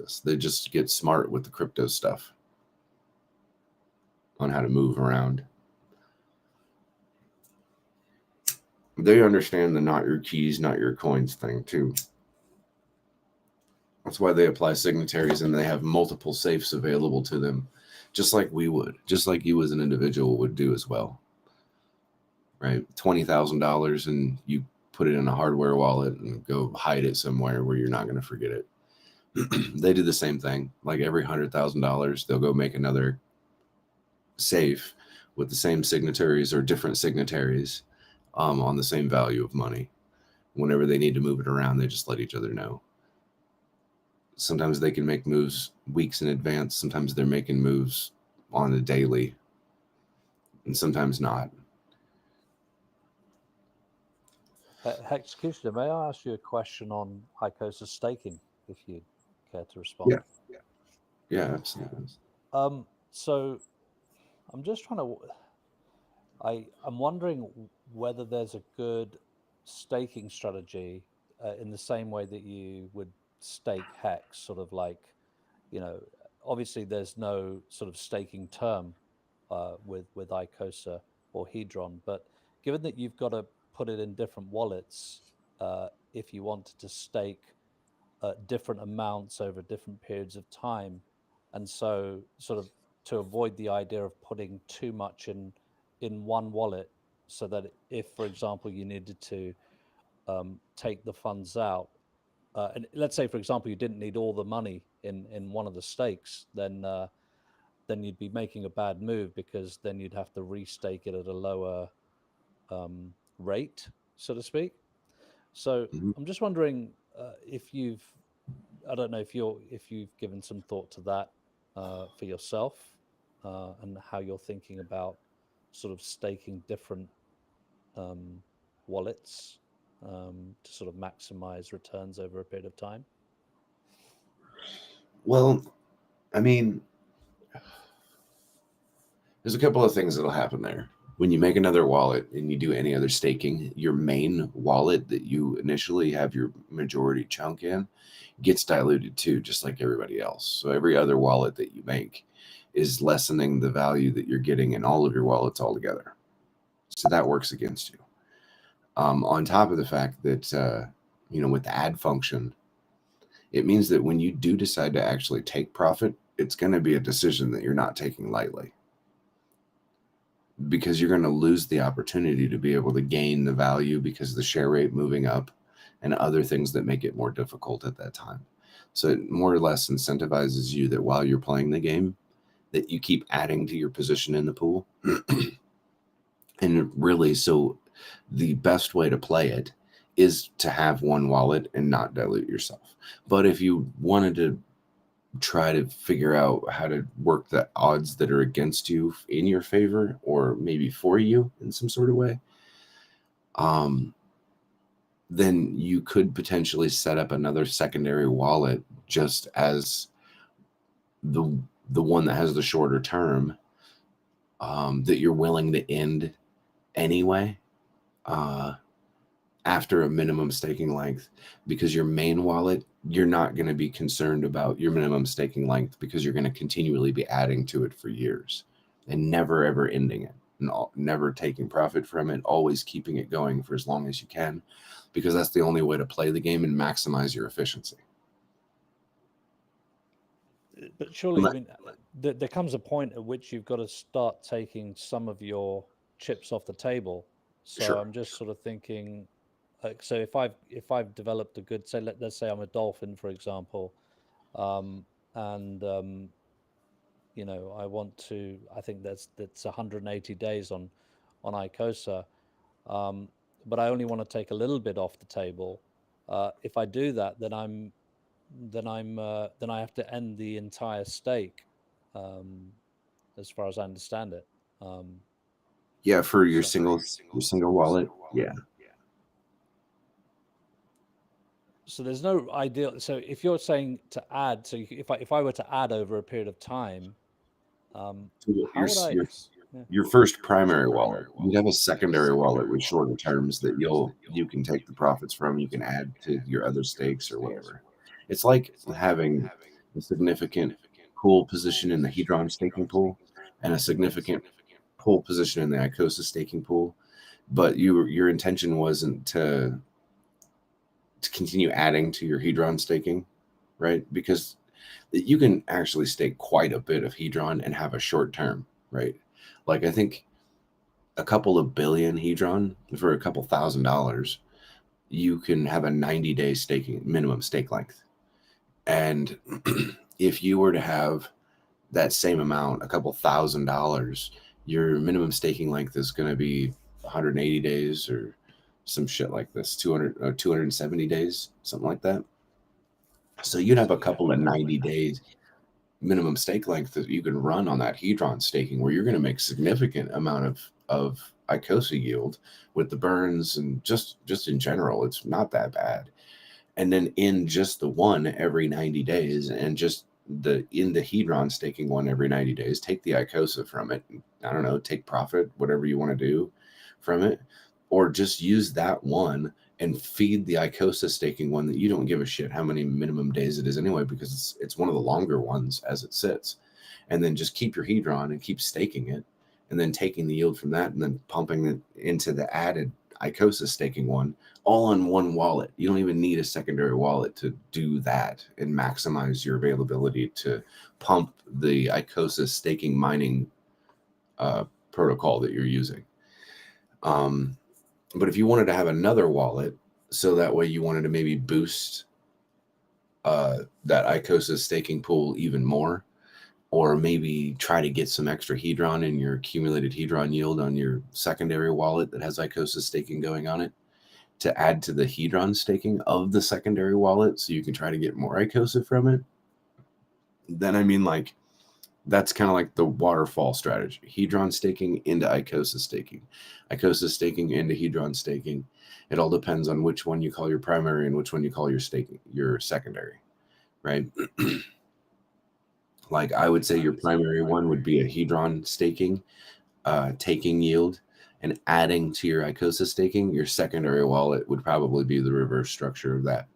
this. They just get smart with the crypto stuff on how to move around. They understand the not your keys, not your coins thing too. That's why they apply signatories and they have multiple safes available to them, just like we would, just like you as an individual would do as well. Right? $20,000 and you put it in a hardware wallet and go hide it somewhere where you're not going to forget it. They do the same thing. Like every $100,000, they'll go make another safe with the same signatories or different signatories on the same value of money. Whenever they need to move it around, they just let each other know. Sometimes they can make moves weeks in advance. Sometimes they're making moves on a daily, and sometimes not. Executioner, may I ask you a question on Icosa staking, if you care to respond? Yeah, absolutely. So I'm just trying to. I'm wondering whether there's a good staking strategy in the same way that you would stake Hex, sort of like, obviously there's no sort of staking term with Icosa or Hedron, but given that you've got to put it in different wallets, if you wanted to stake different amounts over different periods of time, and so sort of to avoid the idea of putting too much in one wallet, so that if, for example, you needed to take the funds out, and let's say, for example, you didn't need all the money in one of the stakes, then you'd be making a bad move, because then you'd have to restake it at a lower rate, so to speak. So I'm just wondering if I don't know if you've given some thought to that for yourself, and how you're thinking about sort of staking different wallets to sort of maximize returns over a period of time. Well, I mean, there's a couple of things that'll happen there. When you make another wallet and you do any other staking, your main wallet that you initially have your majority chunk in gets diluted too, just like everybody else. So every other wallet that you make is lessening the value that you're getting in all of your wallets altogether. So that works against you. On top of the fact that, with the add function, it means that when you do decide to actually take profit, it's going to be a decision that you're not taking lightly, because you're going to lose the opportunity to be able to gain the value because of the share rate moving up and other things that make it more difficult at that time. So it more or less incentivizes you that while you're playing the game, that you keep adding to your position in the pool. And really, so the best way to play it is to have one wallet and not dilute yourself. But if you wanted to try to figure out how to work the odds that are against you in your favor, or maybe for you in some sort of way, then you could potentially set up another secondary wallet just as the one that has the shorter term, that you're willing to end anyway after a minimum staking length, because your main wallet, you're not going to be concerned about your minimum staking length, because you're going to continually be adding to it for years and never ever ending it, and never taking profit from it, always keeping it going for as long as you can, because that's the only way to play the game and maximize your efficiency. But surely, I mean, there comes a point at which you've got to start taking some of your chips off the table. So Sure. I'm just sort of thinking, like, so if I've developed a good, say, let's say I'm a dolphin, for example, and I want to, I think that's 180 days on Icosa, but I only want to take a little bit off the table. If I do that, then I have to end the entire stake, as far as I understand it. Yeah, for your single wallet. Yeah. So there's no ideal. So if you're saying to add, so if I were to add over a period of time, how would I? Your first primary wallet, you have a secondary wallet with shorter terms that you can take the profits from. You can add to your other stakes or whatever. It's like having a significant pool position in the Hedron staking pool, and a significant pool position in the Icosa staking pool. But your intention wasn't to continue adding to your Hedron staking, right? Because you can actually stake quite a bit of Hedron and have a short term, right? Like I think a couple of billion Hedron for a couple $1,000, you can have a 90-day staking minimum stake length. And if you were to have that same amount, a couple $1,000, your minimum staking length is going to be 180 days or some shit like this, 270 days, something like that. So you'd have a couple of 90 days minimum stake length that you can run on that Hedron staking where you're going to make significant amount of Icosa yield with the burns and just in general, it's not that bad. And then in just the one every 90 days and just in the Hedron staking one every 90 days, take the Icosa from it. I don't know, take profit, whatever you want to do from it, or just use that one and feed the Icosa staking one that you don't give a shit how many minimum days it is anyway, because it's one of the longer ones as it sits. And then just keep your Hedron and keep staking it, and then taking the yield from that and then pumping it into the added Icosa staking one, all on one wallet. You don't even need a secondary wallet to do that and maximize your availability to pump the Icosa staking mining protocol that you're using. But if you wanted to have another wallet, so that way you wanted to maybe boost that Icosa staking pool even more, or maybe try to get some extra Hedron in your accumulated Hedron yield on your secondary wallet that has Icosa staking going on it, to add to the Hedron staking of the secondary wallet so you can try to get more Icosa from it, then I mean, like, that's kind of like the waterfall strategy. Hedron staking into Icosa staking. Icosa staking into Hedron staking. It all depends on which one you call your primary and which one you call your staking, your secondary, right? Like I would say your primary one would be a Hedron staking, taking yield and adding to your Icosa staking. Your secondary wallet would probably be the reverse structure of that.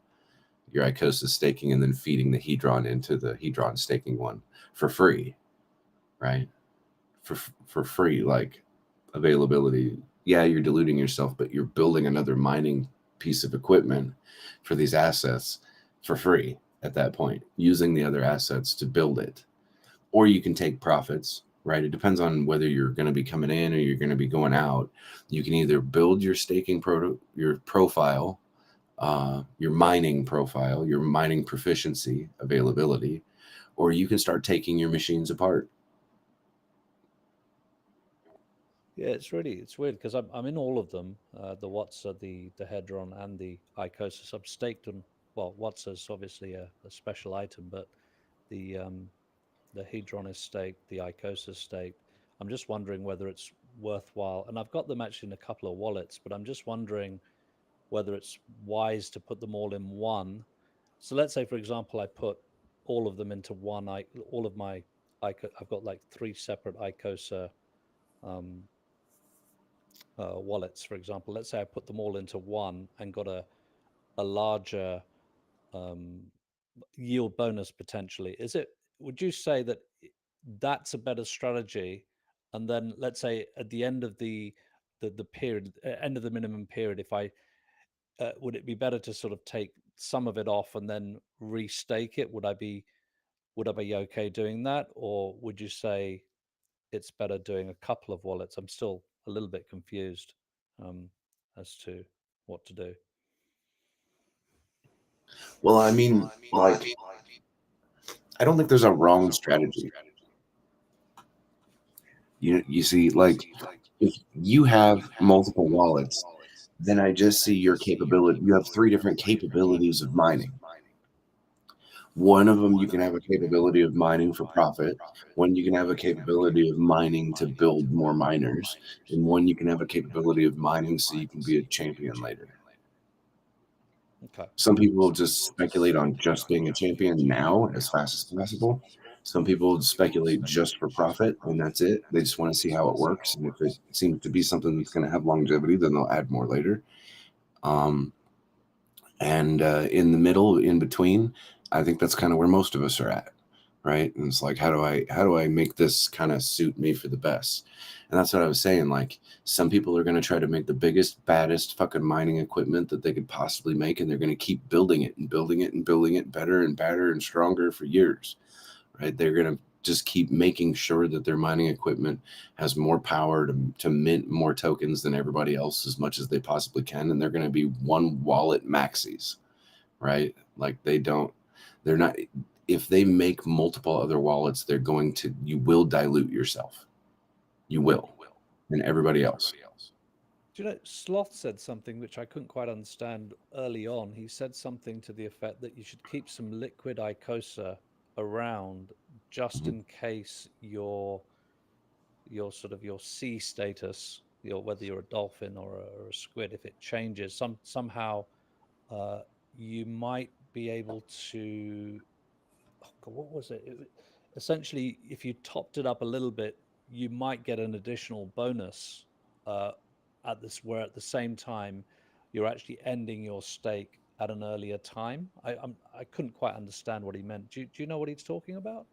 Your Icosa staking and then feeding the Hedron into the Hedron staking one for free, right? For free, like availability. Yeah, you're diluting yourself, but you're building another mining piece of equipment for these assets for free at that point, using the other assets to build it. Or you can take profits, right? It depends on whether you're going to be coming in or you're going to be going out. You can either build your staking your profile, your mining profile, your mining proficiency availability, or you can start taking your machines apart. Yeah, it's weird because I'm in all of them. The Watsa, the Hedron, and the Icosa. I'm staked on. Well, Watsa's obviously a special item, but the the Hedron is staked, the Icosa is staked. I'm just wondering whether it's worthwhile, and I've got them actually in a couple of wallets, but I'm just wondering whether it's wise to put them all in one. So let's say, for example, I put all of them into one. All of my I've got like three separate Icosa um, wallets, for example. Let's say I put them all into one and got a larger um, yield bonus potentially. Is it? Would you say that that's a better strategy? And then let's say at the end of the period, end of the minimum period, if I would it be better to sort of take some of it off and then restake it? Would I be okay doing that, or would you say it's better doing a couple of wallets? I'm still a little bit confused um, as to what to do. Well, I mean, like, I don't think there's a wrong strategy. You see, like, if you have multiple wallets, then I just see your capability. You have three different capabilities of mining. One of them, you can have a capability of mining for profit. One, you can have a capability of mining to build more miners. And one, you can have a capability of mining so you can be a champion later. Okay. Some people just speculate on just being a champion now as fast as possible. Some people speculate just for profit and that's it. They just want to see how it works. And if it seems to be something that's going to have longevity, then they'll add more later. And in the middle, in between, I think that's kind of where most of us are at, right? And it's like, how do I make this kind of suit me for the best? And that's what I was saying. Like, some people are going to try to make the biggest, baddest fucking mining equipment that they could possibly make, and they're going to keep building it and building it and building it better and better and stronger for years, right? They're going to just keep making sure that their mining equipment has more power to mint more tokens than everybody else as much as they possibly can. And they're going to be one wallet maxis, right? Like, they're not, if they make multiple other wallets, you will dilute yourself. You will. And everybody else. Do you know, Sloth said something which I couldn't quite understand early on. He said something to the effect that you should keep some liquid Icosa around just Mhm. in case your sort of your sea status, whether you're a dolphin or a squid, if it changes somehow, uh, you might be able to. Oh God, what was it? Essentially, if you topped it up a little bit, you might get an additional bonus uh, where at the same time you're actually ending your stake at an earlier time. I couldn't quite understand what he meant. Do you know what he's talking about?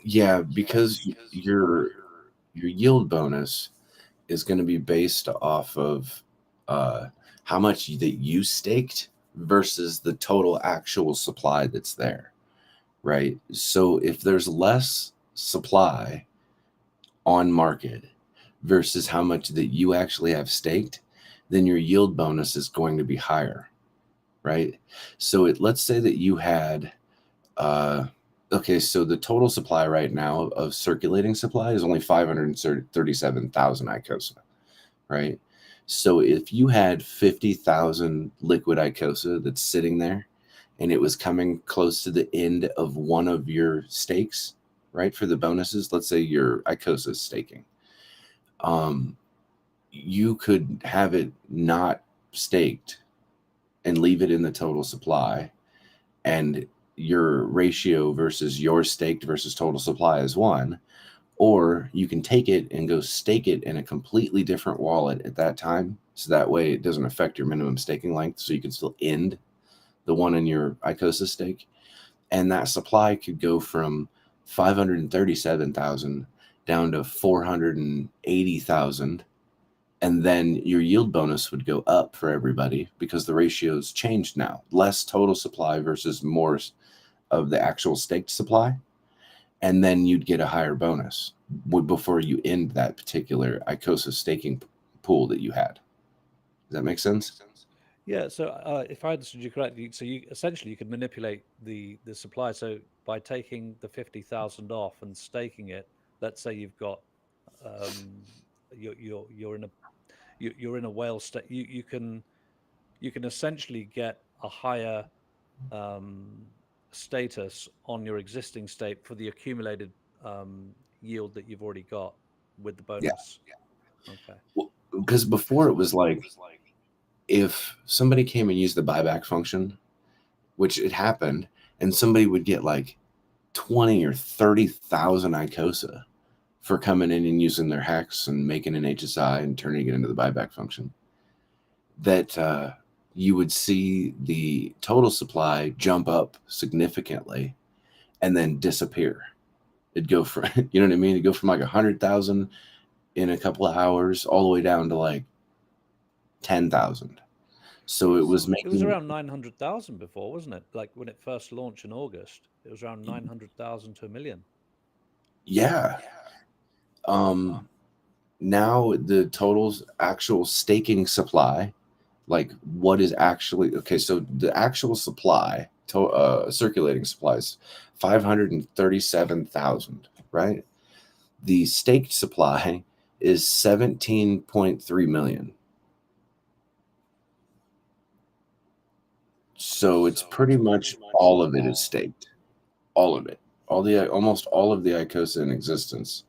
Yeah, because your yield bonus is going to be based off of uh, how much that you staked versus the total actual supply that's there, right? So if there's less supply on market versus how much that you actually have staked, then your yield bonus is going to be higher, right? So let's say that you had uh okay, so the total supply right now of circulating supply is only 537,000 Icosa, right? So if you had 50,000 liquid Icosa that's sitting there and it was coming close to the end of one of your stakes, right? For the bonuses, let's say your Icosa staking, um, you could have it not staked and leave it in the total supply, and your ratio versus your staked versus total supply is one. Or you can take it and go stake it in a completely different wallet at that time, so that way it doesn't affect your minimum staking length, so you can still end the one in your Icosa stake. And that supply could go from 537,000 down to 480,000, and then your yield bonus would go up for everybody because the ratio's changed now. Less total supply versus more of the actual staked supply, and then you'd get a higher bonus before you end that particular Icosa staking pool that you had. Does that make sense? Yeah, so if I understood you correctly, so you essentially you could manipulate the supply. So by taking the 50,000 off and staking it, let's say you've got um, you're in a you're in a whale state. You can essentially get a higher um, status on your existing state for the accumulated yield that you've already got with the Yeah. bonus. Okay. Well, because before it was like, if somebody came and used the buyback function, which it happened, and somebody would get like 20 or 30,000 Icosa for coming in and using their hex and making an HSI and turning it into the buyback function, that you would see the total supply jump up significantly and then disappear. It'd go from, you know what I mean? It'd go from like 100,000 in a couple of hours all the way down to like 10,000. So it was It was making, around 900,000 before, wasn't it? Like when it first launched in August, it was around 900,000 to a million. yeah. Um, Now the total's actual staking supply, like what is actually okay. So the actual supply, circulating supplies, 537,000, right? The staked supply is 17.3 million. So it's pretty much all of it is staked. All of it. Almost all of the Icosa in existence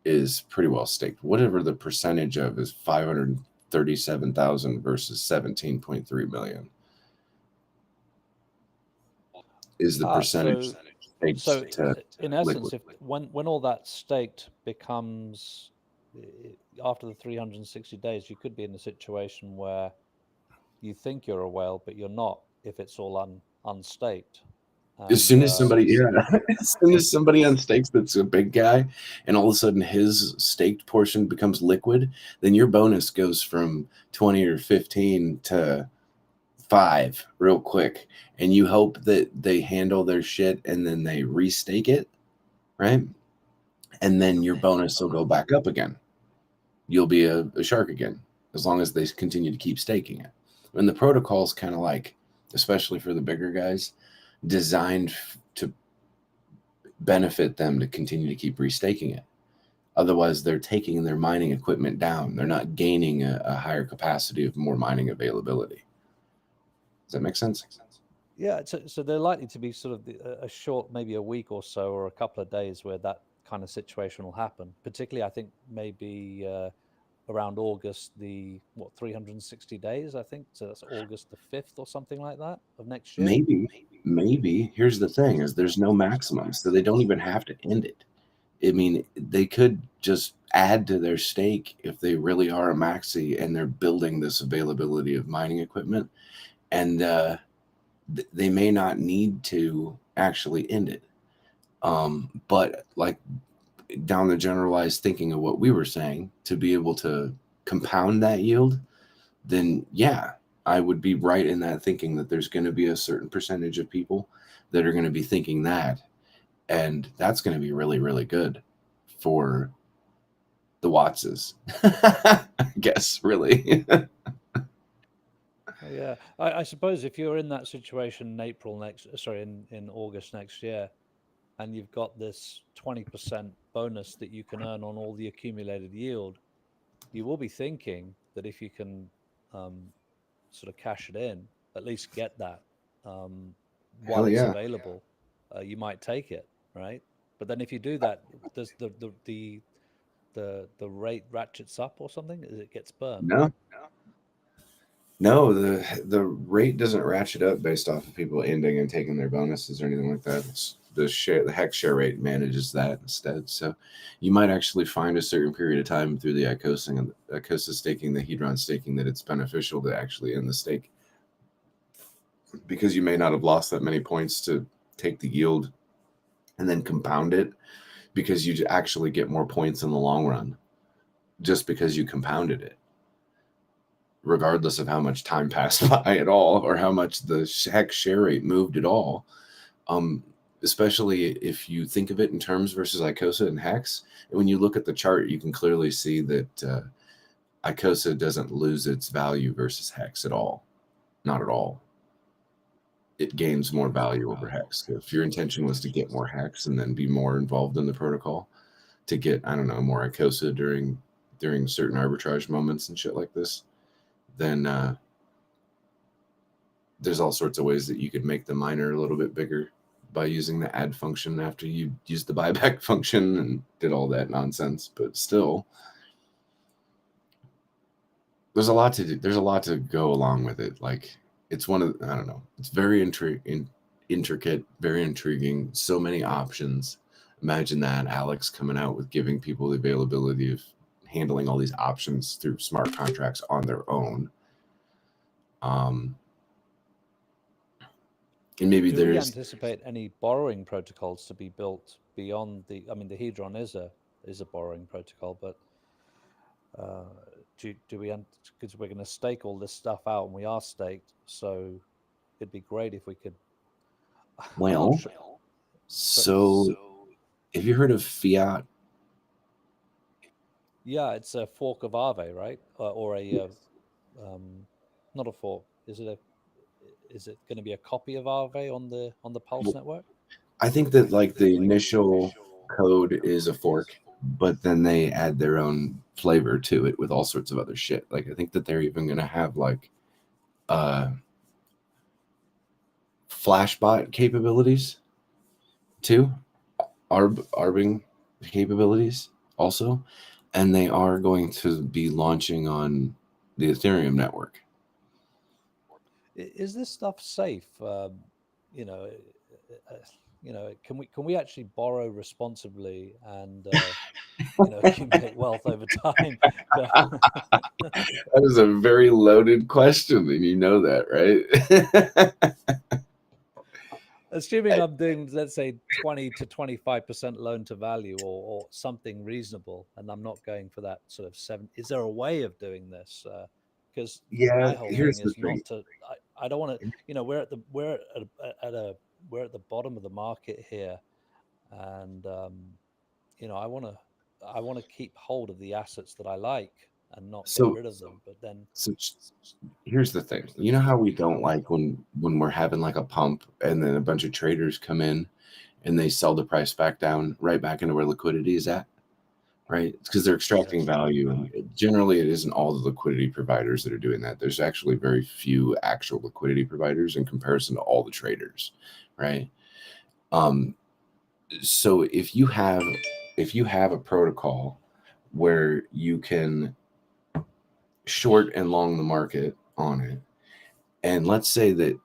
is pretty well staked. Whatever the percentage of is 537,000 versus 17.3 million is the Ah, percentage so staked to in liquid. essence, if when all that staked becomes after the 360 days, you could be in a situation where you think you're a whale, but you're not if it's all unstaked. As And soon as somebody, yeah, as soon as somebody unstakes that's a big guy, and all of a sudden his staked portion becomes liquid, then your bonus goes from 20 or 15 to 5 real quick. And you hope that they handle their shit and then they restake it, right? And then your bonus will go back up again. You'll be a shark again, as long as they continue to keep staking it. And the protocol's kind of like, especially for the bigger guys, designed to benefit them to continue to keep restaking it. Otherwise, they're taking their mining equipment down. They're not gaining a higher capacity of more mining availability. Does that make sense? yeah, so they're likely to be sort of a short, maybe a week or so, or a couple of days where that kind of situation will happen. Particularly, I think maybe around August, the what 360 days, I think. So that's August the 5th or something like that of next year. Maybe. Here's the thing: is there's no maximum, so they don't even have to end it. I mean, they could just add to their stake if they really are a maxi and they're building this availability of mining equipment, and they may not need to actually end it. But like down the generalized thinking of what we were saying, to be able to compound that yield, then yeah, I would be right in that thinking that there's going to be a certain percentage of people that are going to be thinking that, and that's going to be really, really good for the Wattses. I guess, really. Yeah, I suppose if you're in that situation in April next, sorry, in August next year, and you've got this 20% bonus that you can earn on all the accumulated yield, you will be thinking that if you can um, sort of cash it in, at least get that while Hell it's yeah. available, you might take it, right? But then if you do that, does the rate ratchets up or something? It gets burned. No, no, the rate doesn't ratchet up based off of people ending and taking their bonuses or anything like that. It's the hex share rate manages that instead. So you might actually find a certain period of time through the Icosa staking, the Hedron staking, that it's beneficial to actually end the stake, because you may not have lost that many points to take the yield and then compound it, because you actually get more points in the long run just because you compounded it, regardless of how much time passed by at all or how much the hex share rate moved at all. Um, Especially if you think of it in terms versus Icosa and hex. And when you look at the chart, you can clearly see that Icosa doesn't lose its value versus hex at all. Not at all. It gains more value over hex. So if your intention was to get more hex and then be more involved in the protocol, to get, I don't know, more Icosa during certain arbitrage moments and shit like this, then there's all sorts of ways that you could make the miner a little bit bigger by using the add function after you used the buyback function and did all that nonsense. But still, there's a lot to do. There's a lot to go along with it. Like, it's one of, I don't know. It's very intricate, very intriguing. So many options. Imagine that Alex coming out with giving people the availability of handling all these options through smart contracts on their own. And maybe Do we there's, anticipate any borrowing protocols to be built beyond the? I mean, the Hedron is a borrowing protocol, but uh, do we? Because we're going to stake all this stuff out, and we are staked, so it'd be great if we could. I'm not well, sure. So so have you heard of fiat? yeah, it's a fork of Aave, right? Or a not a fork. Is it a? Is it going to be a copy of Aave on the Pulse Well, network? I think that like the initial code is a fork, but then they add their own flavor to it with all sorts of other shit. Like I think that they're even gonna have like uh flashbot capabilities too, arbing capabilities also, and they are going to be launching on the Ethereum network. Is this stuff safe? You know, uh, can we actually borrow responsibly and accumulate wealth over time? That is a very loaded question, and you know that, right? assuming I'm doing, let's say, 20 to 25% loan to value, or something reasonable, and I'm not going for that sort of seven. Is there a way of doing this? Because Yeah, my whole thing here's the is thing. not to. I don't want to. We're at the we're at the bottom of the market here, and I want to keep hold of the assets that I like and not get So rid of them. But then, so here's the thing. You know how we don't like when we're having like a pump and then a bunch of traders come in and they sell the price back down right back into where liquidity is at, right? It's because they're extracting yes, value, and generally it isn't all the liquidity providers that are doing that. There's actually very few actual liquidity providers in comparison to all the traders, right? Um, so if you have a protocol where you can short and long the market on it, and let's say that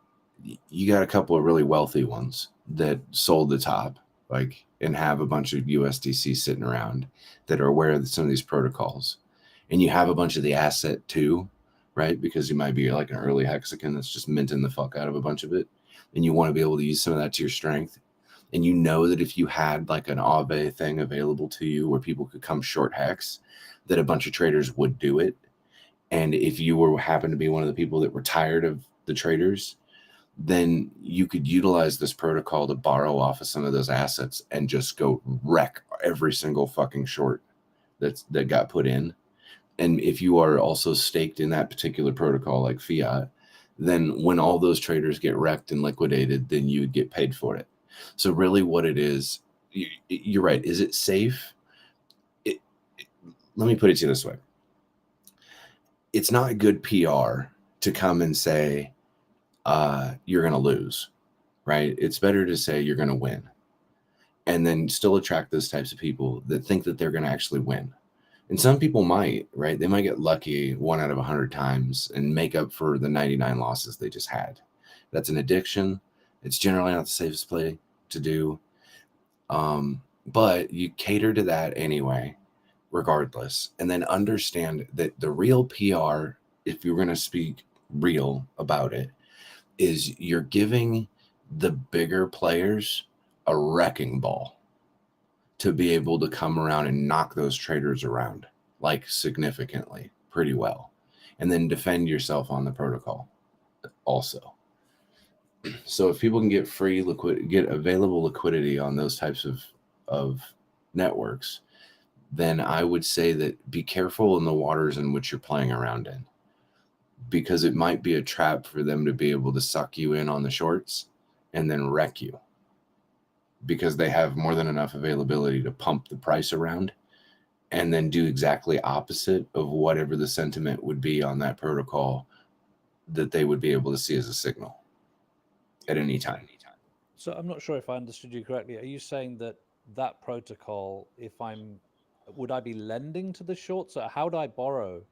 you got a couple of really wealthy ones that sold the top, like, and have a bunch of USDC sitting around that are aware of some of these protocols, and you have a bunch of the asset too, right? Because you might be like an early hexagon that's just minting the fuck out of a bunch of it, and you want to be able to use some of that to your strength. And you know that if you had like an Aave thing available to you where people could come short hex, that a bunch of traders would do it. And if you were happen to be one of the people that were tired of the traders, then you could utilize this protocol to borrow off of some of those assets and just go wreck every single fucking short that got put in. And if you are also staked in that particular protocol like fiat, then when all those traders get wrecked and liquidated, then you would get paid for it. So really what it is, you're right. Is it safe? Let me put it to you this way. It's not good PR to come and say, you're going to lose, right? It's better to say you're going to win, and then still attract those types of people that think that they're going to actually win. And some people might, right? They might get lucky 1 out of 100 times and make up for the 99 losses they just had. That's an addiction. It's generally not the safest play to do. But you cater to that anyway, regardless. And then understand that the real PR, if you're going to speak real about it, is you're giving the bigger players a wrecking ball to be able to come around and knock those traders around, like, significantly, pretty well, and then defend yourself on the protocol also. So if people can get get available liquidity on those types of networks, then I would say that be careful in the waters in which you're playing around in, because it might be a trap for them to be able to suck you in on the shorts and then wreck you, because they have more than enough availability to pump the price around and then do exactly opposite of whatever the sentiment would be on that protocol that they would be able to see as a signal at any time. So I'm not sure if I understood you correctly. Are you saying that that protocol, if would I be lending to the short? So how do I borrow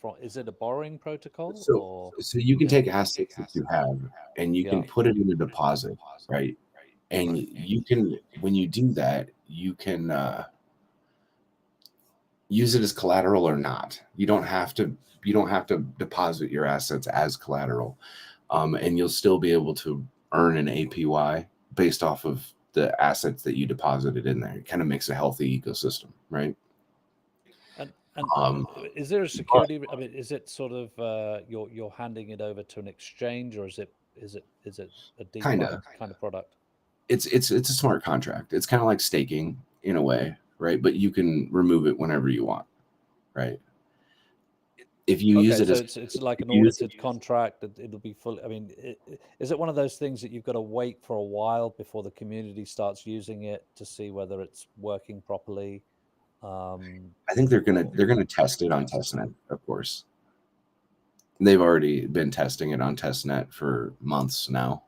from? Is it a borrowing protocol, So, or so you can yeah, take assets that you have and you yeah, can put it in a deposit, right? And right? you can, when you do that, you can use it as collateral or not. You don't have to. You don't have to deposit your assets as collateral, and you'll still be able to earn an APY based off of the assets that you deposited in there. It kind of makes a healthy ecosystem, right? And Um, is there a but security? I mean, is it sort of you're handing it over to an exchange, or is it a kind DeFi of, kind of product? it's a smart contract. It's kind of like staking in a way, right? But you can remove it whenever you want, right? If you use Okay, it so as it's like if an you use it, audited contract that it'll be full. I mean, is it one of those things that you've got to wait for a while before the community starts using it to see whether it's working properly? I think Or they're gonna test it on testnet, of course. They've already been testing it on testnet for months now.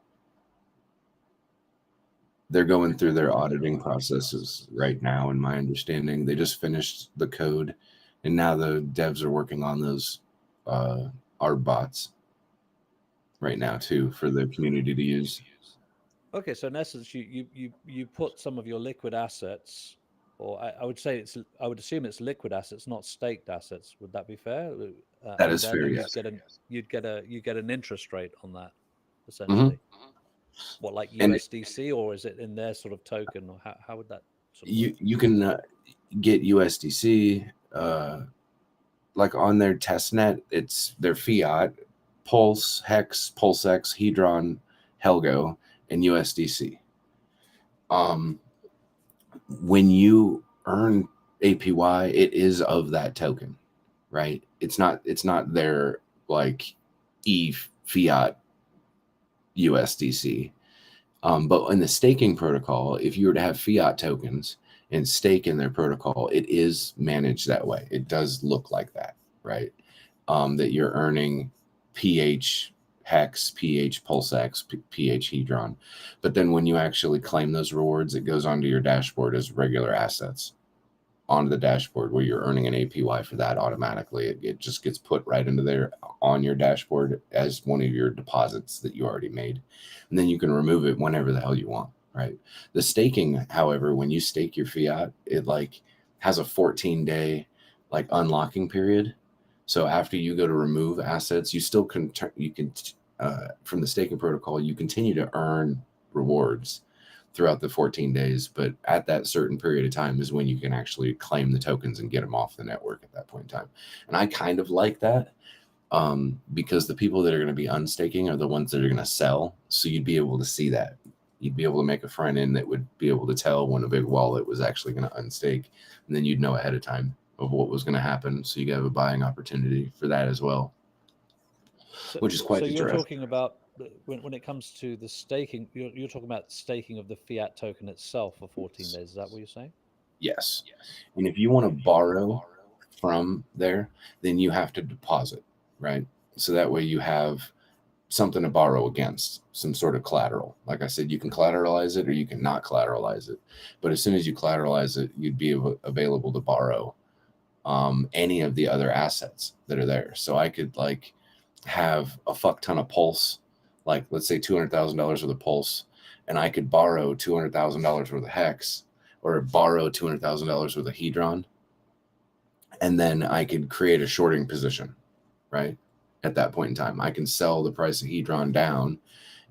They're going through their auditing processes right now, in my understanding. They just finished the code, and now the devs are working on those uh, art bots right now too for the community to use. okay, so in essence, you put some of your liquid assets, or I would say I would assume it's liquid assets, not staked assets. Would that be fair? That And is then fair, yes. you get an interest rate on that, Hmm. essentially. What, like And USDC, or is it in their sort of token, or how would that sort of work? you can get USDC like on their test net. It's their fiat, Pulse, Hex, PulseX, Hedron, Helgo, and USDC. Um, when you earn APY, it is of that token, right? It's not their like e fiat USDC. But in the staking protocol, if you were to have fiat tokens and stake in their protocol, it is managed that way. It does look like that, right? That you're earning PH Hex, PH PulseX, PH Hedron. But then when you actually claim those rewards, it goes onto your dashboard as regular assets onto the dashboard where you're earning an APY for that automatically. It just gets put right into there on your dashboard as one of your deposits that you already made. And then you can remove it whenever the hell you want, right? The staking, however, when you stake your fiat, it like has a 14-day like unlocking period. So after you go to remove assets, you still can from the staking protocol, you continue to earn rewards throughout the 14 days, but at that certain period of time is when you can actually claim the tokens and get them off the network at that point in time. And I kind of like that because the people that are going to be unstaking are the ones that are going to sell. So you'd be able to see that. You'd be able to make a front end that would be able to tell when a big wallet was actually going to unstake, and then you'd know ahead of time of what was going to happen. So you have a buying opportunity for that as well, So, which is so quite you're interesting. talking about when it comes to the staking, you're talking about staking of the fiat token itself for 14 days. Is that what you're saying? Yes. And if you want to borrow from there, then you have to deposit, right? So that way you have something to borrow against, some sort of collateral. Like I said, you can collateralize it or you can not collateralize it. But as soon as you collateralize it, you'd be available to borrow any of the other assets that are there. So I could like have a fuck ton of Pulse, like let's say $200,000 worth of Pulse, and I could borrow $200,000 worth of Hex or borrow $200,000 worth of Hedron, and then I could create a shorting position, right? At that point in time, I can sell the price of Hedron down,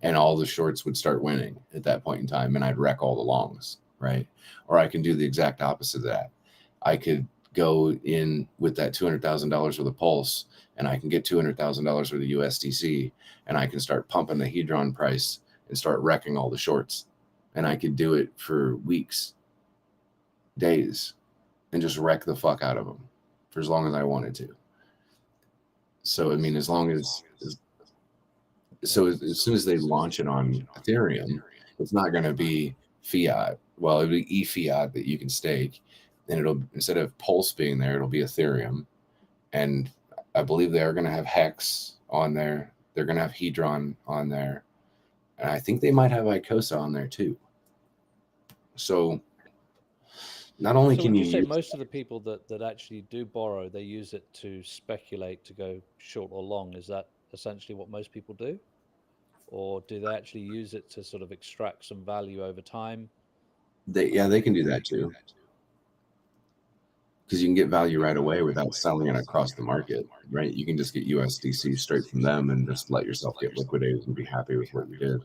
and all the shorts would start winning at that point in time, and I'd wreck all the longs, right? Or I can do the exact opposite of that. I could go in with that $200,000 worth of Pulse, and I can get $200,000 worth of USDC, and I can start pumping the Hedron price and start wrecking all the shorts. And I could do it for weeks, days, and just wreck the fuck out of them for as long as I wanted to. So I mean, as long as so as soon as they launch it on Ethereum, it's not going to be fiat. Well, it'll be e-fiat that you can stake. Then it'll, instead of Pulse being there, it'll be Ethereum. And I believe they are going to have Hex on there. They're going to have Hedron on there. And I think they might have Icosa on there too. So not only So can would you you say use, most of the people that actually do borrow, they use it to speculate to go short or long? Is that essentially what most people do? Or do they actually use it to sort of extract some value over time? they can do that too, because you can get value right away without selling it across the market, right? You can just get USDC straight from them and just let yourself get liquidated and be happy with what you did.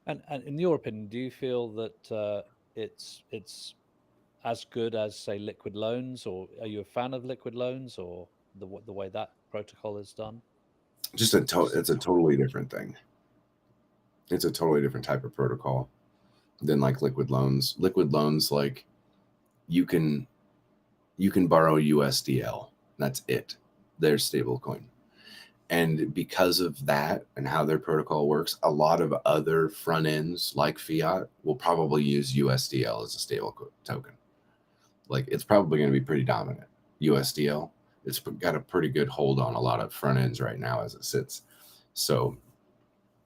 And in your opinion, do you feel that it's as good as, say, liquid loans, or are you a fan of liquid loans, or the way that protocol is done? Just it's a totally different thing. It's a totally different type of protocol than like liquid loans. Liquid loans, like you can borrow USDL. That's it. Their stable coin. And because of that and how their protocol works, a lot of other front ends like fiat will probably use USDL as a stable token. Like it's probably going to be pretty dominant. USDL, it's got a pretty good hold on a lot of front ends right now as it sits. So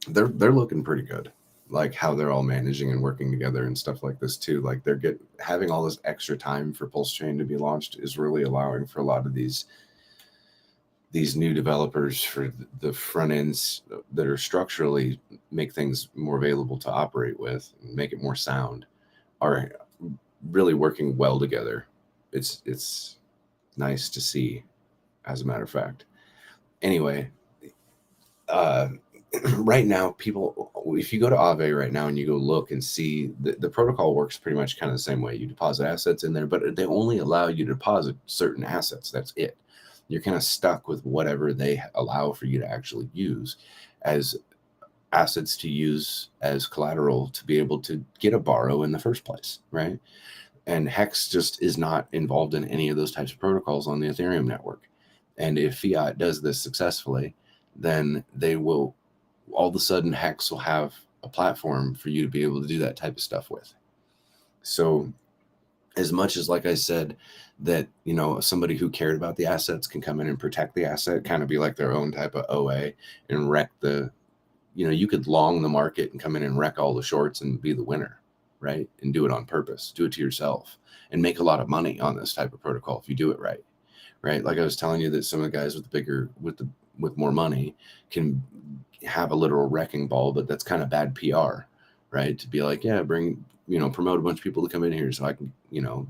they're looking pretty good, like how they're all managing and working together and stuff like this too. Like they're having all this extra time for Pulse Chain to be launched is really allowing for a lot of these new developers for the front ends that are structurally make things more available to operate with and make it more sound are really working well together. It's nice to see, as a matter of fact. Anyway, right now, people, if you go to Aave right now and you go look and see, the protocol works pretty much kind of the same way. You deposit assets in there, but they only allow you to deposit certain assets. That's it. You're kind of stuck with whatever they allow for you to actually use as assets to use as collateral to be able to get a borrow in the first place, right? And Hex just is not involved in any of those types of protocols on the Ethereum network. And if Fiat does this successfully, then they will, all of a sudden, Hex will have a platform for you to be able to do that type of stuff with. So, as much as, like I said, that, somebody who cared about the assets can come in and protect the asset, kind of be like their own type of OA and wreck you could long the market and come in and wreck all the shorts and be the winner, right? And do it on purpose, do it to yourself, and make a lot of money on this type of protocol if you do it right, right? Like I was telling you that some of the guys with more money can have a literal wrecking ball, but that's kind of bad PR, right? To be like, yeah, promote a bunch of people to come in here so I can,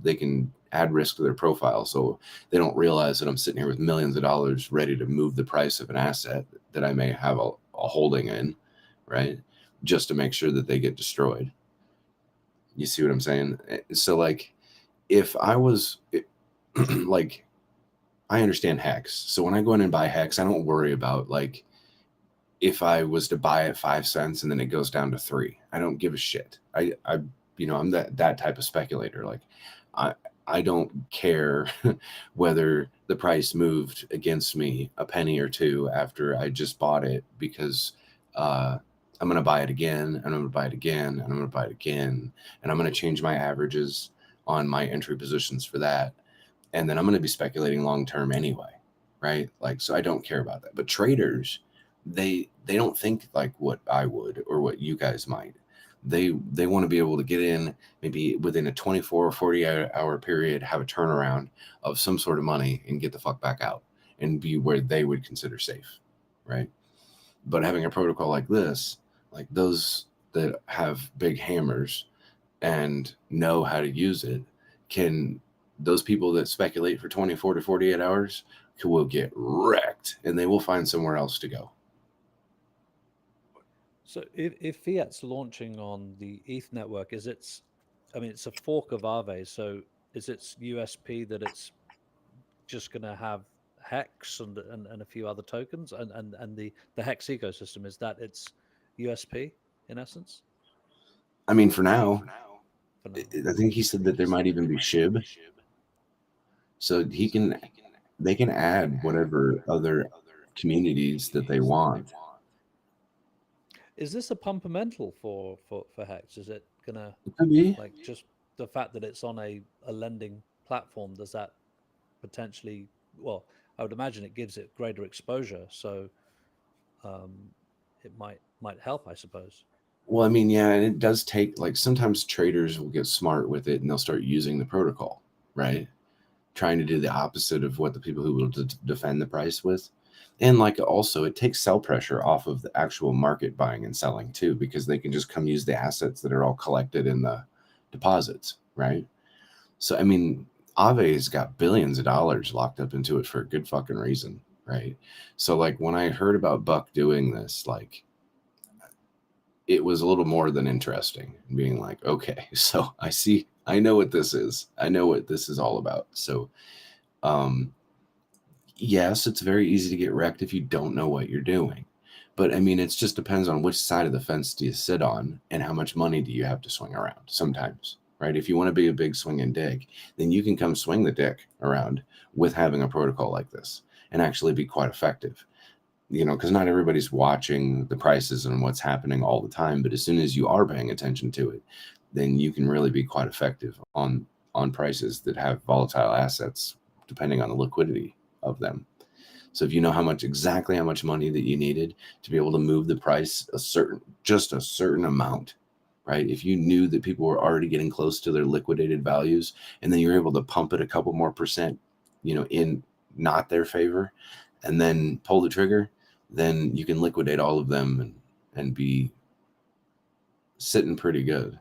they can add risk to their profile, so they don't realize that I'm sitting here with millions of dollars ready to move the price of an asset that I may have a holding in, right? Just to make sure that they get destroyed. You see what I'm saying? So like, if I was like, I understand Hex. So when I go in and buy Hex, I don't worry about like if I was to buy at 5 cents and then it goes down to 3. I don't give a shit. I'm that type of speculator. Like, I I don't care whether the price moved against me a penny or two after I just bought it, because uh, I'm going to buy it again, and I'm going to buy it again, and I'm going to buy it again, and I'm going to change my averages on my entry positions for that, and then I'm going to be speculating long term anyway, right? Like, so I don't care about that. But traders, they don't think like what I would or what you guys might. They want to be able to get in maybe within a 24 or 40-hour period, have a turnaround of some sort of money, and get the fuck back out and be where they would consider safe, right? But having a protocol like this, like those that have big hammers and know how to use it, can those people that speculate for 24 to 48 hours will get wrecked, and they will find somewhere else to go. So if Fiat's launching on the ETH network, I mean, it's a fork of Aave, so is its USP that it's just going to have Hex and a few other tokens, and the Hex ecosystem, is that its USP in essence I mean, for now, for now? I think he said that there might even be SHIB, so they can add whatever other communities that they want. Is this a pumpamental for Hex? Is it gonna, It could be. like, just the fact that it's on a lending platform, does that potentially, well, I would imagine it gives it greater exposure, so um, it might help, I suppose. Well, I mean, yeah, and it does take, like, sometimes traders will get smart with it and they'll start using the protocol, right? Trying to do the opposite of what the people who will defend the price with. And like, also, it takes sell pressure off of the actual market buying and selling too, because they can just come use the assets that are all collected in the deposits, right? So I mean, Ave's got billions of dollars locked up into it for a good fucking reason, right? So like, when I heard about Buck doing this, like, it was a little more than interesting, being like, okay, so I know what this is. I know what this is all about. So um yes, it's very easy to get wrecked if you don't know what you're doing. But I mean, it just depends on which side of the fence do you sit on and how much money do you have to swing around sometimes, right? If you want to be a big swinging dick, then you can come swing the dick around with having a protocol like this and actually be quite effective. Because not everybody's watching the prices and what's happening all the time. But as soon as you are paying attention to it, then you can really be quite effective on prices that have volatile assets, depending on the liquidity of them. So if you know exactly how much money that you needed to be able to move the price just a certain amount, right? If you knew that people were already getting close to their liquidated values, and then you're able to pump it a couple more percent, in not their favor, and then pull the trigger, then you can liquidate all of them and be sitting pretty good,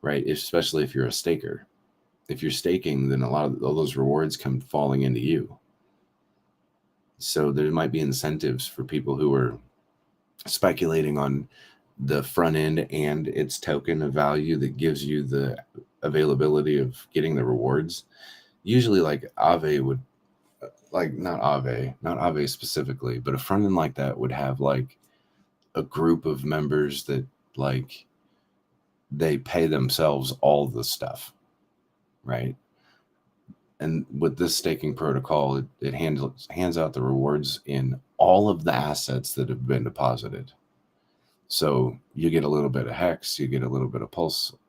right? Especially if you're a staker. If you're staking, then a lot of all those rewards come falling into you. So there might be incentives for people who are speculating on the front end and its token of value that gives you the availability of getting the rewards. Usually, like Aave would, like not Aave specifically, but a front end like that would have like a group of members that like they pay themselves all the stuff, right? And with this staking protocol, it hands out the rewards in all of the assets that have been deposited. So you get a little bit of Hex, you get a little bit of PulseX,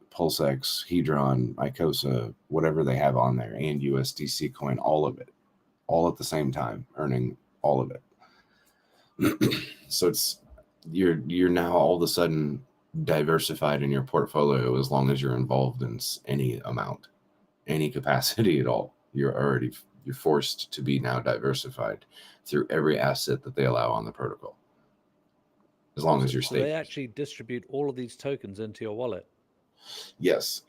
Hedron, Icosa, whatever they have on there, and USDC coin, all of it, all at the same time, earning all of it. So it's you're now all of a sudden diversified in your portfolio as long as you're involved in any amount, any capacity at all. You're forced to be now diversified through every asset that they allow on the protocol, as long as you're So they staking. actually distribute all of these tokens into your wallet. Yes.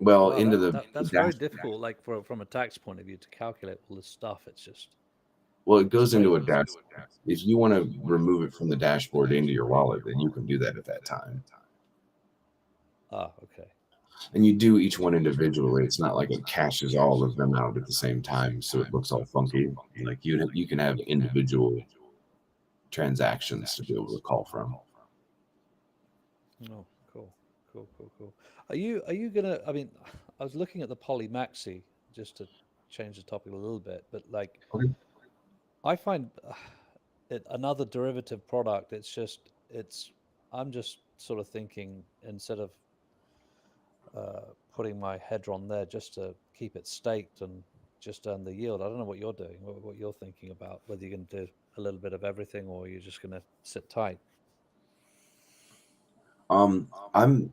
Well, Wow, into the that's very dash. difficult. Like from a tax point of view, to calculate all this stuff, it's just Well, it it's goes into a crazy. dash. If you want to remove it from the dashboard into your wallet, then you can do that at that time. Ah, okay. And you do each one individually. It's not like it caches all of them out at the same time, so it looks all funky. Like you can have individual transactions to be able to call from. Oh, cool, cool. Are you gonna? I mean, I was looking at the Poly Maxi just to change the topic a little bit, but like Okay. I find it another derivative product. It's. I'm just sort of thinking instead of putting my hedron there just to keep it staked and just earn the yield. I don't know what you're doing, what you're thinking about, whether you're going to do a little bit of everything or you're just going to sit tight. Um, I'm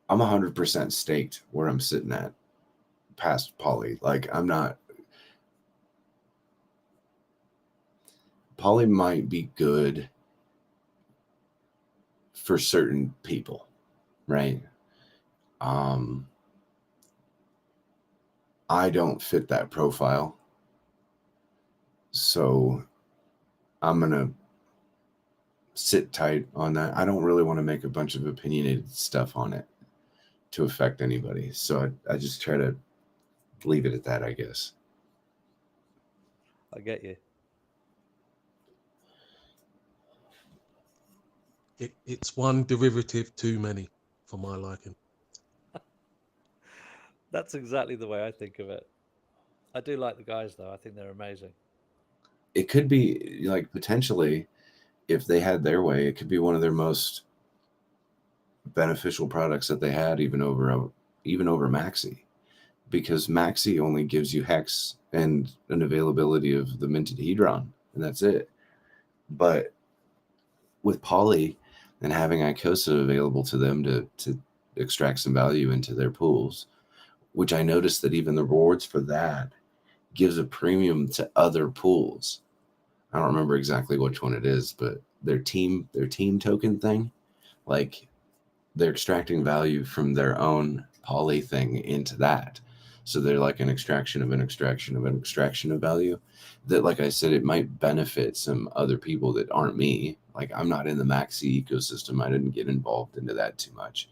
I'm 100% staked where I'm sitting at past Poly. Like I'm not. Poly might be good for certain people, right? Um, I don't fit that profile. So I'm going to sit tight on that. I don't really want to make a bunch of opinionated stuff on it to affect anybody. So I just try to leave it at that, I guess. I get you. It's one derivative too many for my liking. That's exactly the way I think of it. I do like the guys though. I think they're amazing. It could be like potentially, if they had their way, it could be one of their most beneficial products that they had, even over Maxi, because Maxi only gives you Hex and an availability of the minted Hedron, and that's it. But with Poly and having Icosa available to them to extract some value into their pools, which I noticed that even the rewards for that gives a premium to other pools. I don't remember exactly which one it is, but their team token thing, like they're extracting value from their own Poly thing into that. So they're like an extraction of an extraction of an extraction of value that, like I said, it might benefit some other people that aren't me. Like I'm not in the Maxi ecosystem. I didn't get involved into that too much.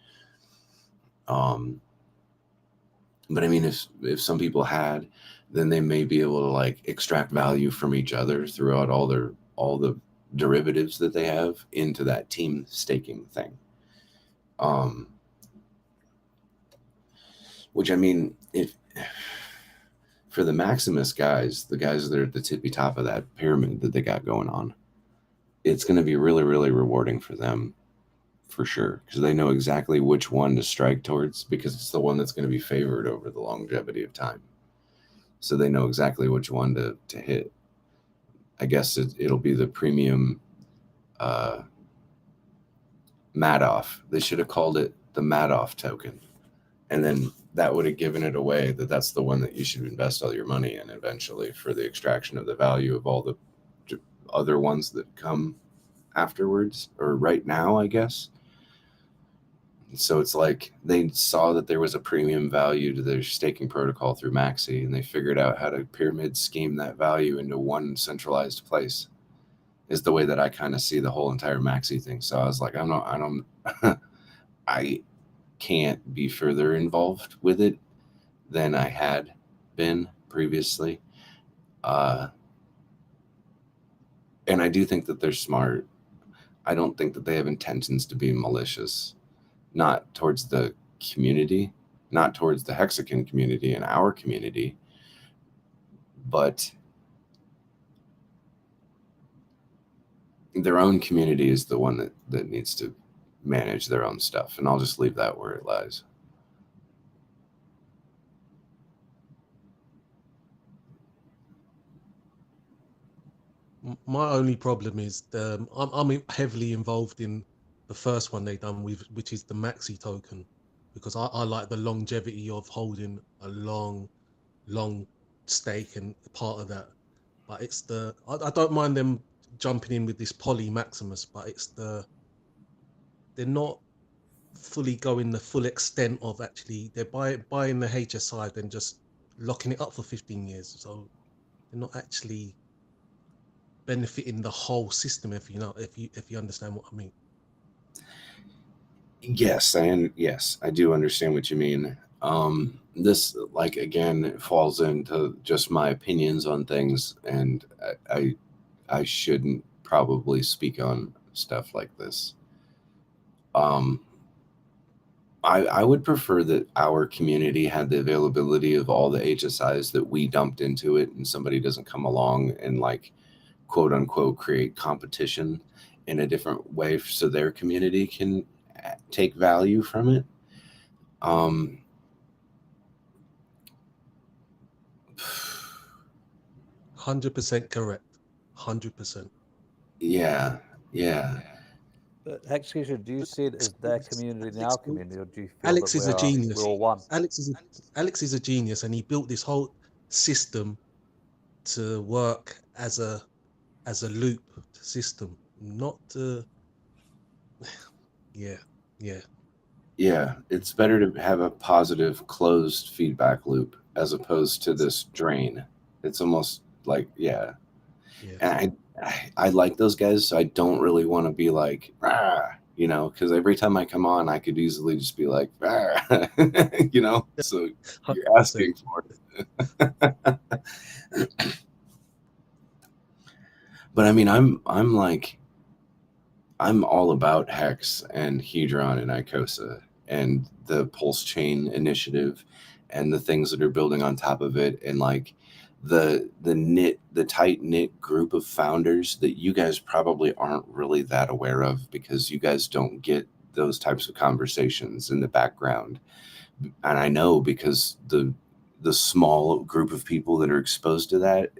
But I mean, if some people had, then they may be able to like extract value from each other throughout all the derivatives that they have into that team staking thing. Um, which I mean, if for the Maximus guys, the guys that are at the tippy top of that pyramid that they got going on, it's going to be really, really rewarding for them for sure, because they know exactly which one to strike towards, because it's the one that's going to be favored over the longevity of time. So they know exactly which one to hit. I guess it'll be the premium Madoff. They should have called it the Madoff token. And then that would have given it away that that's the one that you should invest all your money in eventually for the extraction of the value of all the other ones that come afterwards, or right now, I guess. So it's like they saw that there was a premium value to their staking protocol through Maxi, and they figured out how to pyramid scheme that value into one centralized place. is the way that I kind of see the whole entire Maxi thing. So I was like, I can't be further involved with it than I had been previously. And I do think that they're smart. I don't think that they have intentions to be malicious, not towards the community, not towards the Hexagon community and our community, but their own community is the one that needs to manage their own stuff. And I'll just leave that where it lies. My only problem is I'm heavily involved in the first one they done with, which is the Maxi token, because I like the longevity of holding a long stake and part of that. But it's I don't mind them jumping in with this Poly Maximus, but they're not fully going the full extent of actually they're buying the HSI then just locking it up for 15 years. So they're not actually benefiting the whole system, if you understand what I mean. Yes, I do understand what you mean. This, like, again, falls into just my opinions on things, and I shouldn't probably speak on stuff like this. I would prefer that our community had the availability of all the HSIs that we dumped into it, and somebody doesn't come along and, like, quote unquote, create competition in a different way so their community can take value from it. 100% correct. 100%. Yeah. But Execution, do you see it as their community and our community, or do you feel Alex that is a genius. we're all one? Alex is a genius, and he built this whole system to work as a loop system, not to. Yeah. It's better to have a positive closed feedback loop as opposed to this drain. It's almost like, and I like those guys, so I don't really want to be like, because every time I come on, I could easily just be like, so you're asking for it. But I mean, I'm all about Hex and Hedron and Icosa and the Pulse Chain initiative and the things that are building on top of it, and like the tight knit group of founders that you guys probably aren't really that aware of because you guys don't get those types of conversations in the background. And I know because the small group of people that are exposed to that,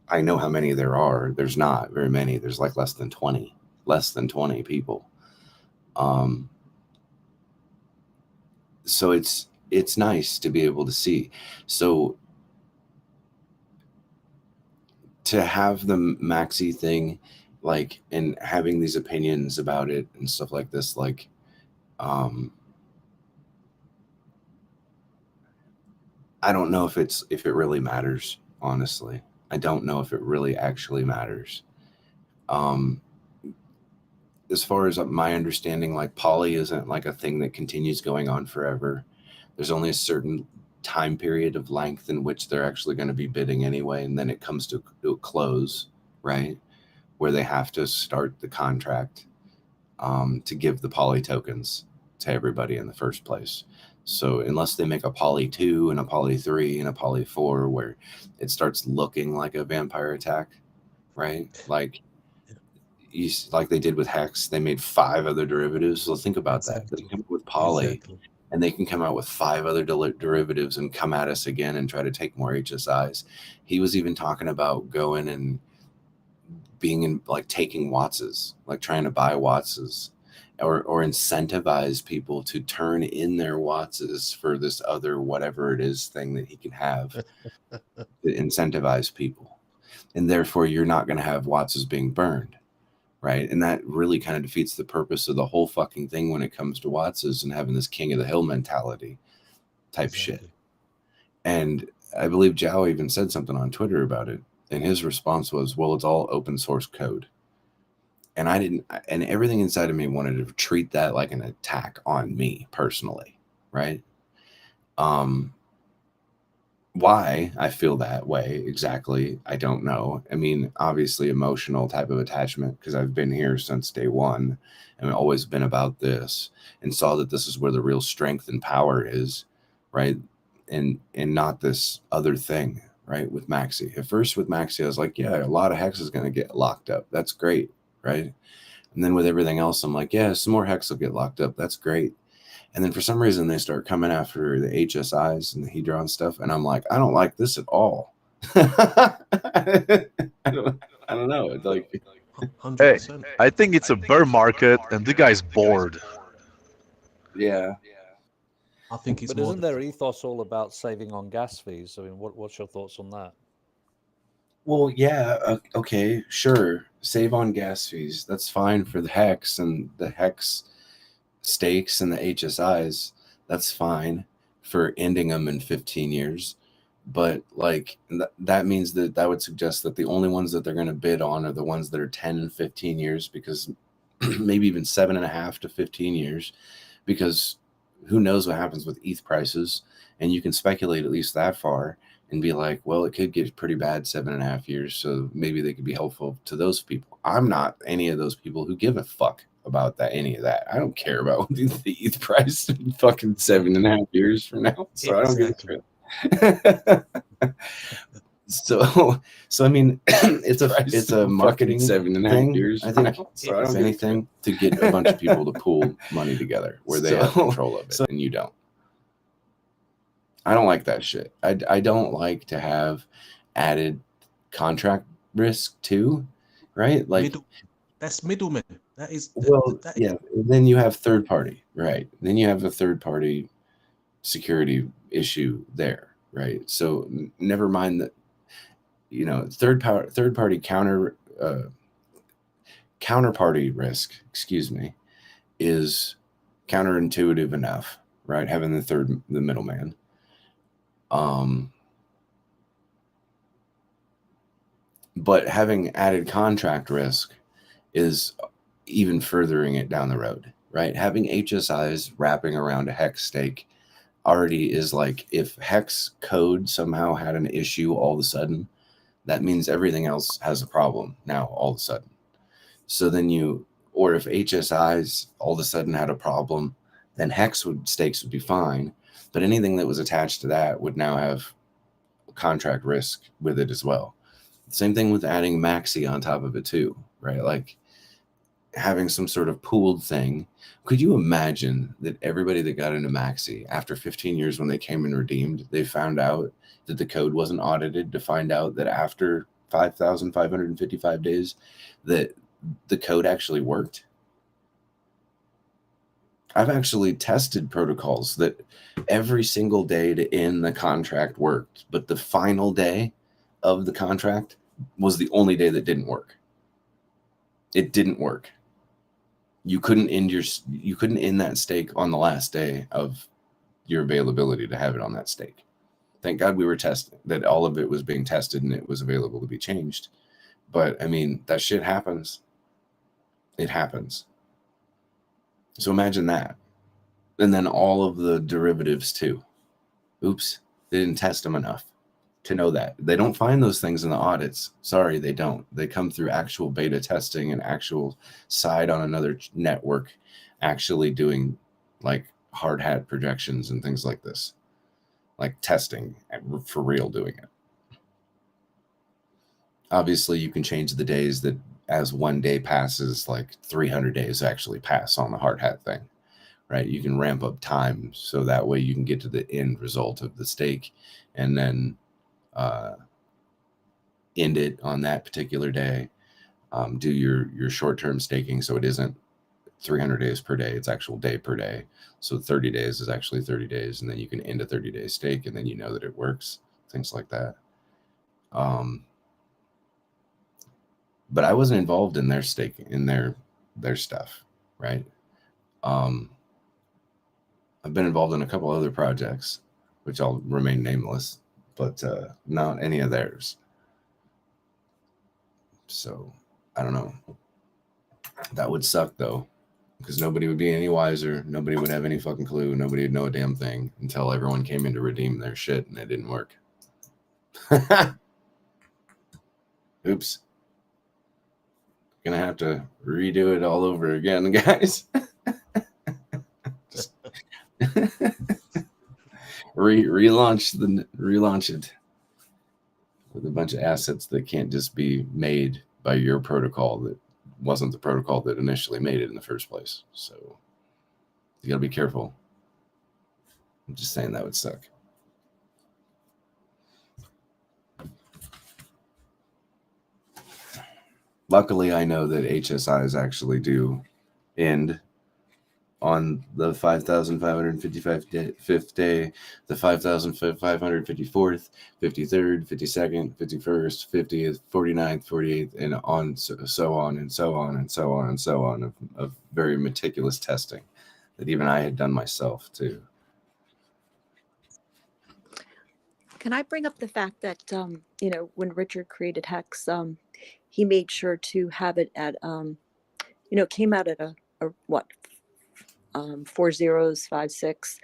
I know how many there are. There's not very many. There's like less than 20 people. So it's nice to be able to see. So to have the Maxi thing, like, and having these opinions about it and stuff like this, like, I don't know if it really matters, honestly. I don't know if it really actually matters. As far as my understanding, like, poly isn't like a thing that continues going on forever. There's only a certain time period of length in which they're actually going to be bidding anyway, and then it comes to a close, right, where they have to start the contract to give the poly tokens to everybody in the first place. So unless they make a poly 2 and a poly 3 and a poly 4 where it starts looking like a vampire attack, right, like they did with Hex, they made 5 other derivatives. So think about that. They come up with poly, and they can come out with 5 other derivatives and come at us again and try to take more HSIs. He was even talking about going and being in, like, taking Wattses, like trying to buy Wattses, or incentivize people to turn in their Wattses for this other whatever it is thing that he can have to incentivize people. And therefore you're not going to have Wattses being burned. Right. And that really kind of defeats the purpose of the whole fucking thing when it comes to Wattses and having this king of the hill mentality type shit. And I believe Zhao even said something on Twitter about it. And his response was, well, it's all open source code. And and everything inside of me wanted to treat that like an attack on me personally, right? Why I feel that way exactly, I don't know. I mean, obviously emotional type of attachment, because I've been here since day one and always been about this, and saw that this is where the real strength and power is, right? And not this other thing, right? With Maxi. At first with Maxi, I was like, yeah, a lot of hex is going to get locked up. That's great, right? And then with everything else, I'm like, yeah, some more hex will get locked up. That's great. And then for some reason they start coming after the HSIs and the Hedron stuff, and I'm like, I don't like this at all. I don't know. It's like, Hundred Hey, percent. I think it's a bear market, and the guy's bored. yeah. I think it's But more. isn't their ethos all about saving on gas fees? I mean, what's your thoughts on that? Well, yeah. Okay, sure. Save on gas fees. That's fine for the hex and the hex stakes and the HSIs. That's fine for ending them in 15 years. But like that means that would suggest that the only ones that they're going to bid on are the ones that are 10 and 15 years, because maybe even 7.5 to 15 years, because who knows what happens with ETH prices. And you can speculate at least that far and be like, well, it could get pretty bad 7.5 years, so maybe they could be helpful to those people. I'm not any of those people who give a fuck about that, any of that. I don't care about the ETH price in fucking 7.5 years from now, so I don't give a Exactly. shit. So I mean, it's a marketing 7.5 thing, years. I think, so if anything, to get a bunch of people to pool money together where they have control of it and you don't. I don't like that shit. I don't like to have added contract risk too, right? Like, That's middlemen. That is. well, That yeah. Then you have third party, right? Then you have a third party security issue there, right? So never mind that, third party counterparty risk, excuse me, is counterintuitive enough, right? Having the middleman. But having added contract risk is even furthering it down the road, right? Having HSIs wrapping around a hex stake already is like, if hex code somehow had an issue all of a sudden, that means everything else has a problem now all of a sudden. So then or if HSIs all of a sudden had a problem, then hex stakes would be fine, but anything that was attached to that would now have contract risk with it as well. Same thing with adding Maxi on top of it too, right? Like having some sort of pooled thing. Could you imagine that everybody that got into Maxi after 15 years, when they came and redeemed, they found out that the code wasn't audited, to find out that after 5,555 days that the code actually worked? I've actually tested protocols that every single day to end the contract worked, but the final day of the contract was the only day that didn't work. It didn't work. You couldn't end that stake on the last day of your availability to have it on that stake. Thank God we were testing that, all of it was being tested and it was available to be changed. But I mean, that shit happens. It happens. So imagine that. And then all of the derivatives too. Oops, they didn't test them enough to know that. They don't find those things in the audits. Sorry, they don't. They come through actual beta testing and actual side on another network actually doing like hard hat projections and things like this. Like testing for real, doing it. Obviously, you can change the days that as one day passes, like 300 days actually pass on the hard hat thing, right? You can ramp up time so that way you can get to the end result of the stake and then end it on that particular day. Do your short-term staking so it isn't 300 days per day, it's actual day per day. So 30 days is actually 30 days, and then you can end a 30-day stake, and then you know that it works, things like that. But I wasn't involved in their staking, in their stuff, right? I've been involved in a couple other projects, which I'll remain nameless, but not any of theirs. So I don't know. That would suck though, because nobody would be any wiser. Nobody would have any fucking clue. Nobody would know a damn thing until everyone came in to redeem their shit and it didn't work. Oops. Gonna have to redo it all over again, guys. Just relaunch it with a bunch of assets that can't just be made by your protocol that wasn't the protocol that initially made it in the first place. So you gotta be careful. I'm just saying that would suck. Luckily, I know that HSIs actually do end on the 5,555th day, the 5,554th, 53rd, 52nd, 51st, 50th, 49th, 48th, and on so on and so on and so on and so on of very meticulous testing that even I had done myself too. Can I bring up the fact that when Richard created Hex, he made sure to have it at it came out at a what 4 zeros 5 6.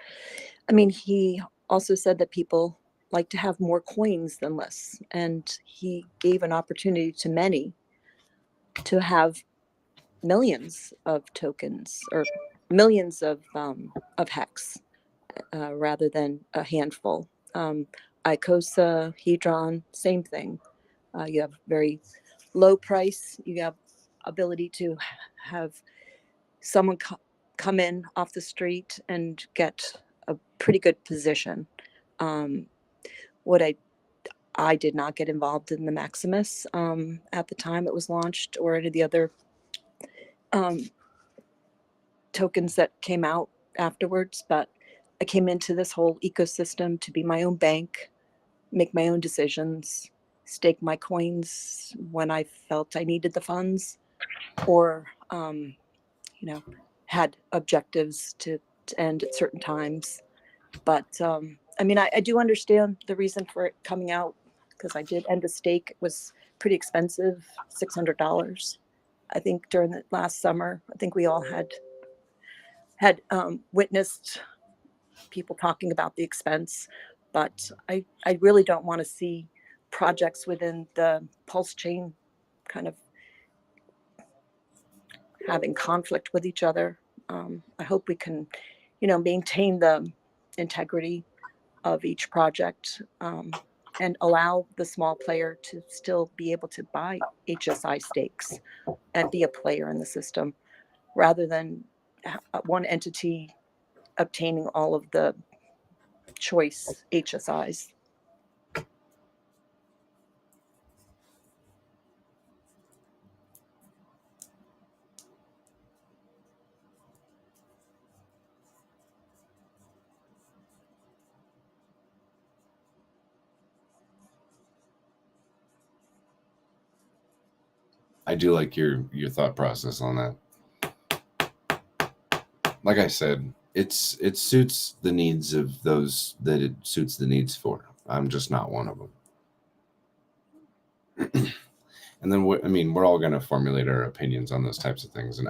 I mean, he also said that people like to have more coins than less, and he gave an opportunity to many to have millions of tokens or millions of Hex rather than a handful. Icosa, Hedron, same thing. You have very low price. You have ability to have someone come in off the street and get a pretty good position. What I did not get involved in the Maximus at the time it was launched, or any of the other tokens that came out afterwards, but I came into this whole ecosystem to be my own bank, make my own decisions, stake my coins when I felt I needed the funds, or had objectives to end at certain times. But I mean, I do understand the reason for it coming out, because I did end a stake. It was pretty expensive, $600. I think during the last summer, I think we all had witnessed people talking about the expense, but I really don't want to see projects within the Pulse chain kind of having conflict with each other. I hope we can, maintain the integrity of each project and allow the small player to still be able to buy HSI stakes and be a player in the system, rather than one entity obtaining all of the choice HSIs. I do like your thought process on that. Like I said, it suits the needs of those that it suits the needs for. I'm just not one of them. And then we're all going to formulate our opinions on those types of things, and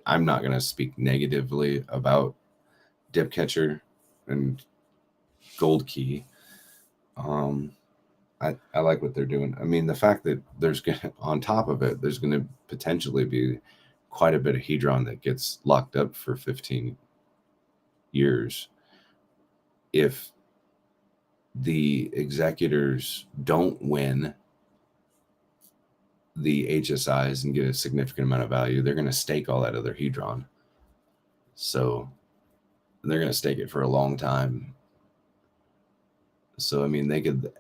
I'm not going to speak negatively about Dipcatcher and Gold Key. I like what they're doing. I mean, the fact that on top of it, there's going to potentially be quite a bit of Hedron that gets locked up for 15 years if the executors don't win the HSIs and get a significant amount of value. They're going to stake all that other Hedron. So they're going to stake it for a long time. So, I mean, they could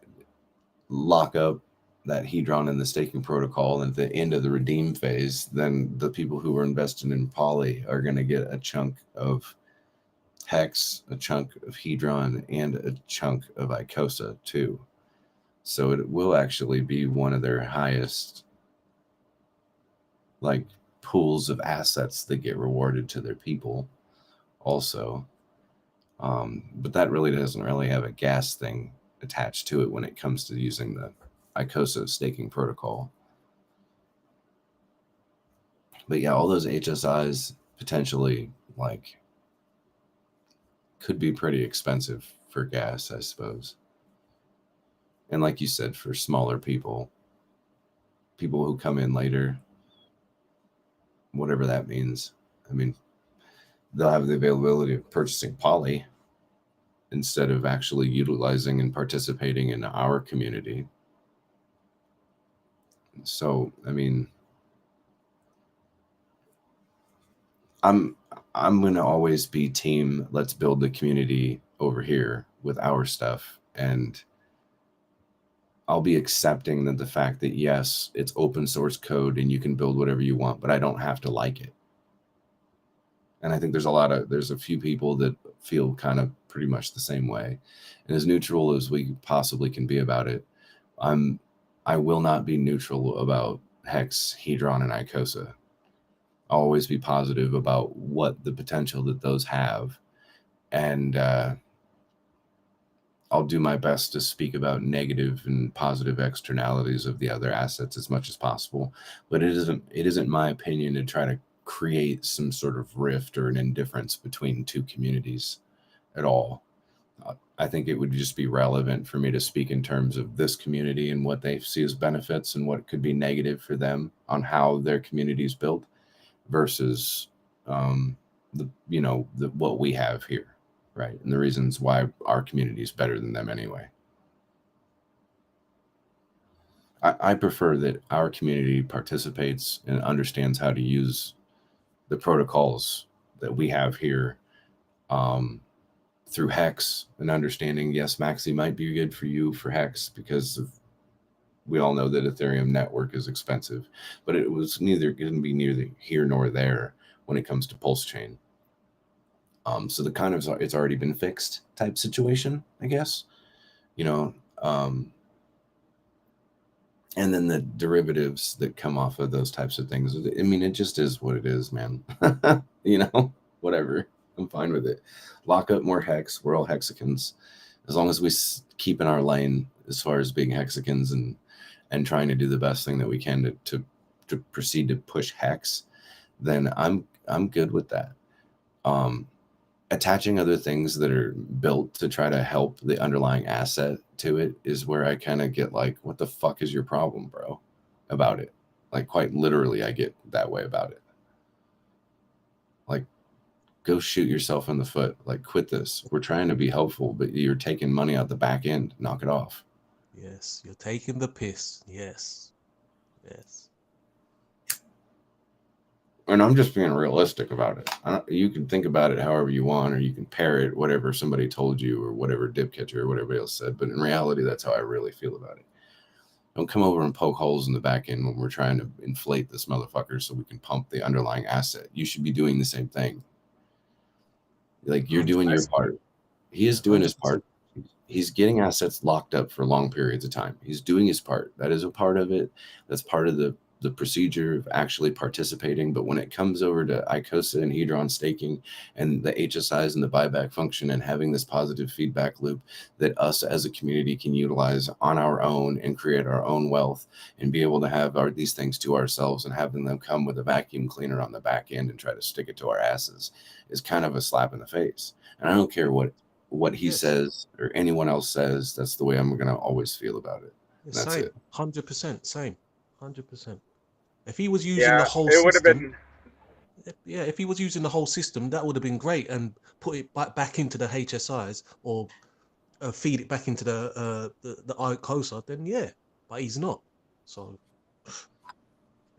lock up that Hedron in the staking protocol, and at the end of the redeem phase, then the people who were invested in Poly are going to get a chunk of Hex, a chunk of Hedron, and a chunk of Icosa too. So it will actually be one of their highest pools of assets that get rewarded to their people also. But that really doesn't really have a gas thing attached to it when it comes to using the Icosa staking protocol. But yeah, all those HSIs potentially like could be pretty expensive for gas, I suppose. And like you said, for smaller people who come in later, whatever that means. I mean, they'll have the availability of purchasing poly instead of actually utilizing and participating in our community. So, I mean, I'm going to always be team let's build the community over here with our stuff, and I'll be accepting that the fact that yes, it's open source code and you can build whatever you want, but I don't have to like it. And I think there's a few people that feel kind of pretty much the same way. And as neutral as we possibly can be about it, I will not be neutral about Hex, Hedron, and Icosa. I'll always be positive about what the potential that those have. And I'll do my best to speak about negative and positive externalities of the other assets as much as possible. But it isn't my opinion to try to create some sort of rift or an indifference between two communities at all. I think it would just be relevant for me to speak in terms of this community and what they see as benefits and what could be negative for them on how their community is built versus what we have here, right? And the reasons why our community is better than them anyway. I prefer that our community participates and understands how to use the protocols that we have here through Hex and understanding, yes, Maxi might be good for you for Hex because we all know that Ethereum network is expensive, but it was going to be neither here nor there when it comes to Pulse Chain. So the kind of it's already been fixed type situation, I guess, and then the derivatives that come off of those types of things. I mean, it just is what it is, man. Whatever. I'm fine with it. Lock up more Hex. We're all Hexicans. As long as we keep in our lane as far as being Hexicans and trying to do the best thing that we can to proceed to push Hex, then I'm good with that. Attaching other things that are built to try to help the underlying asset to it is where I kind of get like, what the fuck is your problem, bro, about it? Like, quite literally, I get that way about it. Like, go shoot yourself in the foot. Like, quit this. We're trying to be helpful, but you're taking money out the back end. Knock it off. Yes, you're taking the piss. Yes. And I'm just being realistic about it. You can think about it however you want, or you can parrot whatever somebody told you or whatever Dipcatcher or whatever else said. But in reality, that's how I really feel about it. Don't come over and poke holes in the back end when we're trying to inflate this motherfucker so we can pump the underlying asset. You should be doing the same thing. Like, you're doing your part. He is doing his part. He's getting assets locked up for long periods of time. He's doing his part. That is a part of it. That's part of the procedure of actually participating. But when it comes over to Icosa and Hedron staking and the HSIs and the buyback function and having this positive feedback loop that us as a community can utilize on our own and create our own wealth and be able to have these things to ourselves and having them come with a vacuum cleaner on the back end and try to stick it to our asses is kind of a slap in the face. And I don't care what he says or anyone else says. That's the way I'm going to always feel about it. That's same. it. 100%. Same. 100%. If he was using the whole system, if he was using the whole system, that would have been great, and put it back into the HSIs or feed it back into the Icosa. Then but he's not. So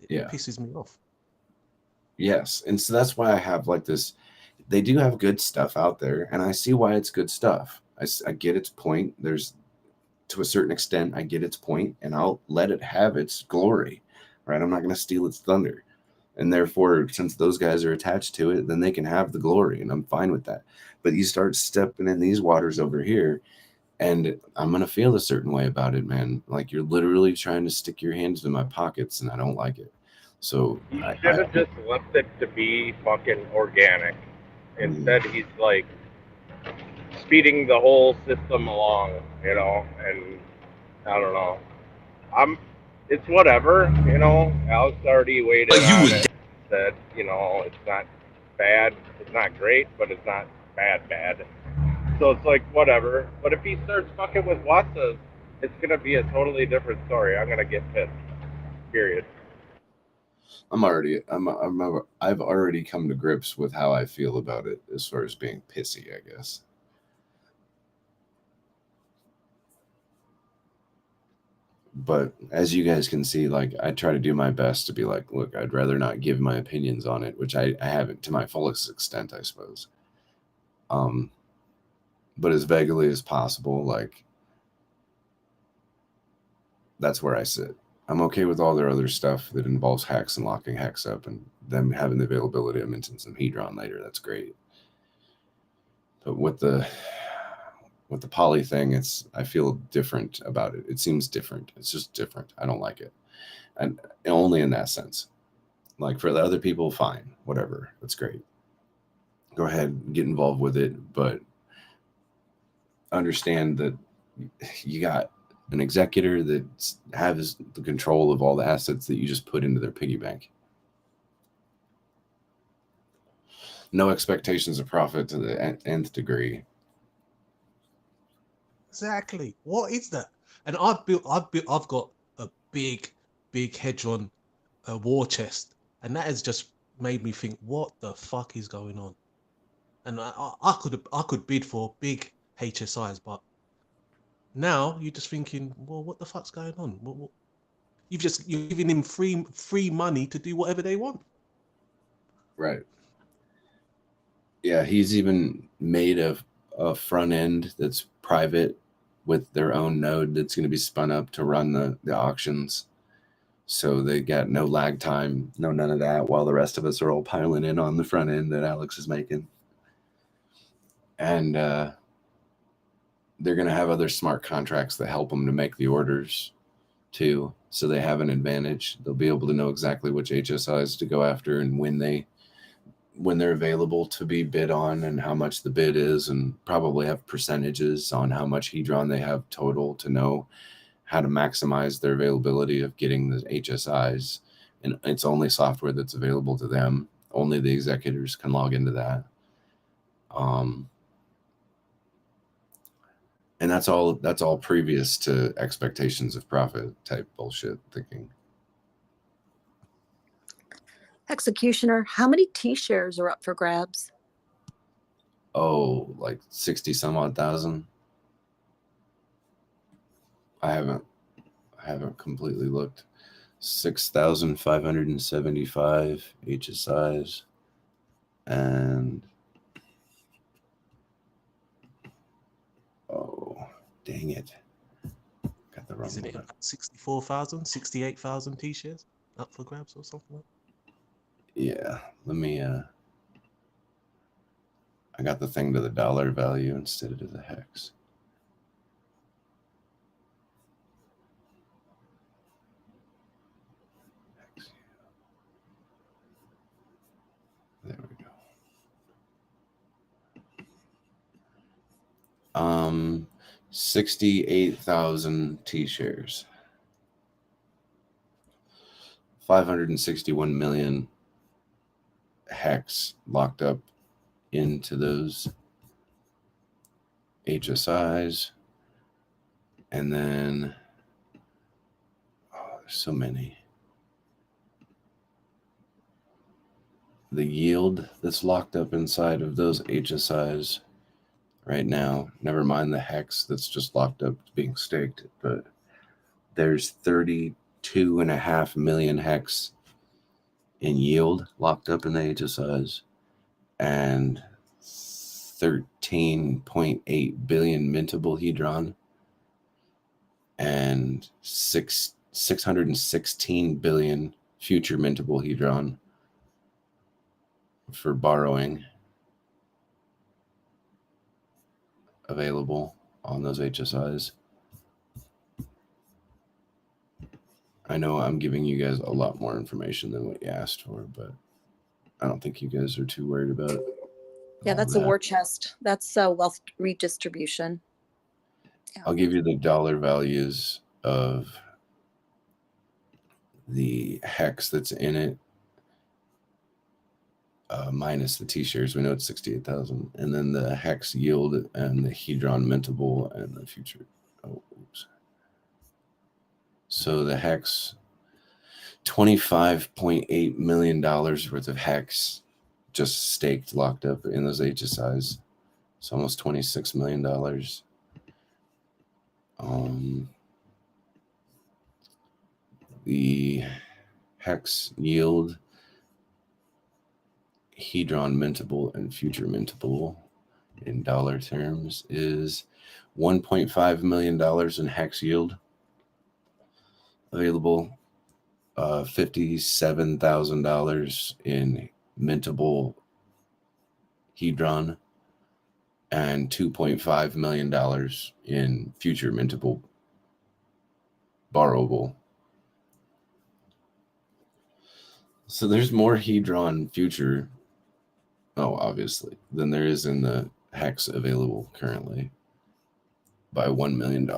it pisses me off. Yes, and so that's why I have like this. They do have good stuff out there, and I see why it's good stuff. I get its point. There's, to a certain extent, I get its point, and I'll let it have its glory. Right? I'm not going to steal its thunder. And therefore, since those guys are attached to it, then they can have the glory, and I'm fine with that. But you start stepping in these waters over here, and I'm going to feel a certain way about it, man. Like, you're literally trying to stick your hands in my pockets, and I don't like it. So he should have just left it to be fucking organic. Instead, he's like speeding the whole system along, and I don't know. It's whatever, Alex already weighed in on it. said, you know, it's not bad, it's not great, but it's not bad. So it's like, whatever. But if he starts fucking with Watsas, it's going to be a totally different story. I'm going to get pissed. Period. I've already come to grips with how I feel about it as far as being pissy, I guess. But as you guys can see, like, I try to do my best to be like, look, I'd rather not give my opinions on it, which I haven't to my fullest extent, I suppose. But as vaguely as possible, like, that's where I sit. I'm okay with all their other stuff that involves hex and locking hex up and them having the availability of minting some Hedron later. That's great. But with the poly thing, I feel different about it. It seems different. It's just different. I don't like it. And only in that sense. Like, for the other people, fine, whatever. That's great. Go ahead, get involved with it, but understand that you got an executor that has the control of all the assets that you just put into their piggy bank. No expectations of profit to the nth degree. Exactly. What is that? And I've got a big Hedron war chest, and that has just made me think, what the fuck is going on? And I could bid for big HSIs, but now you're just thinking, well, what the fuck's going on? What? You're giving him free money to do whatever they want. Right. Yeah, he's even made a front end that's private with their own node that's going to be spun up to run the auctions. So they got no lag time, none of that, while the rest of us are all piling in on the front end that Alex is making. And they're going to have other smart contracts that help them to make the orders too. So they have an advantage. They'll be able to know exactly which HSIs to go after and when they're available to be bid on and how much the bid is, and probably have percentages on how much Hedron they have total to know how to maximize their availability of getting the HSIs. And it's only software that's available to them. Only the executors can log into that. And that's all previous to expectations of profit type bullshit thinking. Executioner, how many T-shares are up for grabs? Oh, like 60 some odd thousand. I haven't completely looked. 6,575 HSIs, and oh, dang it, got the wrong Isn't it one. about 64,000, 68,000 T-shares up for grabs or something like that? Yeah, let me I got the thing to the dollar value instead of to the hex. There we go. 68,000 T-shares. 561 million hex locked up into those HSIs. And then, there's so many. The yield that's locked up inside of those HSIs right now, never mind the hex that's just locked up being staked, but there's 32.5 million hex in yield locked up in the HSIs and 13.8 billion mintable Hedron and 616 billion future mintable Hedron for borrowing available on those HSIs. I know I'm giving you guys a lot more information than what you asked for, but I don't think you guys are too worried about it. Yeah, that's a war chest. That's wealth redistribution. Yeah. I'll give you the dollar values of the hex that's in it minus the T-shares. We know it's 68,000. And then the hex yield and the hedron mintable and the future. Oh, oops. So the hex, $25.8 million worth of hex just staked, locked up in those HSIs. It's almost $26 million. The hex yield, hedron mintable and future mintable in dollar terms is $1.5 million in hex yield available, $57,000 in mintable hedron, and $2.5 million in future mintable borrowable. So there's more hedron future, obviously, than there is in the hex available currently by $1 million.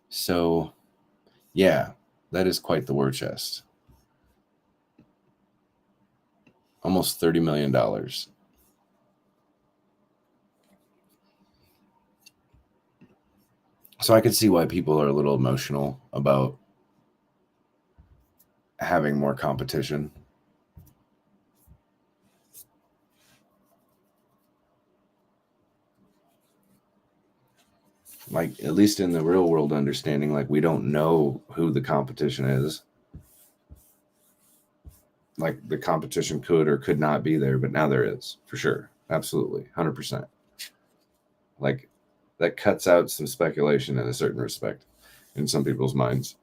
So, yeah, that is quite the war chest. Almost $30 million. So I could see why people are a little emotional about having more competition. Like, at least in the real world understanding, like, we don't know who the competition is. Like, the competition could or could not be there, but now there is, for sure. Absolutely. 100%. Like, that cuts out some speculation in a certain respect in some people's minds.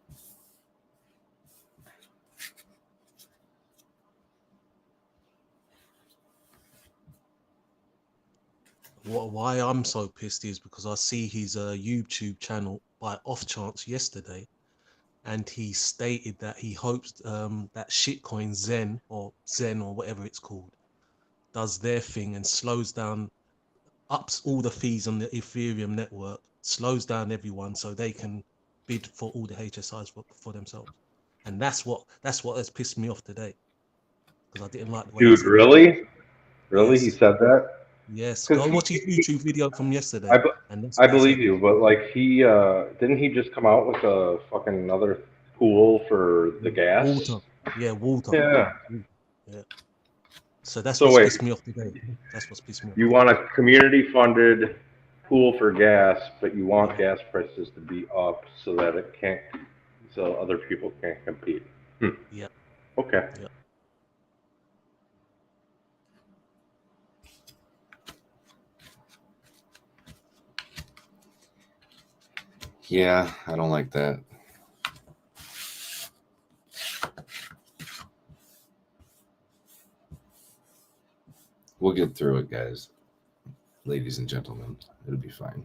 Why I'm so pissed is because I see his YouTube channel by off chance yesterday, and he stated that he hopes that shitcoin Zen or whatever it's called does their thing and slows down, ups all the fees on the Ethereum network, slows down everyone so they can bid for all the HSIs for themselves. And that's what has pissed me off today, because I didn't like the way he Dude, said it. really? Really? He Yes. said that? Yes, go Because and watch his YouTube video from yesterday. I, And that's I what he believe said. you, but like he didn't he just come out with a fucking another pool for the gas? Water. Yeah, water. Yeah. Yeah. So that's So what's wait, pissed me off today. That's what's pissed me off. you want a community funded pool for gas, but you want Yeah. gas prices to be up so that it can't, so other people can't compete. Yeah. Okay. Yeah. Yeah, I don't like that. We'll get through it, guys. Ladies and gentlemen, it'll be fine.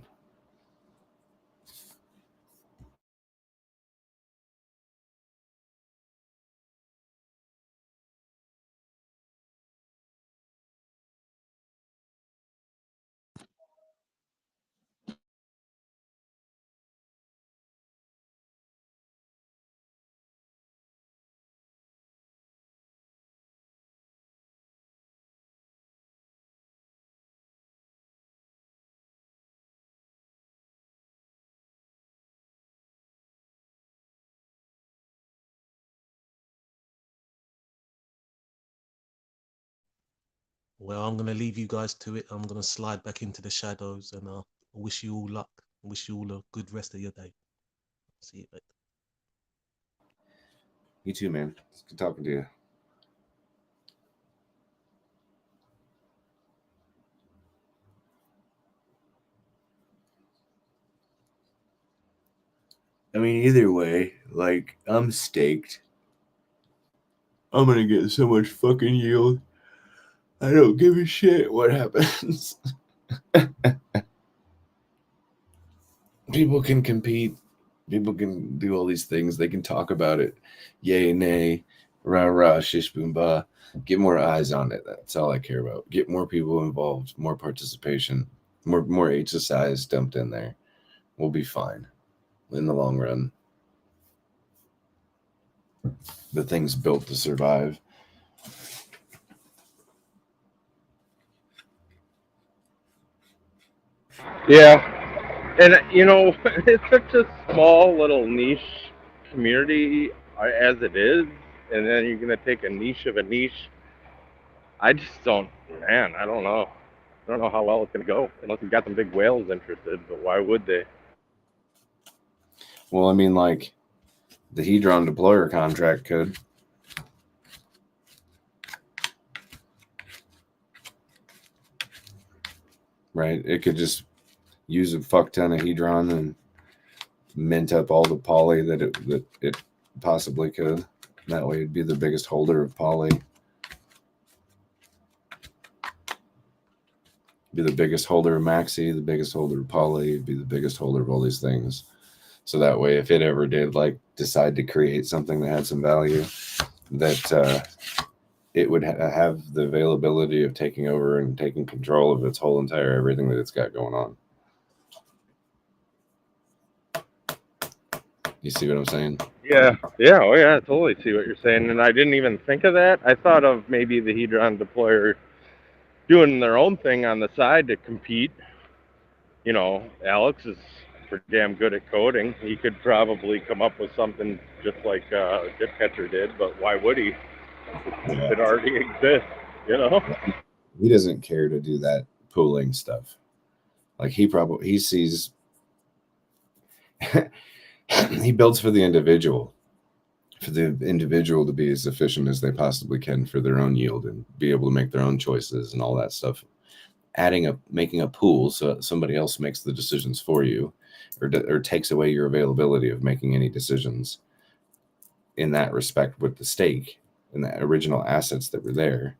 Well, I'm gonna leave you guys to it. I'm gonna slide back into the shadows, and I wish you all luck. I wish you all a good rest of your day. See you later. You too, man. It's good talking to you. I mean, either way, like, I'm staked. I'm gonna get so much fucking yield. I don't give a shit what happens. People can compete. People can do all these things. They can talk about it, yay, nay. Rah rah, shish boom bah. Get more eyes on it. That's all I care about. Get more people involved, more participation, more HSIs dumped in there. We'll be fine in the long run. The thing's built to survive. Yeah, and it's such a small little niche community as it is, and then you're gonna take a niche of a niche. I just don't, man. I don't know. I don't know how well it's gonna go unless you've got some big whales interested. But why would they? Well, I mean, like the Hedron deployer contract could. Right? It could just use a fuck ton of Hedron and mint up all the poly that it possibly could. That way it'd be the biggest holder of poly. Be the biggest holder of maxi, the biggest holder of poly, be the biggest holder of all these things. So that way, if it ever did like decide to create something that had some value, that it would have the availability of taking over and taking control of its whole entire everything that it's got going on. You see what I'm saying? Yeah, oh yeah, I totally see what you're saying, and I didn't even think of that. I thought of maybe the Hedron deployer doing their own thing on the side to compete. Alex is pretty damn good at coding. He could probably come up with something just like Dipcatcher did, but why would he? It already exists, He doesn't care to do that pooling stuff. Like he sees he builds for the individual to be as efficient as they possibly can for their own yield and be able to make their own choices and all that stuff. Making a pool so somebody else makes the decisions for you, or takes away your availability of making any decisions in that respect with the stake and the original assets that were there.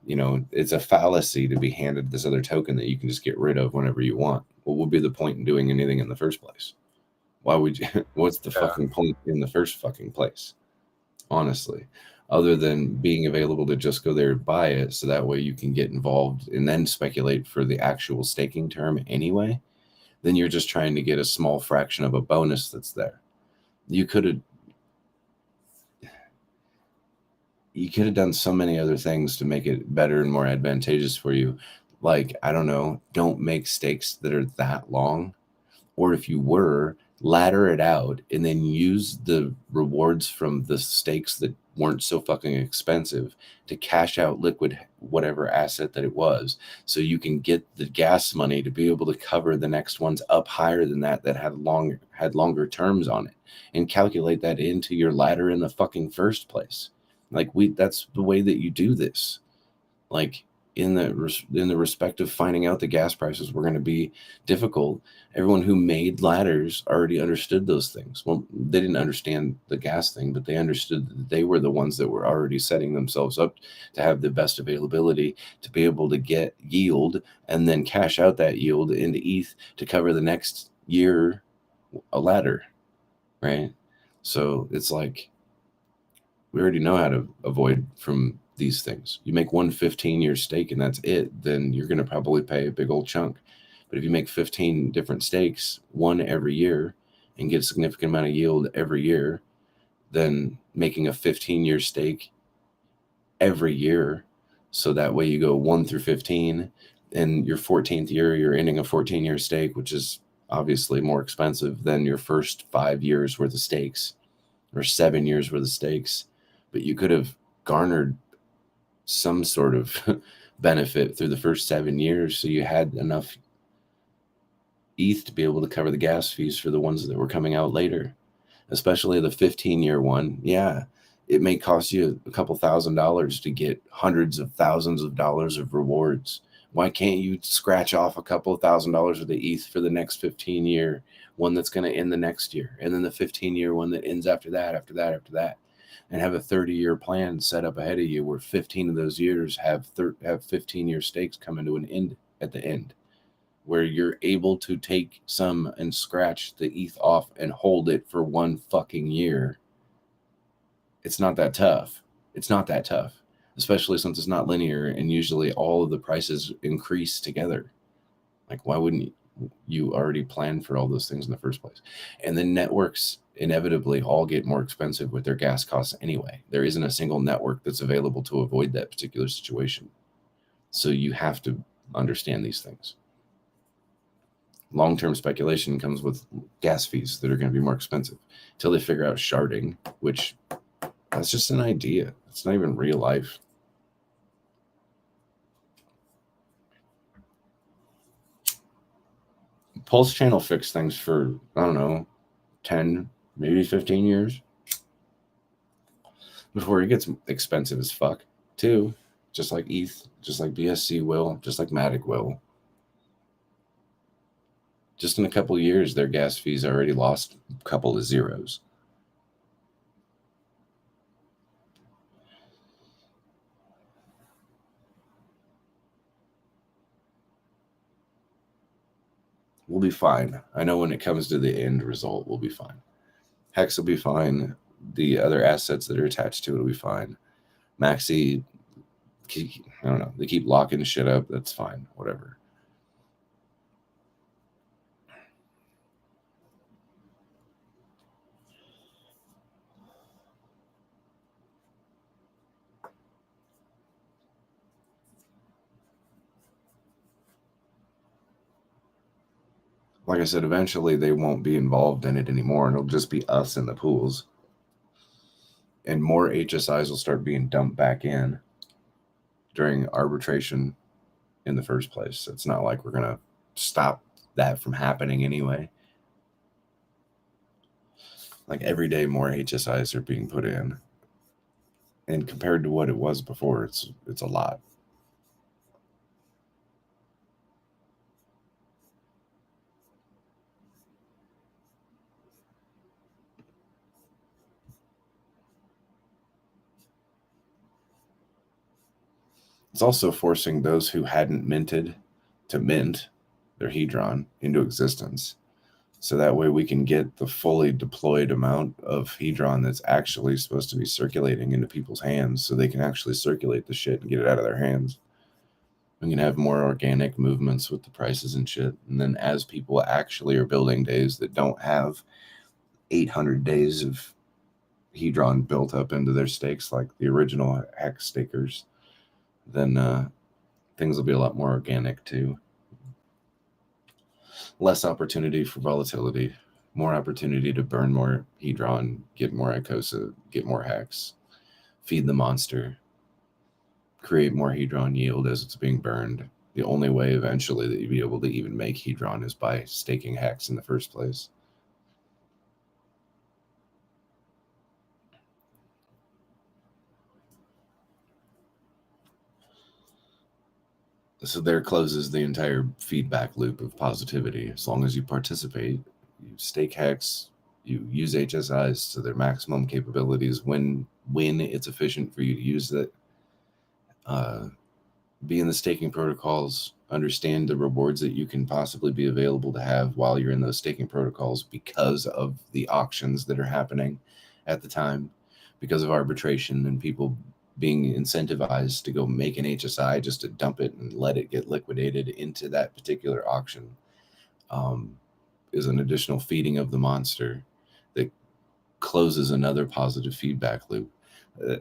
It's a fallacy to be handed this other token that you can just get rid of whenever you want. What would be the point in doing anything in the first place? Why would you? What's the fucking point in the first fucking place? Honestly, other than being available to just go there and buy it, so that way you can get involved and then speculate for the actual staking term anyway, then you're just trying to get a small fraction of a bonus that's there. You could have done so many other things to make it better and more advantageous for you. Like, I don't know, don't make stakes that are that long. Or if you were, ladder it out and then use the rewards from the stakes that weren't so fucking expensive to cash out liquid whatever asset that it was, so you can get the gas money to be able to cover the next ones up higher than that had longer terms on it, and calculate that into your ladder in the fucking first place. Like, that's the way that you do this. Like, in the respect of finding out the gas prices were going to be difficult, everyone who made ladders already understood those things. Well, they didn't understand the gas thing, but they understood that they were the ones that were already setting themselves up to have the best availability to be able to get yield and then cash out that yield into ETH to cover the next year a ladder, right? So it's like, we already know how to avoid from these things. You make one 15-year stake and that's it, then you're going to probably pay a big old chunk. But if you make 15 different stakes, one every year, and get a significant amount of yield every year, then making a 15-year stake every year, so that way you go 1 through 15, and your 14th year, you're ending a 14-year stake, which is obviously more expensive than your first 5 years worth of stakes, or 7 years worth of stakes. But you could have garnered some sort of benefit through the first 7 years, so you had enough ETH to be able to cover the gas fees for the ones that were coming out later, especially the 15-year one. Yeah, it may cost you a couple $1,000s to get hundreds of thousands of dollars of rewards. Why can't you scratch off a couple of $1,000s of the ETH for the next 15-year one that's going to end the next year, and then the 15-year one that ends after that, and have a 30-year plan set up ahead of you where 15 of those years have 15-year stakes coming to an end at the end, where you're able to take some and scratch the ETH off and hold it for one fucking year. It's not that tough. It's not that tough, especially since it's not linear and usually all of the prices increase together. Like, why wouldn't you already plan for all those things in the first place? And then networks inevitably all get more expensive with their gas costs anyway. There isn't a single network that's available to avoid that particular situation. So you have to understand these things. Long-term speculation comes with gas fees that are going to be more expensive until they figure out sharding, which that's just an idea. It's not even real life. Pulse channel fixed things for, I don't know, 10, maybe 15 years before it gets expensive as fuck, too. Just like ETH, just like BSC will, just like Matic will. Just in a couple of years, their gas fees already lost a couple of zeros. We'll be fine. I know when it comes to the end result, we'll be fine. Hex will be fine. The other assets that are attached to it will be fine. Maxi, I don't know. They keep locking shit up. That's fine. Whatever. Like I said, eventually they won't be involved in it anymore, and it'll just be us in the pools. And more HSIs will start being dumped back in during arbitration in the first place. It's not like we're going to stop that from happening anyway. Like every day, more HSIs are being put in. And compared to what it was before, it's a lot. It's also forcing those who hadn't minted to mint their Hedron into existence. So that way we can get the fully deployed amount of Hedron that's actually supposed to be circulating into people's hands so they can actually circulate the shit and get it out of their hands. We can have more organic movements with the prices and shit. And then as people actually are building days that don't have 800 days of Hedron built up into their stakes like the original Hex stakers, then things will be a lot more organic too. Less opportunity for volatility, more opportunity to burn more Hedron, get more Icosa, get more Hex, feed the monster, create more Hedron yield as it's being burned. The only way eventually that you'd be able to even make Hedron is by staking Hex in the first place. So there closes the entire feedback loop of positivity. As long as you participate, you stake Hex, you use HSIs to their maximum capabilities when it's efficient for you to use it. Be in the staking protocols, understand the rewards that you can possibly be available to have while you're in those staking protocols because of the auctions that are happening at the time, because of arbitration and people being incentivized to go make an HSI just to dump it and let it get liquidated into that particular auction, is an additional feeding of the monster that closes another positive feedback loop.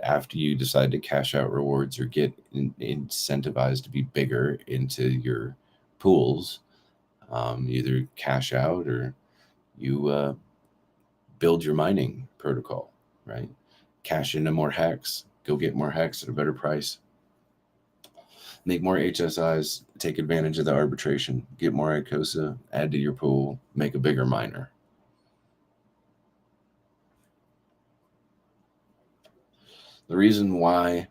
After you decide to cash out rewards or get incentivized to be bigger into your pools, either cash out or you build your mining protocol, right? Cash into more Hex, go get more Hex at a better price, make more HSIs, take advantage of the arbitration, get more Icosa, add to your pool, make a bigger miner. The reason why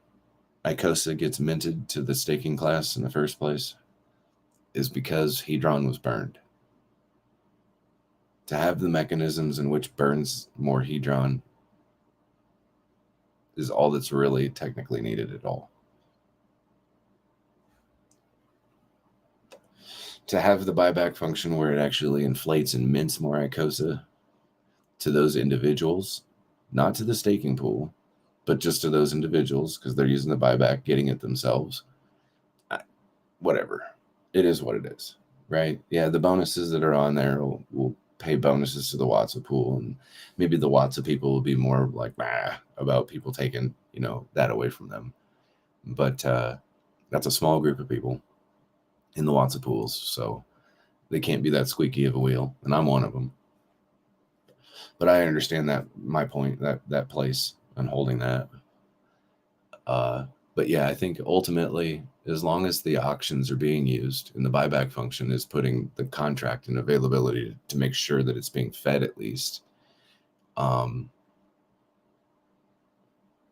Icosa gets minted to the staking class in the first place is because Hedron was burned. To have the mechanisms in which burns more Hedron is all that's really technically needed at all. To have the buyback function where it actually inflates and mints more Icosa to those individuals, not to the staking pool, But just to those individuals, because they're using the buyback, getting it themselves, whatever. It is what it is, right? Yeah, the bonuses that are on there will pay bonuses to the Watsa pool, and maybe the Watsa people will be more like about people taking, that away from them. But that's a small group of people in the Watsa pools, so they can't be that squeaky of a wheel, and I'm one of them. But I understand that my point, that place on holding that. But yeah, I think ultimately, as long as the auctions are being used and the buyback function is putting the contract and availability to make sure that it's being fed at least,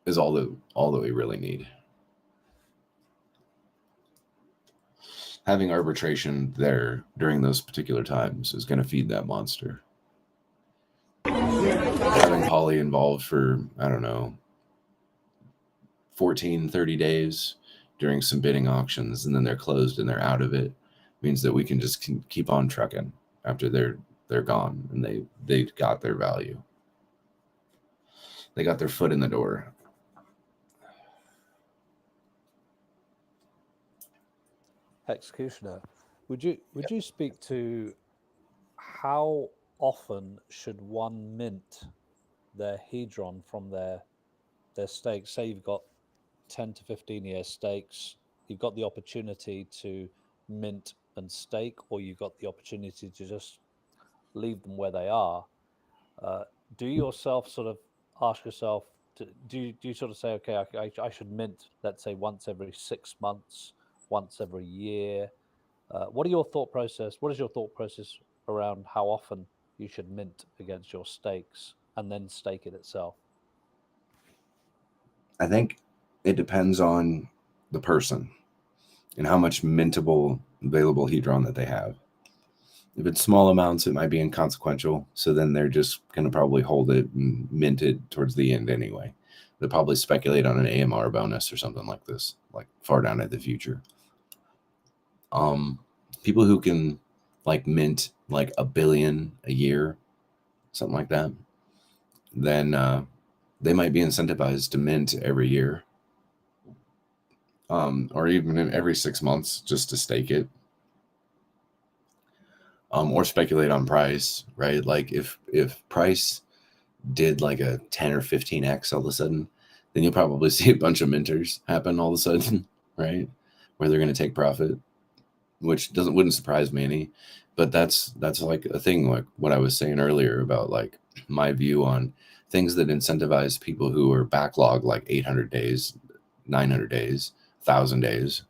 is all that we really need. Having arbitration there during those particular times is going to feed that monster. Having poly involved for, I don't know, 14, 30 days during some bidding auctions, and then they're closed and they're out of it, means that we can just keep on trucking after they're gone and they got their value. They got their foot in the door. Executioner, would you speak to how often should one mint their hedron from their stakes? Say you've got 10 to 15 year stakes, you've got the opportunity to mint and stake, or you've got the opportunity to just leave them where they are. Do you yourself sort of ask yourself, do you sort of say, okay, I should mint, let's say, once every 6 months, once every year? What is your thought process around how often you should mint against your stakes and then stake it itself? I think it depends on the person and how much mintable available hedron that they have. If it's small amounts, it might be inconsequential. So then they're just going to probably hold it and mint it towards the end anyway. They'll probably speculate on an AMR bonus or something like this, like far down in the future. People who can like mint like $1 billion a year, something like that, then they might be incentivized to mint every year, or even in every 6 months just to stake it. Or speculate on price, right? Like if price did like a 10 or 15x all of a sudden, then you'll probably see a bunch of minters happen all of a sudden, right? Where they're going to take profit, which wouldn't surprise me any. But that's like a thing, like what I was saying earlier about like my view on things that incentivize people who are backlog like 800 days, 900 days, 1,000 days,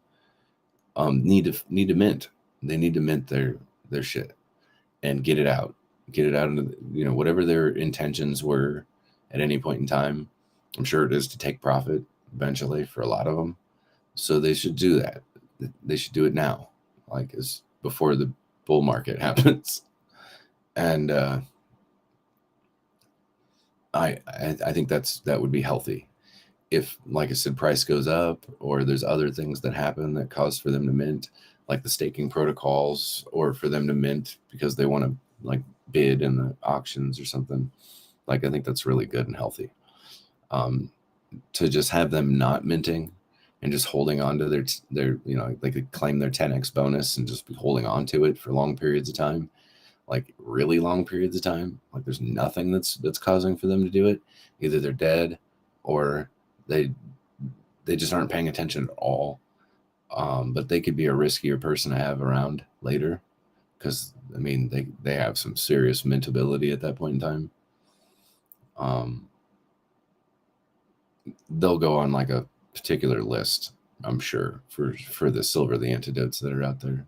need to mint. They need to mint their shit and get it out into, whatever their intentions were at any point in time. I'm sure it is to take profit eventually for a lot of them. So they should do that. They should do it now, like as before the bull market happens. And I think that would be healthy. If, like I said, price goes up or there's other things that happen that cause for them to mint, like the staking protocols, or for them to mint because they want to like bid in the auctions or something, like I think that's really good and healthy. To just have them not minting and just holding on to their they could claim their 10x bonus and just be holding on to it for long periods of time, like really long periods of time. Like there's nothing that's causing for them to do it. Either they're dead or they just aren't paying attention at all. But they could be a riskier person to have around later, because I mean they have some serious mintability at that point in time. They'll go on like a particular list, I'm sure, for the silver, the antidotes that are out there.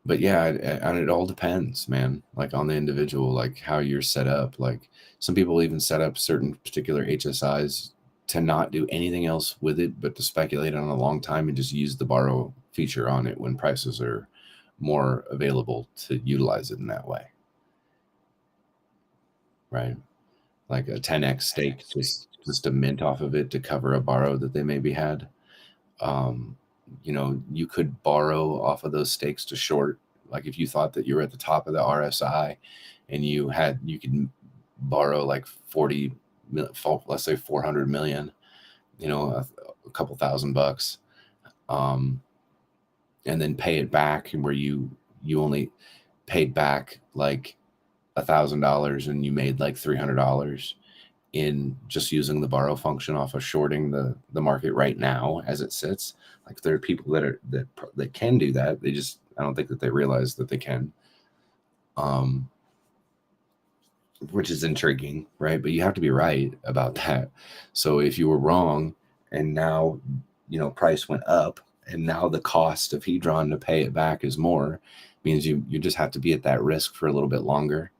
But yeah, and it all depends, man, like on the individual, like how you're set up. Like some people even set up certain particular HSIs to not do anything else with it, but to speculate on a long time and just use the borrow feature on it when prices are more available to utilize it in that way. Right? Like a 10x stake, just to mint off of it to cover a borrow that they maybe had. You could borrow off of those stakes to short. Like if you thought that you were at the top of the RSI and you could borrow like 40 let's say 400 million, a couple $1,000, and then pay it back, where you only paid back like $1,000 and you made like $300 in just using the borrow function off of shorting the market right now as it sits. Like, there are people that can do that. I don't think that they realize that they can, which is intriguing, right? But you have to be right about that. So if you were wrong and now, price went up, and now the cost of Hedron to pay it back is more, means you just have to be at that risk for a little bit longer.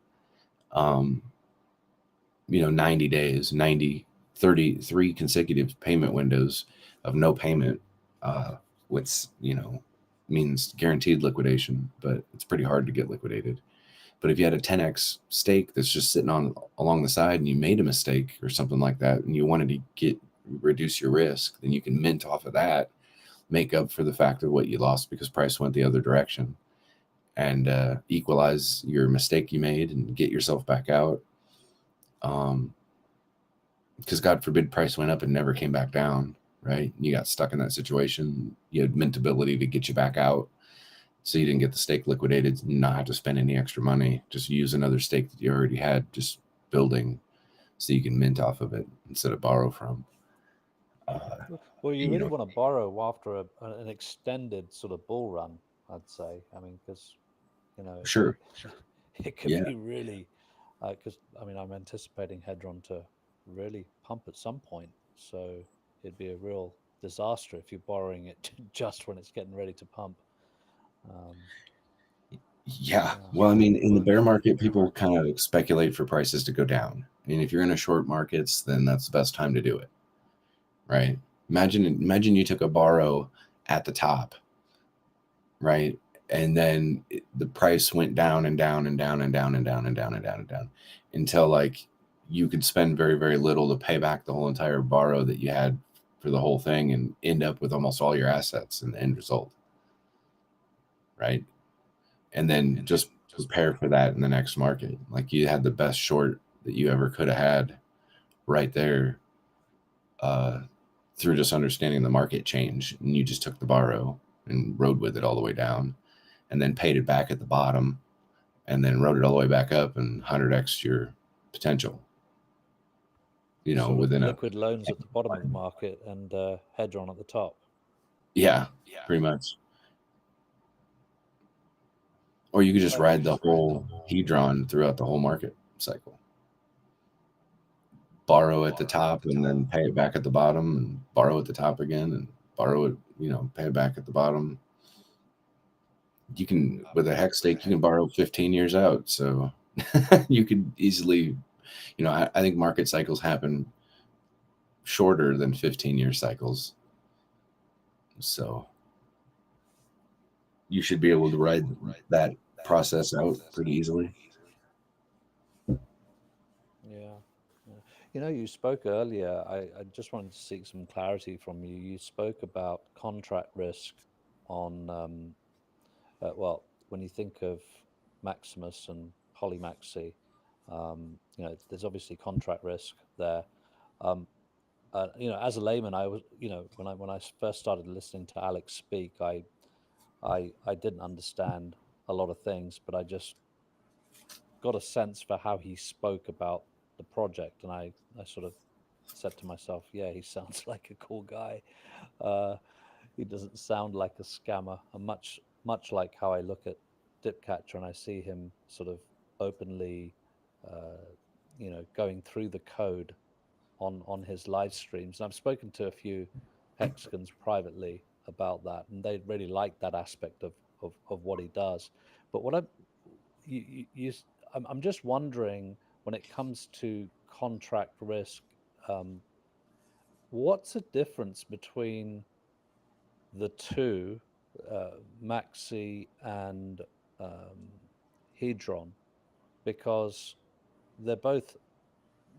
90 days, 33 consecutive payment windows of no payment, which, means guaranteed liquidation, but it's pretty hard to get liquidated. But if you had a 10x stake that's just sitting along the side, and you made a mistake or something like that, and you wanted to reduce your risk, then you can mint off of that, make up for the fact of what you lost because price went the other direction, and equalize your mistake you made and get yourself back out. Because God forbid price went up and never came back down, right? You got stuck in that situation. You had mint ability to get you back out, so you didn't get the stake liquidated, not have to spend any extra money. Just use another stake that you already had, just building, so you can mint off of it instead of borrow from. Well, you really want to borrow after an extended sort of bull run, I'd say. I mean, because Sure, it could be really, because I'm anticipating Hedron to really pump at some point, so it'd be a real disaster if you're borrowing it just when it's getting ready to pump. Yeah. Well, in the bear market, people kind of speculate for prices to go down. If you're in a short markets, then that's the best time to do it, right? Imagine you took a borrow at the top, right? And then the price went down and down and down and down and down and down and down and down until like you could spend very, very little to pay back the whole entire borrow that you had for the whole thing and end up with almost all your assets in the end result, right? And then just prepare for that in the next market. Like, you had the best short that you ever could have had right there, through just understanding the market change, and you just took the borrow and rode with it all the way down, and then paid it back at the bottom, and then rode it all the way back up and 100x your potential. Within liquid loans at the bottom of the market and Hedron at the top. Yeah, pretty much. Or you could just ride the whole Hedron throughout the whole market cycle. Borrow at the top and then pay it back at the bottom, and borrow at the top again and borrow it, pay it back at the bottom. You can, with a hex stake, you can borrow 15 years out. So you could easily, I think market cycles happen shorter than 15-year cycles. So you should be able to ride that process out pretty easily. Yeah. You spoke earlier, I just wanted to seek some clarity from you. You spoke about contract risk on, when you think of Maximus and Polymaxy, there's obviously contract risk there. As a layman, I was, when I first started listening to Alex speak, I didn't understand a lot of things, but I just got a sense for how he spoke about the project, and I sort of said to myself, yeah, he sounds like a cool guy. He doesn't sound like a scammer, and much like how I look at Dipcatcher and I see him sort of openly, going through the code on his live streams. And I've spoken to a few Hexagons privately about that, and they really like that aspect of what he does. But what I'm just wondering, when it comes to contract risk, what's the difference between the two, Maxi and Hedron? Because they're both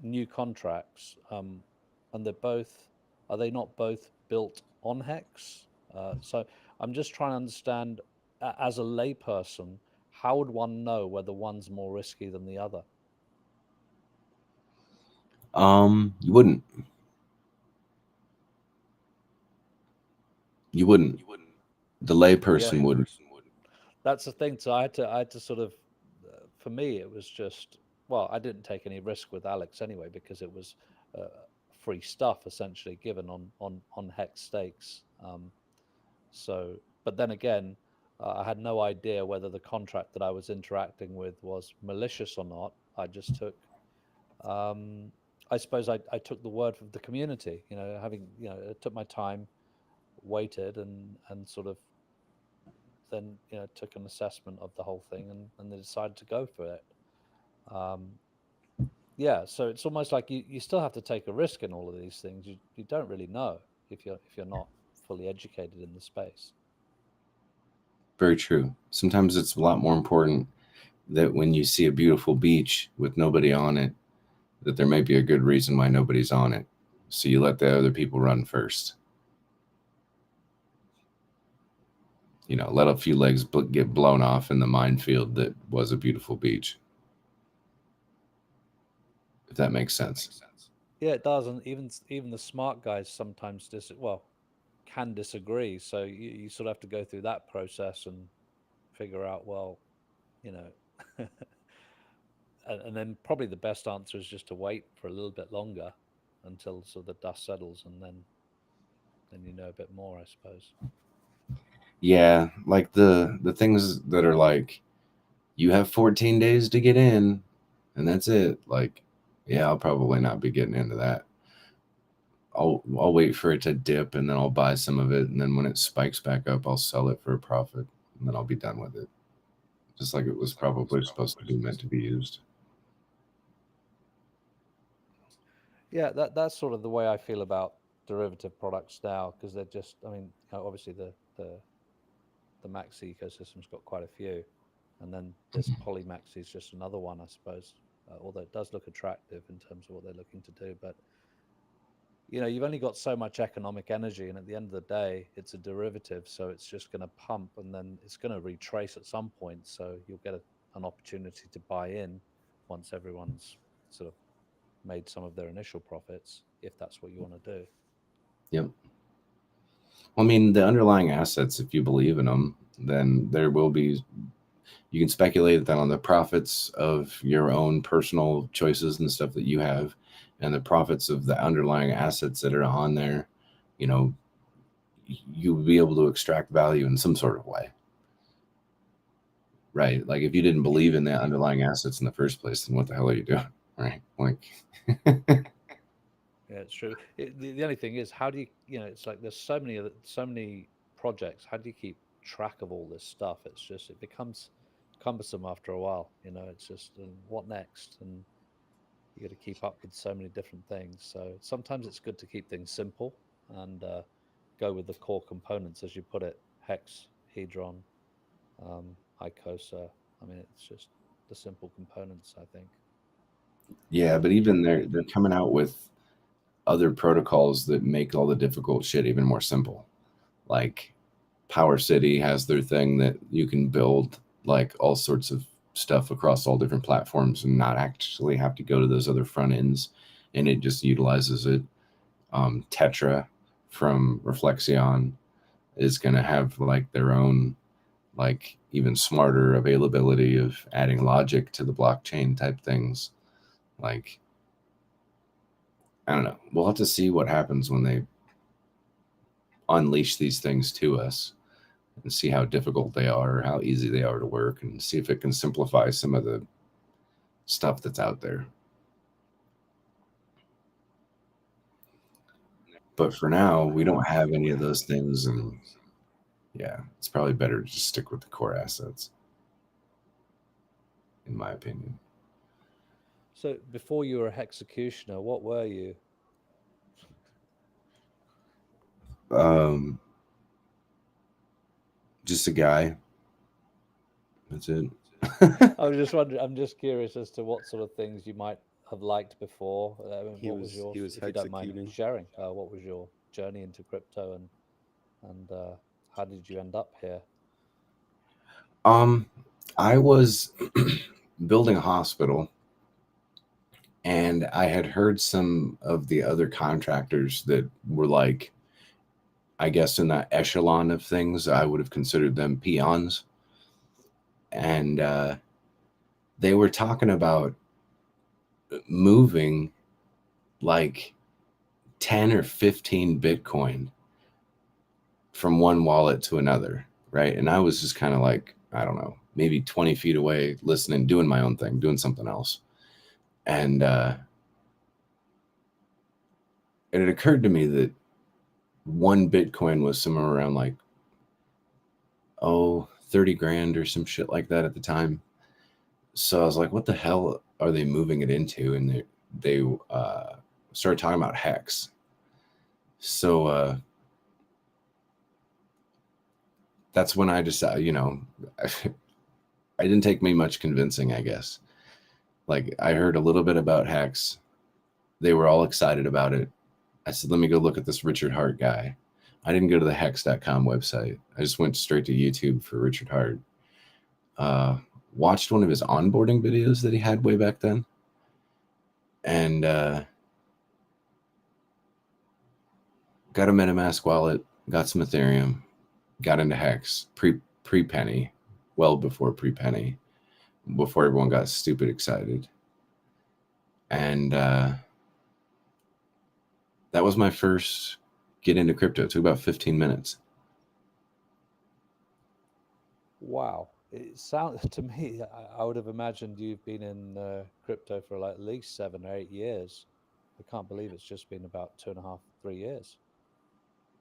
new contracts, and are they not both built on Hex? So I'm just trying to understand, as a layperson, how would one know whether one's more risky than the other? You wouldn't. You wouldn't. The layperson wouldn't. That's the thing. So I had to sort of, for me, it was just, well, I didn't take any risk with Alex anyway because it was free stuff essentially given on hex stakes. So, but then again, I had no idea whether the contract that I was interacting with was malicious or not. I just took, um, I suppose I took the word of the community. Having I took my time, waited, and sort of then took an assessment of the whole thing, and they decided to go for it. Um, yeah, so it's almost like you still have to take a risk in all of these things. You don't really know if you're not fully educated in the space. Very true. Sometimes it's a lot more important that when you see a beautiful beach with nobody on it, that there may be a good reason why nobody's on it. So you let the other people run first. Let a few legs get blown off in the minefield that was a beautiful beach. If that makes sense. Yeah, it does, and even the smart guys sometimes can disagree. So you sort of have to go through that process and figure out, well, you know, and then probably the best answer is just to wait for a little bit longer until sort of the dust settles, and then you know a bit more, I suppose. Yeah, like the things that are like, you have 14 days to get in, and that's it. Like, yeah, I'll probably not be getting into that. I'll wait for it to dip, and then I'll buy some of it, and then when it spikes back up, I'll sell it for a profit, and then I'll be done with it. Just like it was probably supposed to be meant to be used. Yeah, that's sort of the way I feel about derivative products now, because they're just, I mean, obviously the Maxi ecosystem's got quite a few, and then this Polymaxi is just another one, I suppose. Although it does look attractive in terms of what they're looking to do, but you've only got so much economic energy, and at the end of the day, it's a derivative, so it's just going to pump, and then it's going to retrace at some point. So you'll get an opportunity to buy in once everyone's sort of made some of their initial profits, if that's what you want to do. Yep. Well, I mean, the underlying assets, if you believe in them, then there will be. You can speculate that on the profits of your own personal choices and stuff that you have, and the profits of the underlying assets that are on there. You know, you'll be able to extract value in some sort of way, right? Like if you didn't believe in the underlying assets in the first place, then what the hell are you doing, right? Like, Yeah, it's true. The only thing is, how do it's like there's so many projects. How do you keep track of all this stuff? It becomes cumbersome after a while. It's just, what next? And you got to keep up with so many different things. So sometimes it's good to keep things simple and go with the core components, as you put it: hex, hedron, Icosa. I mean, it's just the simple components, I think. yeah, but even they're coming out with other protocols that make all the difficult shit even more simple. Like Power City has their thing that you can build like all sorts of stuff across all different platforms and not actually have to go to those other front ends, and it just utilizes it. Tetra from Reflexion is going to have like their own, like even smarter availability of adding logic to the blockchain type things. Like, I don't know. We'll have to see what happens when they unleash these things to us and see how difficult they are, or how easy they are to work, and see if it can simplify some of the stuff that's out there. But for now, we don't have any of those things, and yeah, it's probably better to just stick with the core assets, in my opinion. So before you were a hexecutioner, what were you? Um, just a guy. That's it. I was just wondering. I'm just curious as to what sort of things you might have liked before. He What was was your, he was if you don't mind executing. sharing, what was your journey into crypto, and how did you end up here? I was building a hospital, And I had heard some of the other contractors that were like, I guess in that echelon of things, I would have considered them peons. And they were talking about moving like 10 or 15 Bitcoin from one wallet to another, right? And I was just kind of like, I don't know, maybe 20 feet away, listening, doing my own thing, doing something else. And it occurred to me that one Bitcoin was somewhere around like, 30 grand or some shit like that at the time. So I was like, what the hell are they moving it into? And they started talking about hex. So that's when I decided, it didn't take me much convincing, I guess. Like, I heard a little bit about hex. They were all excited about it. I said, let me go look at this Richard Hart guy. I didn't go to the hex.com website. I just went straight to YouTube for Richard Hart. Watched one of his onboarding videos that he had way back then. And got a MetaMask wallet, got some Ethereum, got into Hex pre-penny, well before pre-penny, before everyone got stupid excited. And that was my first get into crypto. It took about 15 minutes. Wow. It sounds to me, I would have imagined you've been in crypto for like at least 7 or 8 years. I can't believe it's just been about 2.5, 3 years.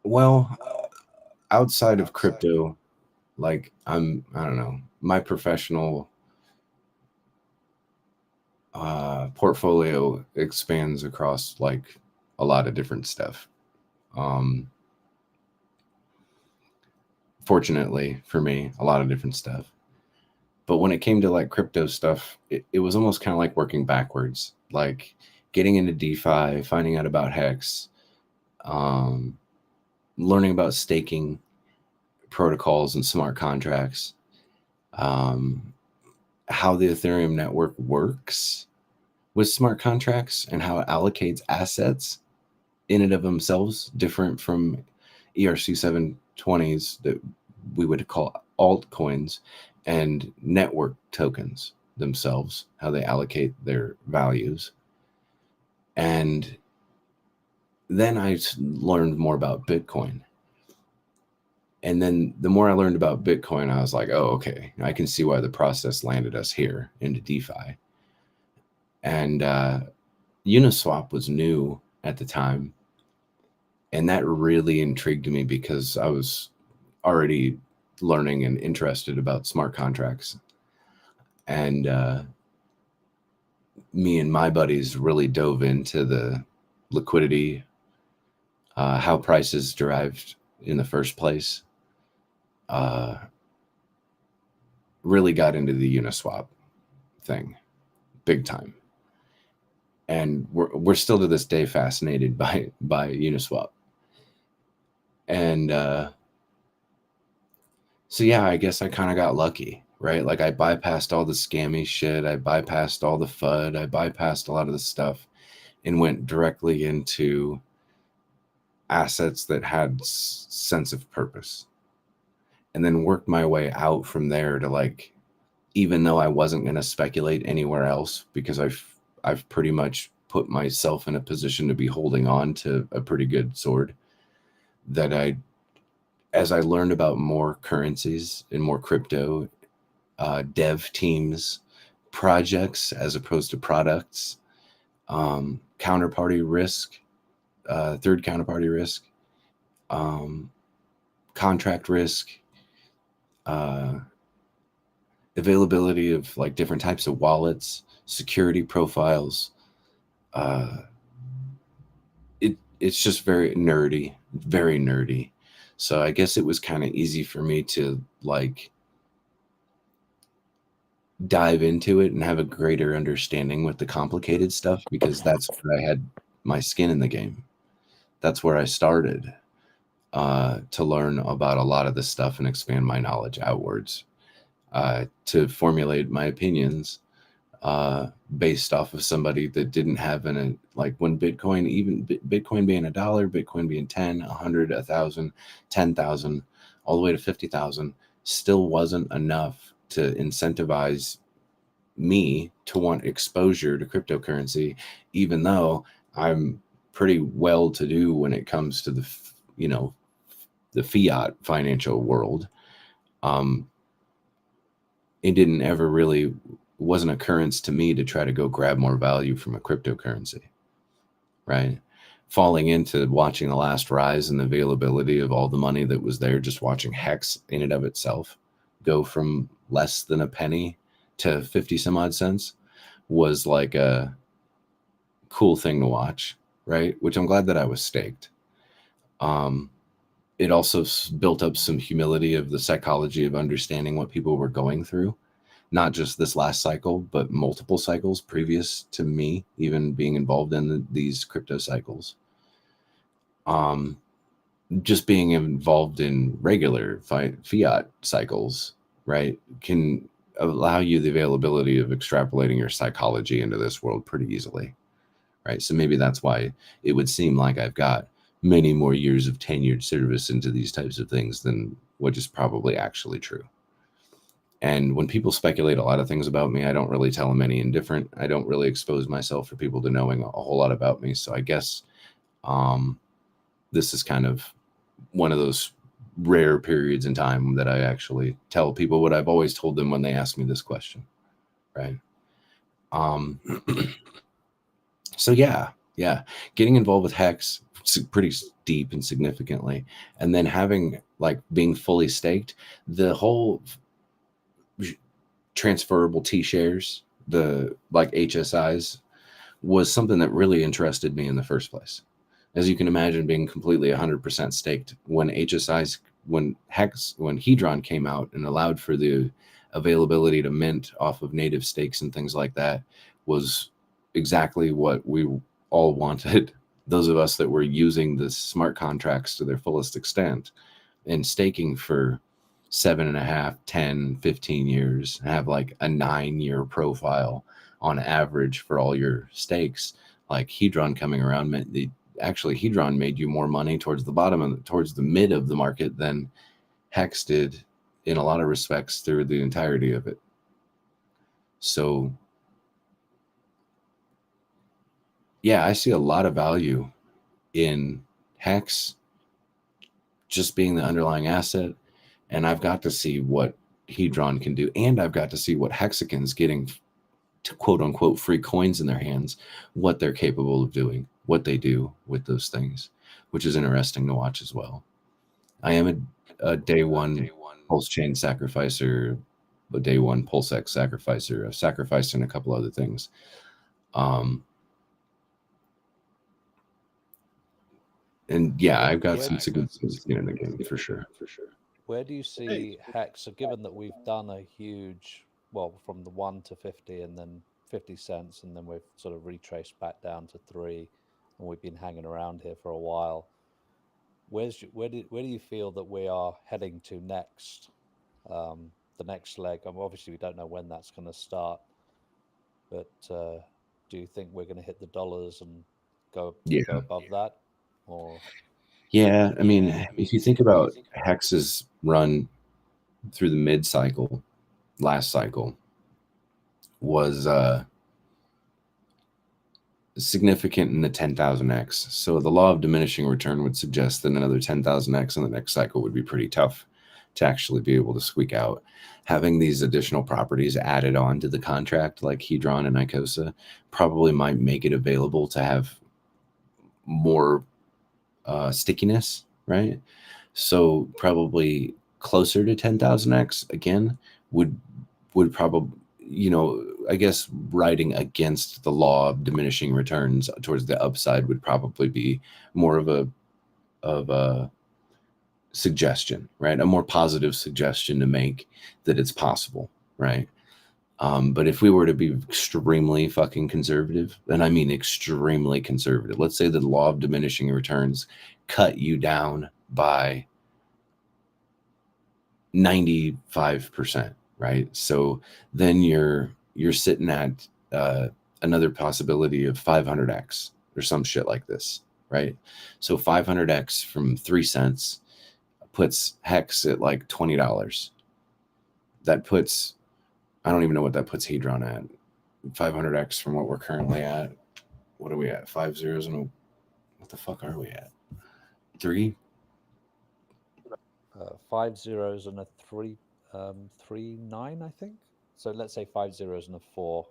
Well, outside of crypto, like I don't know, my professional portfolio expands across like a lot of different stuff. Fortunately for me, a lot of different stuff. But when it came to like crypto stuff, it was almost kind of like working backwards, like getting into DeFi, finding out about Hex, learning about staking protocols and smart contracts, how the Ethereum network works with smart contracts and how it allocates assets in and of themselves, different from ERC 720s that we would call altcoins, and network tokens themselves, how they allocate their values. And then I learned more about Bitcoin. And then the more I learned about Bitcoin, I was like, oh, okay, I can see why the process landed us here into DeFi. And Uniswap was new at the time. And that really intrigued me because I was already learning and interested about smart contracts. And me and my buddies really dove into the liquidity, how prices derived in the first place. Really got into the Uniswap thing big time. And we're still to this day fascinated by Uniswap. And so yeah, I guess I kind of got lucky, right? Like I bypassed all the scammy shit, I bypassed all the FUD, I bypassed a lot of the stuff and went directly into assets that had sense of purpose. And then worked my way out from there to like, even though I wasn't going to speculate anywhere else because I've pretty much put myself in a position to be holding on to a pretty good sword, that as I learned about more currencies and more crypto, dev teams, projects as opposed to products, counterparty risk, third counterparty risk, contract risk, availability of like different types of wallets, security profiles. It's just very nerdy, very nerdy. So I guess it was kind of easy for me to like dive into it and have a greater understanding with the complicated stuff because that's where I had my skin in the game. That's where I started to learn about a lot of this stuff and expand my knowledge outwards, to formulate my opinions based off of somebody that didn't have like when Bitcoin, even Bitcoin being $1, Bitcoin being 10, 100, 1,000, 10,000, all the way to 50,000, still wasn't enough to incentivize me to want exposure to cryptocurrency, even though I'm pretty well to do when it comes to the fiat financial world. It didn't ever really wasn't occurrence to me to try to go grab more value from a cryptocurrency, right? Falling into watching the last rise and the availability of all the money that was there, just watching Hex in and of itself go from less than a penny to 50 some odd cents was like a cool thing to watch, right? Which I'm glad that I was staked. It also built up some humility of the psychology of understanding what people were going through, not just this last cycle, but multiple cycles previous to me even being involved in these crypto cycles. Just being involved in regular fiat cycles, right, can allow you the availability of extrapolating your psychology into this world pretty easily, right? So maybe that's why it would seem like I've got many more years of tenured service into these types of things than what is probably actually true. And when people speculate a lot of things about me, I don't really tell them any indifferent. I don't really expose myself for people to knowing a whole lot about me. So I guess this is kind of one of those rare periods in time that I actually tell people what I've always told them when they ask me this question, right? So yeah, getting involved with Hex pretty deep and significantly, and then having like being fully staked, the whole transferable T-shares, the like HSIs, was something that really interested me in the first place. As you can imagine, being completely 100% staked when HSIs, when Hedron came out and allowed for the availability to mint off of native stakes and things like that, was exactly what we all wanted. Those of us that were using the smart contracts to their fullest extent and staking for 7.5, 10, 15 years, have like a 9-year profile on average for all your stakes. Like Hedron coming around meant Hedron made you more money towards the bottom and towards the mid of the market than Hex did in a lot of respects through the entirety of it. So yeah, I see a lot of value in Hex just being the underlying asset. And I've got to see what Hedron can do. And I've got to see what Hexicans getting to quote unquote free coins in their hands, what they're capable of doing, what they do with those things, which is interesting to watch as well. I am a day one pulse chain sacrificer, a day one pulsex sacrificer, a sacrifice and a couple other things. And yeah, I've got some significant skin in the game for sure. Where do you see Hex? So given that we've done a huge, well, from the 1 to 50 and then 50 cents, and then we've sort of retraced back down to 3, and we've been hanging around here for a while. Where do you feel that we are heading to next? The next leg. Obviously, we don't know when that's going to start, but do you think we're going to hit the dollars and go above that, or? Yeah, I mean, if you think about Hex's run through the mid cycle, last cycle was significant in the 10,000x. So the law of diminishing return would suggest that another 10,000x in the next cycle would be pretty tough to actually be able to squeak out. Having these additional properties added on to the contract like Hedron and Icosa probably might make it available to have more stickiness, right? So probably closer to 10,000x again would probably, I guess riding against the law of diminishing returns towards the upside would probably be more of a suggestion, right? A more positive suggestion to make that it's possible, right? But if we were to be extremely fucking conservative, and I mean extremely conservative, let's say the law of diminishing returns cut you down by 95%, right? So then you're you're sitting at another possibility of 500x or some shit like this, right? So 500x from 3 cents puts hex at like $20. That puts, I don't even know what that puts Hedron at. 500x from what we're currently at. What are we at? 5 zeros and a, what the fuck are we at? 3? 5 zeros and a 3 3 9, I think. So let's say 5 zeros and a 4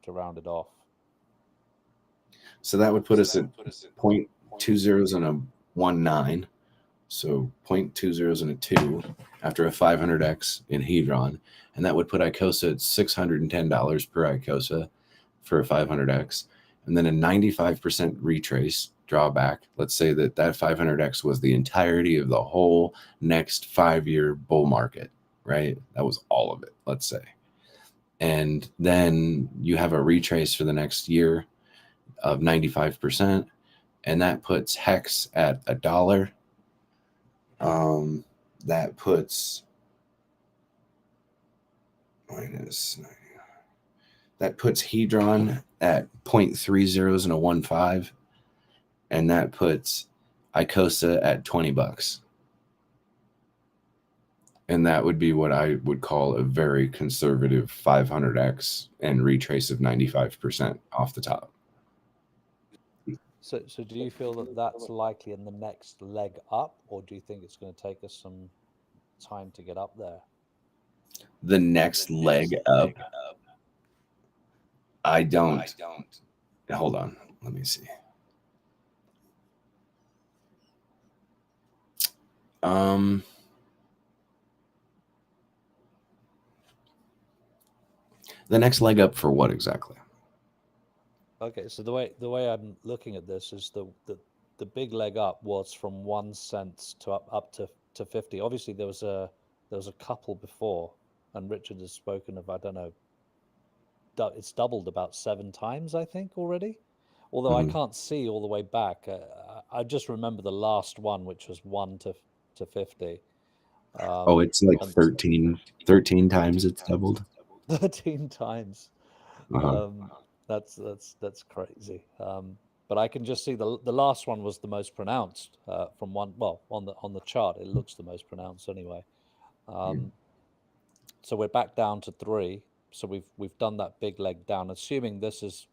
to round it off. So that would put us at 0.2 zeros and a 1 9. So 0.2 zeros and a 2 after a 500x in Hedron. And that would put Icosa at $610 per Icosa for a 500x. And then a 95% retrace drawback. Let's say that 500x was the entirety of the whole next 5-year bull market, right? That was all of it, let's say. And then you have a retrace for the next year of 95%. And that puts hex at $1. That puts minus 90. That puts Hedron at 0.3 zeros and a 1.5, and that puts Icosa at $20. And that would be what I would call a very conservative 500x and retrace of 95% off the top. So do you feel that that's likely in the next leg up, or do you think it's going to take us some time to get up there? The next leg up, I don't. Hold on, let me see. The next leg up for what exactly? Okay, so the way I'm looking at this is the big leg up was from 1 cent to up to 50. Obviously there was a couple before, and Richard has spoken of, I don't know, it's doubled about 7 times, I think, already. Although I can't see all the way back. I just remember the last one, which was 1 to 50. Oh, it's like 13 times it's doubled. 13 times. That's crazy. But I can just see the last one was the most pronounced from one. Well, on the chart, it looks the most pronounced anyway. So we're back down to 3. So we've done that big leg down. Assuming this is,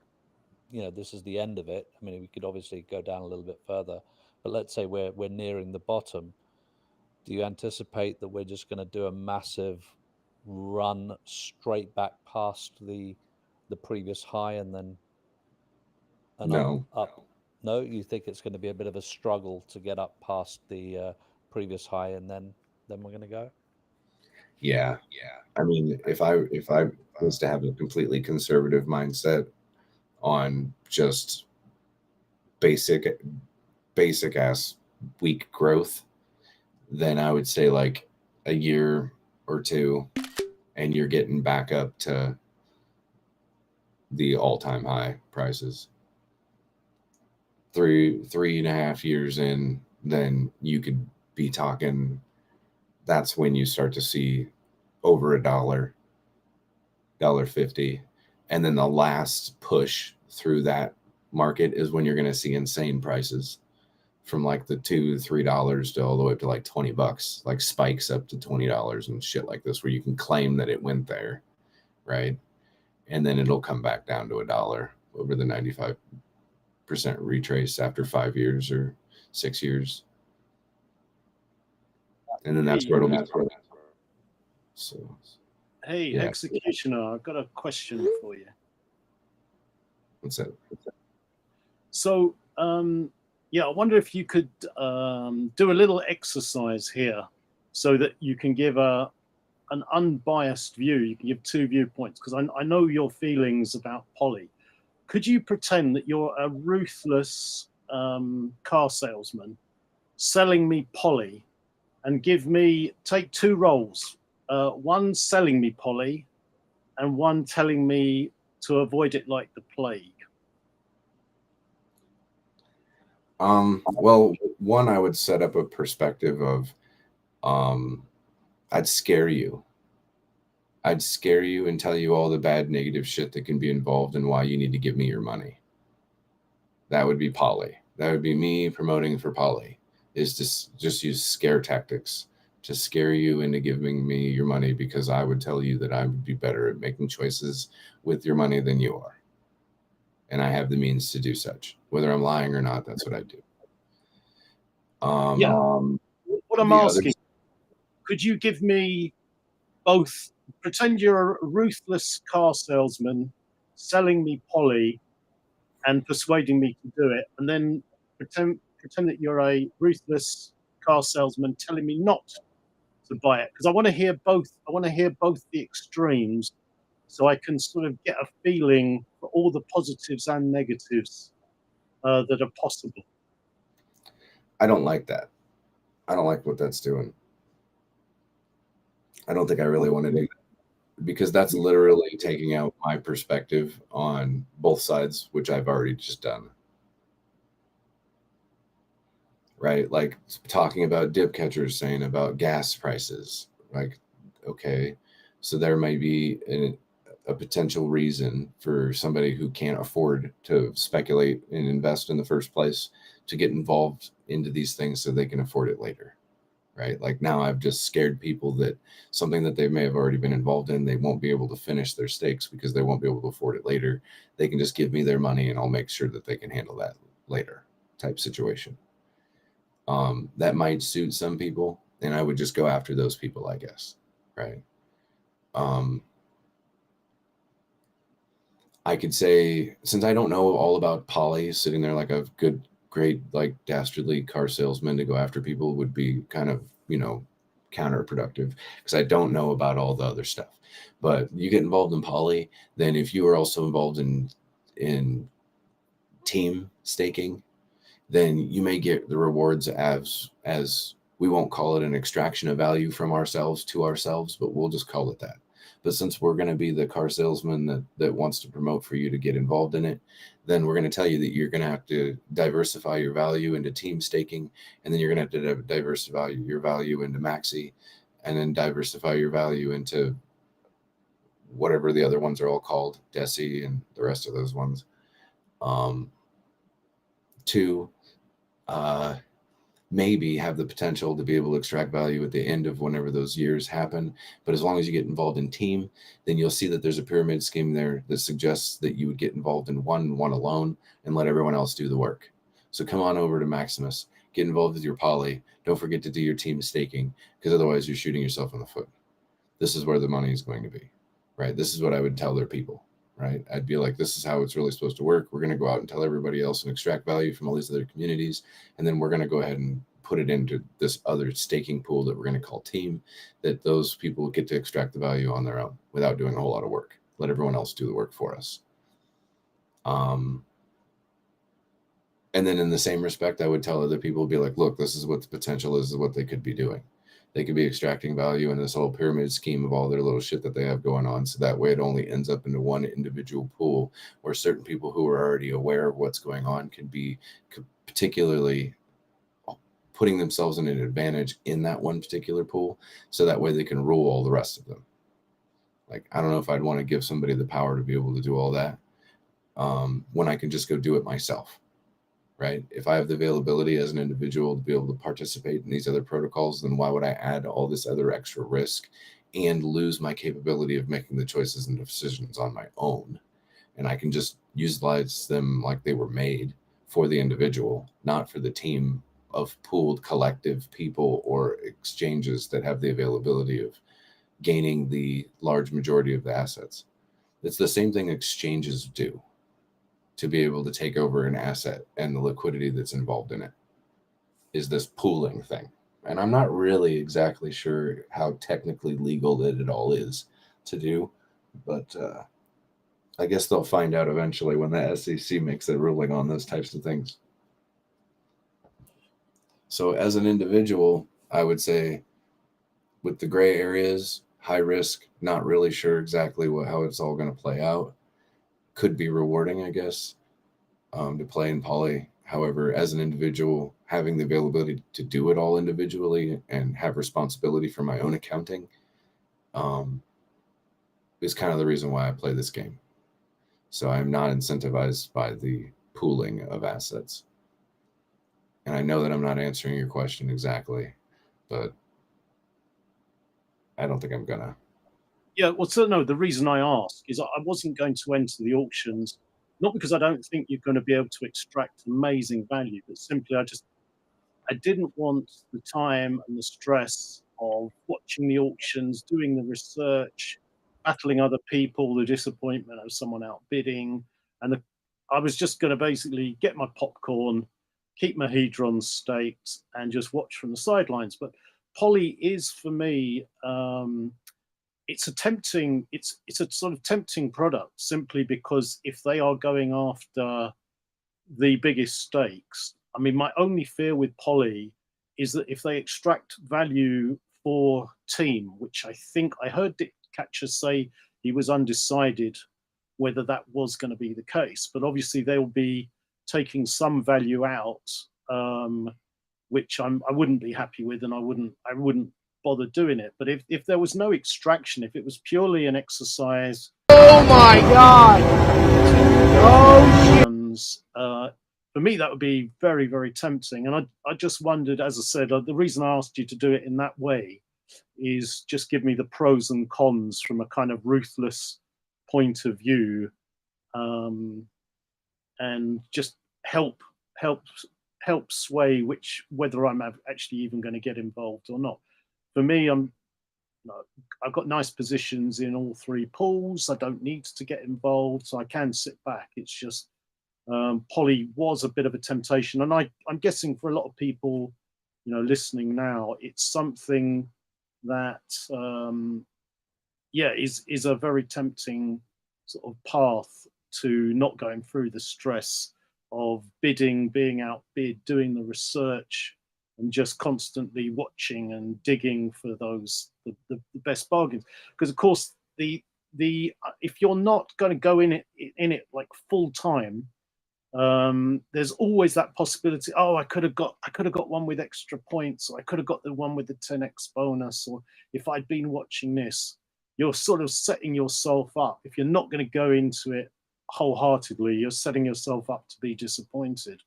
this is the end of it. I mean, we could obviously go down a little bit further, but let's say we're nearing the bottom. Do you anticipate that we're just going to do a massive run straight back past the previous high and then up? No, you think it's going to be a bit of a struggle to get up past the previous high, and then we're going to go? Yeah. I mean, if I was to have a completely conservative mindset on just basic ass weak growth, then I would say like a year or 2, and you're getting back up to the all-time high prices. 3.5 years in, then you could be talking. That's when you start to see over $1, $1.50, and then the last push through that market is when you're going to see insane prices from like the $2-3 to all the way up to like $20, like spikes up to $20 and shit like this, where you can claim that it went there, right? And then it'll come back down to $1 over the 95% retrace after 5 years or 6 years, and then that's where it'll be. So, hey, yeah. Executioner, I've got a question for you. What's that? So, I wonder if you could do a little exercise here so that you can give an unbiased view. You can give 2 viewpoints, because I know your feelings about poly. Could you pretend that you're a ruthless car salesman selling me poly, and take 2 roles, one selling me poly and one telling me to avoid it like the plague? Well, one, I would set up a perspective of, I'd scare you. I'd scare you and tell you all the bad negative shit that can be involved and why you need to give me your money. That would be poly. That would be me promoting for poly, is just use scare tactics to scare you into giving me your money, because I would tell you that I would be better at making choices with your money than you are. And I have the means to do such. Whether I'm lying or not, that's what I do. What I'm asking, could you give me both, pretend you're a ruthless car salesman selling me poly and persuading me to do it, and then pretend that you're a ruthless car salesman telling me not to buy it, because I want to hear both. I want to hear both the extremes, so I can sort of get a feeling for all the positives and negatives that are possible. I don't like that. I don't like what that's doing. I don't think I really want to do that, because that's literally taking out my perspective on both sides, which I've already just done. Right? Like talking about dip catchers, saying about gas prices. Like, okay, so there might be a potential reason for somebody who can't afford to speculate and invest in the first place to get involved into these things so they can afford it later. Right? Like now I've just scared people that something that they may have already been involved in, they won't be able to finish their stakes because they won't be able to afford it later. They can just give me their money and I'll make sure that they can handle that later, type situation. That might suit some people, and I would just go after those people, I guess. Right. I could say, since I don't know all about poly, sitting there like a good, great, like dastardly car salesman to go after people would be kind of, counterproductive, because I don't know about all the other stuff. But you get involved in poly, then if you are also involved in team staking, then you may get the rewards as we won't call it an extraction of value from ourselves to ourselves, but we'll just call it that. But since we're going to be the car salesman that wants to promote for you to get involved in it, then we're going to tell you that you're going to have to diversify your value into team staking, and then you're going to have to diversify your value into maxi, and then diversify your value into whatever the other ones are all called, Desi and the rest of those ones. To maybe have the potential to be able to extract value at the end of whenever those years happen. But as long as you get involved in team, then you'll see that there's a pyramid scheme there that suggests that you would get involved in one alone and let everyone else do the work. So come on over to Maximus, get involved with your poly. Don't forget to do your team staking, because otherwise you're shooting yourself in the foot. This is where the money is going to be, right? This is what I would tell their people. Right? I'd be like, this is how it's really supposed to work. We're going to go out and tell everybody else and extract value from all these other communities. And then we're going to go ahead and put it into this other staking pool that we're going to call team, that those people get to extract the value on their own without doing a whole lot of work. Let everyone else do the work for us. And then in the same respect, I would tell other people, be like, look, this is what the potential is, what they could be doing. They could be extracting value in this whole pyramid scheme of all their little shit that they have going on. So that way it only ends up into one individual pool, where certain people who are already aware of what's going on can be particularly putting themselves in an advantage in that one particular pool. So that way they can rule all the rest of them. Like, I don't know if I'd want to give somebody the power to be able to do all that when I can just go do it myself. Right? If I have the availability as an individual to be able to participate in these other protocols, then why would I add all this other extra risk and lose my capability of making the choices and decisions on my own? And I can just utilize them like they were made for the individual, not for the team of pooled collective people or exchanges that have the availability of gaining the large majority of the assets. It's the same thing exchanges do to be able to take over an asset, and the liquidity that's involved in it is this pooling thing. And I'm not really exactly sure how technically legal that it all is to do, but I guess they'll find out eventually when the SEC makes a ruling on those types of things. So as an individual, I would say with the gray areas, high risk, not really sure exactly how it's all going to play out. Could be rewarding, I guess, to play in poly. However, as an individual, having the availability to do it all individually and have responsibility for my own accounting, is kind of the reason why I play this game. So I'm not incentivized by the pooling of assets. And I know that I'm not answering your question exactly, but I don't think I'm gonna. Yeah, well, so no, the reason I ask is I wasn't going to enter the auctions, not because I don't think you're going to be able to extract amazing value, but simply I didn't want the time and the stress of watching the auctions, doing the research, battling other people, the disappointment of someone outbidding, and I was just going to basically get my popcorn, keep my hedrons staked, and just watch from the sidelines. But Poly is for me. It's a sort of tempting product simply because if they are going after the biggest stakes, I mean, my only fear with Poly is that if they extract value for team, which I think I heard Dick Catcher say he was undecided whether that was going to be the case, but obviously they'll be taking some value out, which I wouldn't be happy with, and I wouldn't bother doing it. But if there was no extraction, if it was purely an exercise, Oh my god! Oh for me that would be very, very tempting. And I just wondered, as I said, the reason I asked you to do it in that way is just give me the pros and cons from a kind of ruthless point of view, and just help sway whether I'm actually even going to get involved or not. For me, I've got nice positions in all three pools. I don't need to get involved, so I can sit back. It's just Poly was a bit of a temptation, and I'm guessing for a lot of people, listening now, it's something that is a very tempting sort of path to not going through the stress of bidding, being outbid, doing the research, and just constantly watching and digging for the best bargains. Because of course if you're not going to go in it like full time, there's always that possibility. Oh, I could have got one with extra points, or I could have got the one with the 10x bonus, or if I'd been watching this, you're sort of setting yourself up. If you're not going to go into it wholeheartedly, you're setting yourself up to be disappointed.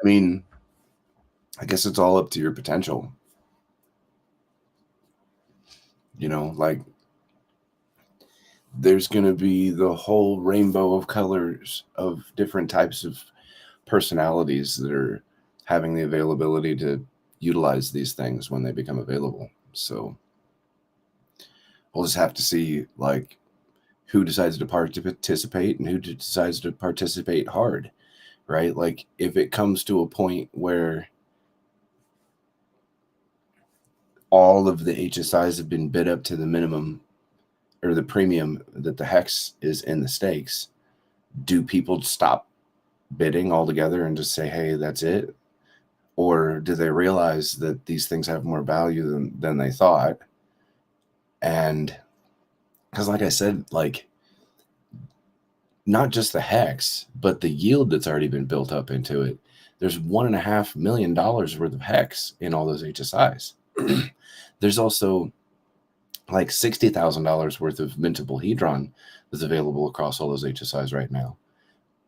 I mean, I guess it's all up to your potential. Like there's going to be the whole rainbow of colors of different types of personalities that are having the availability to utilize these things when they become available. So we'll just have to see like who decides to participate and who decides to participate hard, right? Like if it comes to a point where all of the HSIs have been bid up to the minimum or the premium that the hex is in the stakes, do people stop bidding altogether and just say, hey, that's it? Or do they realize that these things have more value than they thought? And because like I said, like not just the hex, but the yield that's already been built up into it. There's $1.5 million worth of hex in all those HSIs. There's also like $60,000 worth of mintable hedron that's available across all those HSIs right now.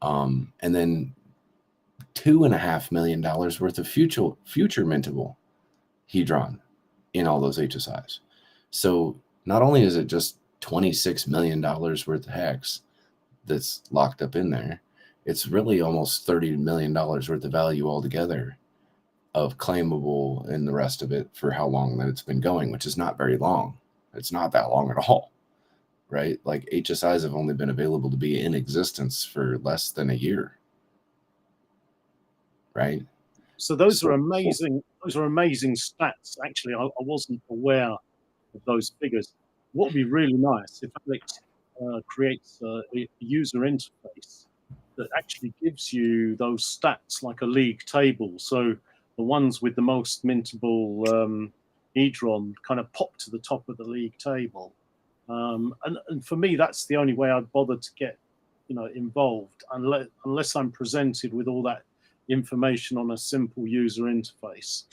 And then $2.5 million worth of future mintable hedron in all those HSIs. So not only is it just $26 million worth of hex that's locked up in there, it's really almost $30 million worth of value altogether of claimable and the rest of it for how long that it's been going, which is not very long. It's not that long at all, right? Like HSIs have only been available to be in existence for less than a year, right? So those are amazing. Those are amazing stats. Actually, I wasn't aware of those figures. What would be really nice if Alex creates a user interface that actually gives you those stats like a league table. So the ones with the most mintable hedron kind of pop to the top of the league table. And for me, that's the only way I'd bother to get involved, unless I'm presented with all that information on a simple user interface.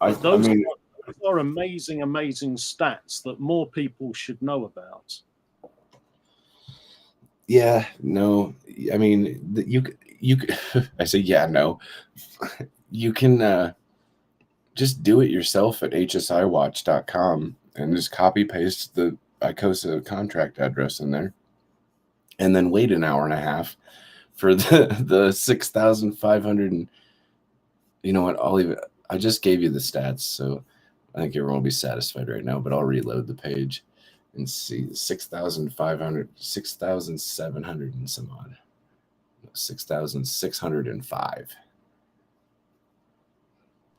I Those, mean, those are amazing, amazing stats that more people should know about. yeah, no, I mean, I say, yeah, no, you can just do it yourself at hsiwatch.com and just copy paste the Icosa contract address in there, and then wait an hour and a half for the 6,500. And you know what? I just gave you the stats, so I think everyone will be satisfied right now. But I'll reload the page and see 6,500, 6,700 and some odd, 6,605.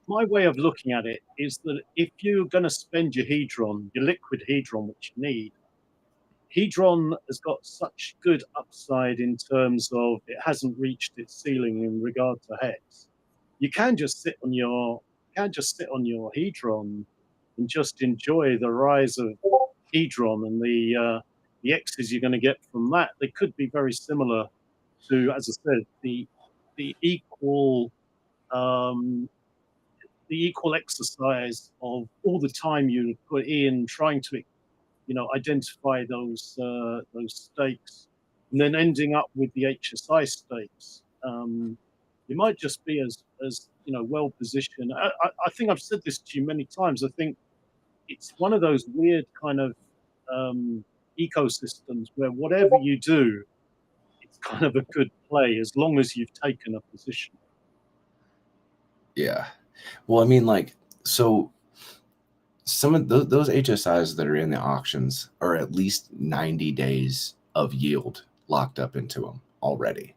My way of looking at it is that if you're going to spend your hedron, your liquid hedron, which you need, hedron has got such good upside in terms of it hasn't reached its ceiling in regard to hex. You can just sit on your hedron and just enjoy the rise of hedron and the X's you're going to get from that. They could be very similar to, as I said, the equal exercise of all the time you put in trying to, identify those stakes, and then ending up with the HSI stakes. You might just be as well positioned. I think I've said this to you many times. I think it's one of those weird kind of ecosystems where whatever you do, it's kind of a good play as long as you've taken a position. Yeah. Well, I mean, like, so some of those HSIs that are in the auctions are at least 90 days of yield locked up into them already.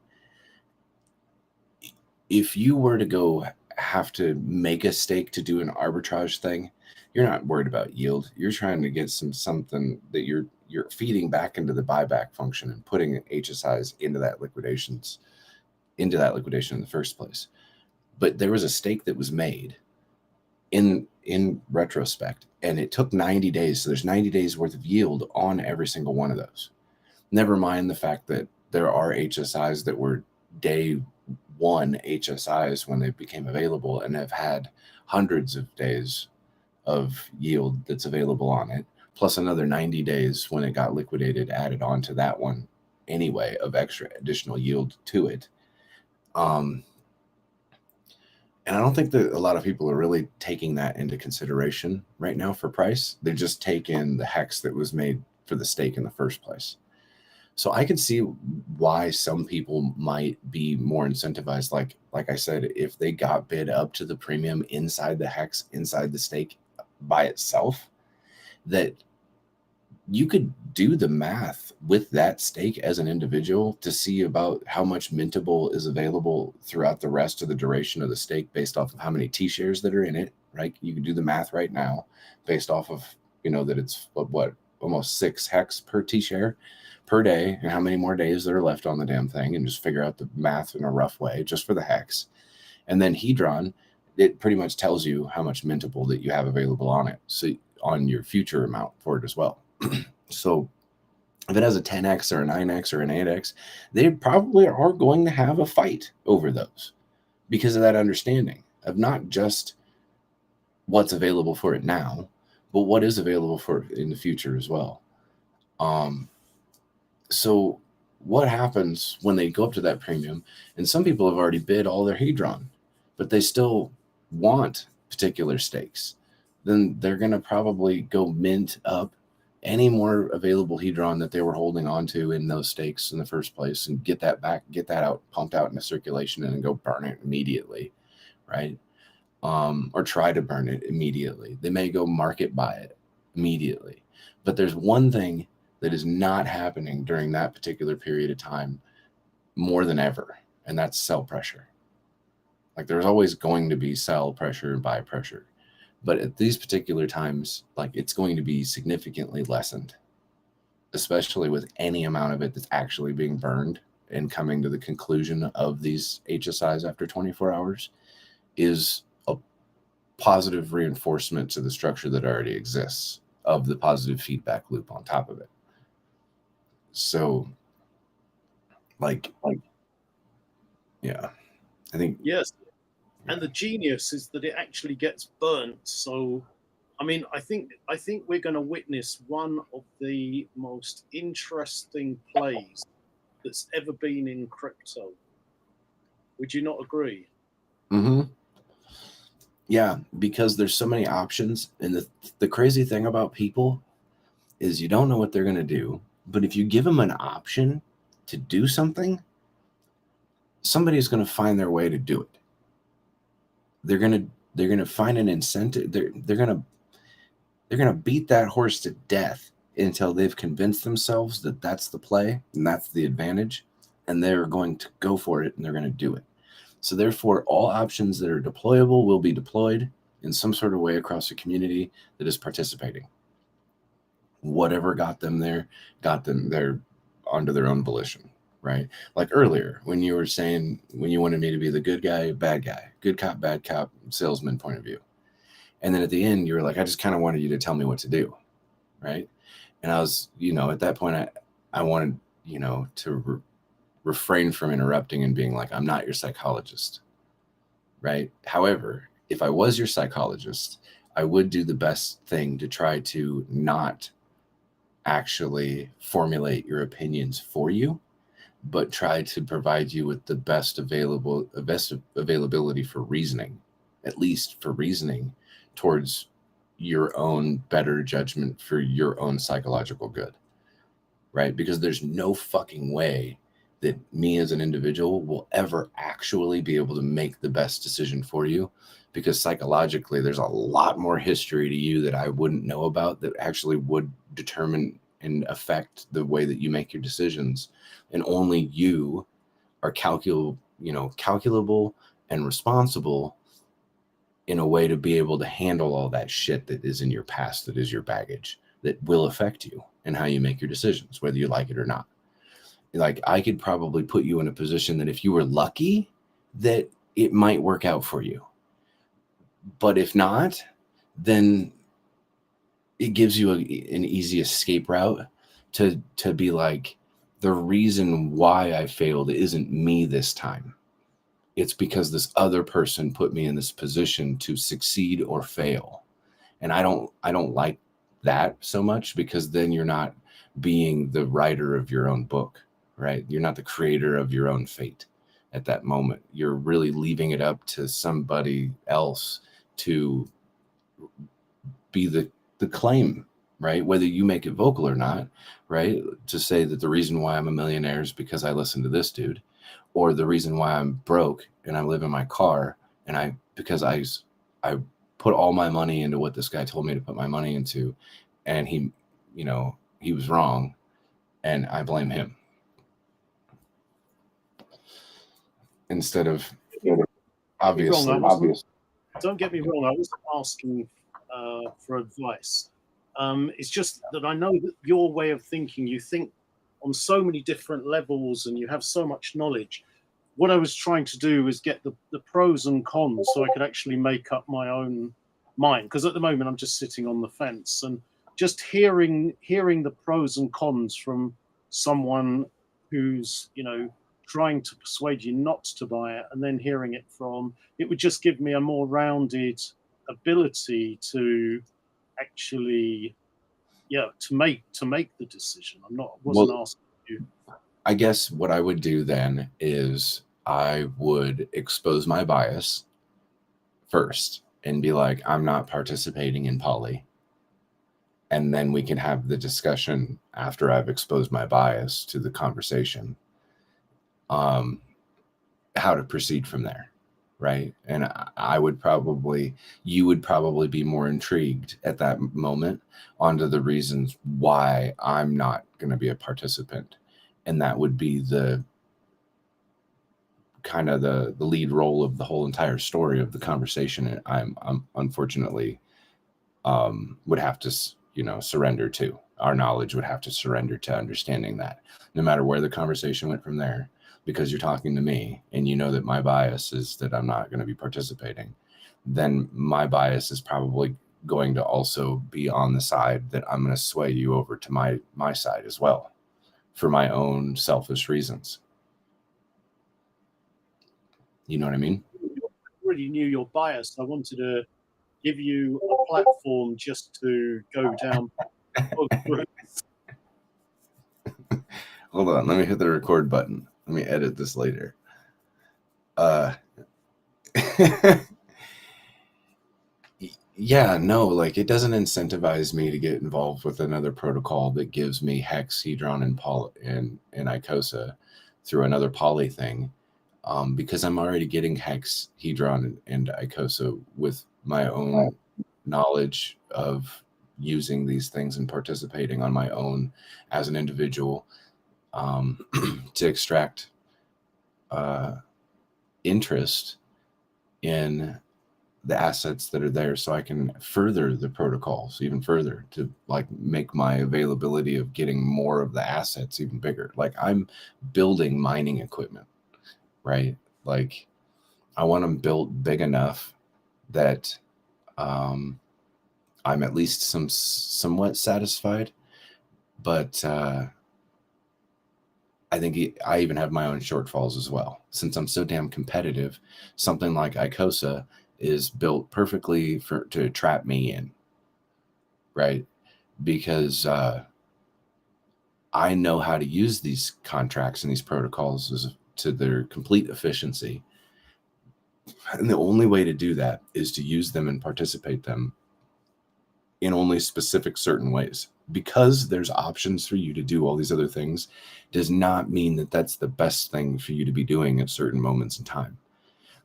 If you were to go have to make a stake to do an arbitrage thing, you're not worried about yield. You're trying to get something that you're feeding back into the buyback function and putting HSIs into that liquidation in the first place. But there was a stake that was made in retrospect, and it took 90 days. So there's 90 days worth of yield on every single one of those. Never mind the fact that there are HSIs that were day one HSIs when they became available and have had hundreds of days of yield that's available on it, plus another 90 days when it got liquidated added on to that one anyway of extra additional yield to it. And I don't think that a lot of people are really taking that into consideration right now for price. They just take in the hex that was made for the stake in the first place. So I can see why some people might be more incentivized. Like I said, if they got bid up to the premium inside the hex, inside the stake by itself, that you could do the math with that stake as an individual to see about how much mintable is available throughout the rest of the duration of the stake based off of how many T-shares that are in it, right? You can do the math right now based off of, that it's what almost 6 hex per T-share per day and how many more days that are left on the damn thing, and just figure out the math in a rough way just for the hex. And then Hedron, it pretty much tells you how much mintable that you have available on it. So on your future amount for it as well. So if it has a 10x or a 9x or an 8x, they probably are going to have a fight over those because of that understanding of not just what's available for it now, but what is available for it in the future as well. So what happens when they go up to that premium? And some people have already bid all their Hedron, but they still want particular stakes. Then they're going to probably go mint up any more available Hedron that they were holding on to in those stakes in the first place and get that back, get that out, pumped out into circulation, and then go burn it immediately, right? Or try to burn it immediately. They may go market buy it immediately. But there's one thing that is not happening during that particular period of time more than ever, and that's sell pressure. Like there's always going to be sell pressure and buy pressure. But at these particular times, like it's going to be significantly lessened, especially with any amount of it that's actually being burned and coming to the conclusion of these HSIs after 24 hours is a positive reinforcement to the structure that already exists of the positive feedback loop on top of it. So like, yeah, I think, Yes. And the genius is that it actually gets burnt. So, I mean, I think we're going to witness one of the most interesting plays that's ever been in crypto. Would you not agree? Mm-hmm. Yeah, because there's so many options, and the crazy thing about people is you don't know what they're going to do, but if you give them an option to do something, somebody's going to find their way to do it. They're going to find an incentive. They're going to beat that horse to death until they've convinced themselves that that's the play and that's the advantage, and they're going to go for it and they're going to do it. So therefore, all options that are deployable will be deployed in some sort of way across a community that is participating. Whatever got them there onto their own volition, right? Like earlier, when you were saying, when you wanted me to be the good guy, bad guy, good cop, bad cop, salesman point of view. And then at the end, you were like, I just kind of wanted you to tell me what to do, right? And I was, at that point, I wanted, to refrain from interrupting and being like, I'm not your psychologist, right? However, if I was your psychologist, I would do the best thing to try to not actually formulate your opinions for you, but try to provide you with the best availability for reasoning, at least for reasoning towards your own better judgment for your own psychological good, right? Because there's no fucking way that me as an individual will ever actually be able to make the best decision for you, because psychologically there's a lot more history to you that I wouldn't know about that actually would determine and affect the way that you make your decisions. And only you are calculable and responsible in a way to be able to handle all that shit that is in your past, that is your baggage, that will affect you and how you make your decisions, whether you like it or not. Like, I could probably put you in a position that if you were lucky, that it might work out for you. But if not, then it gives you an easy escape route to be like, the reason why I failed isn't me this time. It's because this other person put me in this position to succeed or fail. And I don't like that so much, because then you're not being the writer of your own book, right? You're not the creator of your own fate at that moment. You're really leaving it up to somebody else to be the claim, right? Whether you make it vocal or not, right? To say that the reason why I'm a millionaire is because I listen to this dude, or the reason why I'm broke and I live in my car and because I put all my money into what this guy told me to put my money into, and he was wrong, and I blame him instead of obviously. Don't get me wrong, I wasn't asking for advice. It's just that I know that your way of thinking, you think on so many different levels and you have so much knowledge. What I was trying to do was get the pros and cons so I could actually make up my own mind. Because at the moment I'm just sitting on the fence, and just hearing the pros and cons from someone who's, trying to persuade you not to buy it, and then hearing it would just give me a more rounded ability to actually, to make the decision. Wasn't asking you. I guess what I would do then is I would expose my bias first and be like, I'm not participating in poly. And then we can have the discussion after I've exposed my bias to the conversation, how to proceed from there. Right. And you would probably be more intrigued at that moment onto the reasons why I'm not going to be a participant. And that would be the kind of the lead role of the whole entire story of the conversation. I'm unfortunately would have to, surrender to. Our knowledge would have to surrender to understanding that no matter where the conversation went from there, because you're talking to me and you know that my bias is that I'm not going to be participating, then my bias is probably going to also be on the side that I'm going to sway you over to my side as well, for my own selfish reasons. You know what I mean? already knew your bias. I wanted to give you a platform just to go down. Hold on, let me hit the record button. Let me edit this later. Yeah, no, like it doesn't incentivize me to get involved with another protocol that gives me hex, hedron, and Icosa through another poly thing, because I'm already getting hex, hedron, and Icosa with my own knowledge of using these things and participating on my own as an individual, to extract interest in the assets that are there, so I can further the protocols even further to like make my availability of getting more of the assets even bigger. Like I'm building mining equipment, right? Like I want them built big enough that I'm at least somewhat satisfied, but I think I even have my own shortfalls as well. Since I'm so damn competitive, something like Icosa is built perfectly to trap me in, right? Because I know how to use these contracts and these protocols to their complete efficiency. And the only way to do that is to use them and participate them in only specific certain ways. Because there's options for you to do all these other things does not mean that that's the best thing for you to be doing at certain moments in time.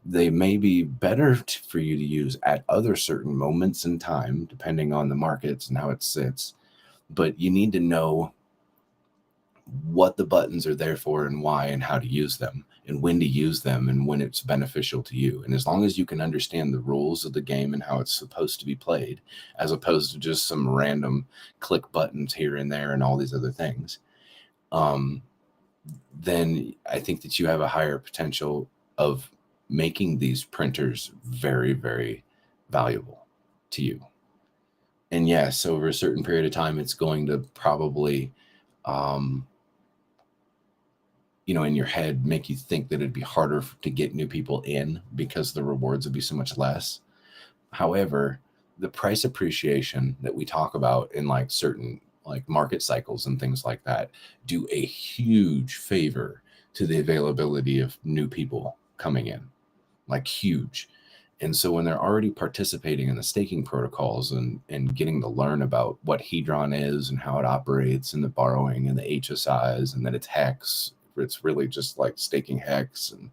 They may be better for you to use at other certain moments in time, depending on the markets and how it sits. But you need to know what the buttons are there for and why and how to use them and when to use them and when it's beneficial to you. And as long as you can understand the rules of the game and how it's supposed to be played, as opposed to just some random click buttons here and there and all these other things, then I think that you have a higher potential of making these printers very, very valuable to you. And yes, over a certain period of time, it's going to probably, in your head, make you think that it'd be harder to get new people in because the rewards would be so much less. However, the price appreciation that we talk about in like certain like market cycles and things like that do a huge favor to the availability of new people coming in, like huge. And so when they're already participating in the staking protocols and getting to learn about what Hedron is and how it operates and the borrowing and the HSIs and that it's hex, it's really just like staking hex, and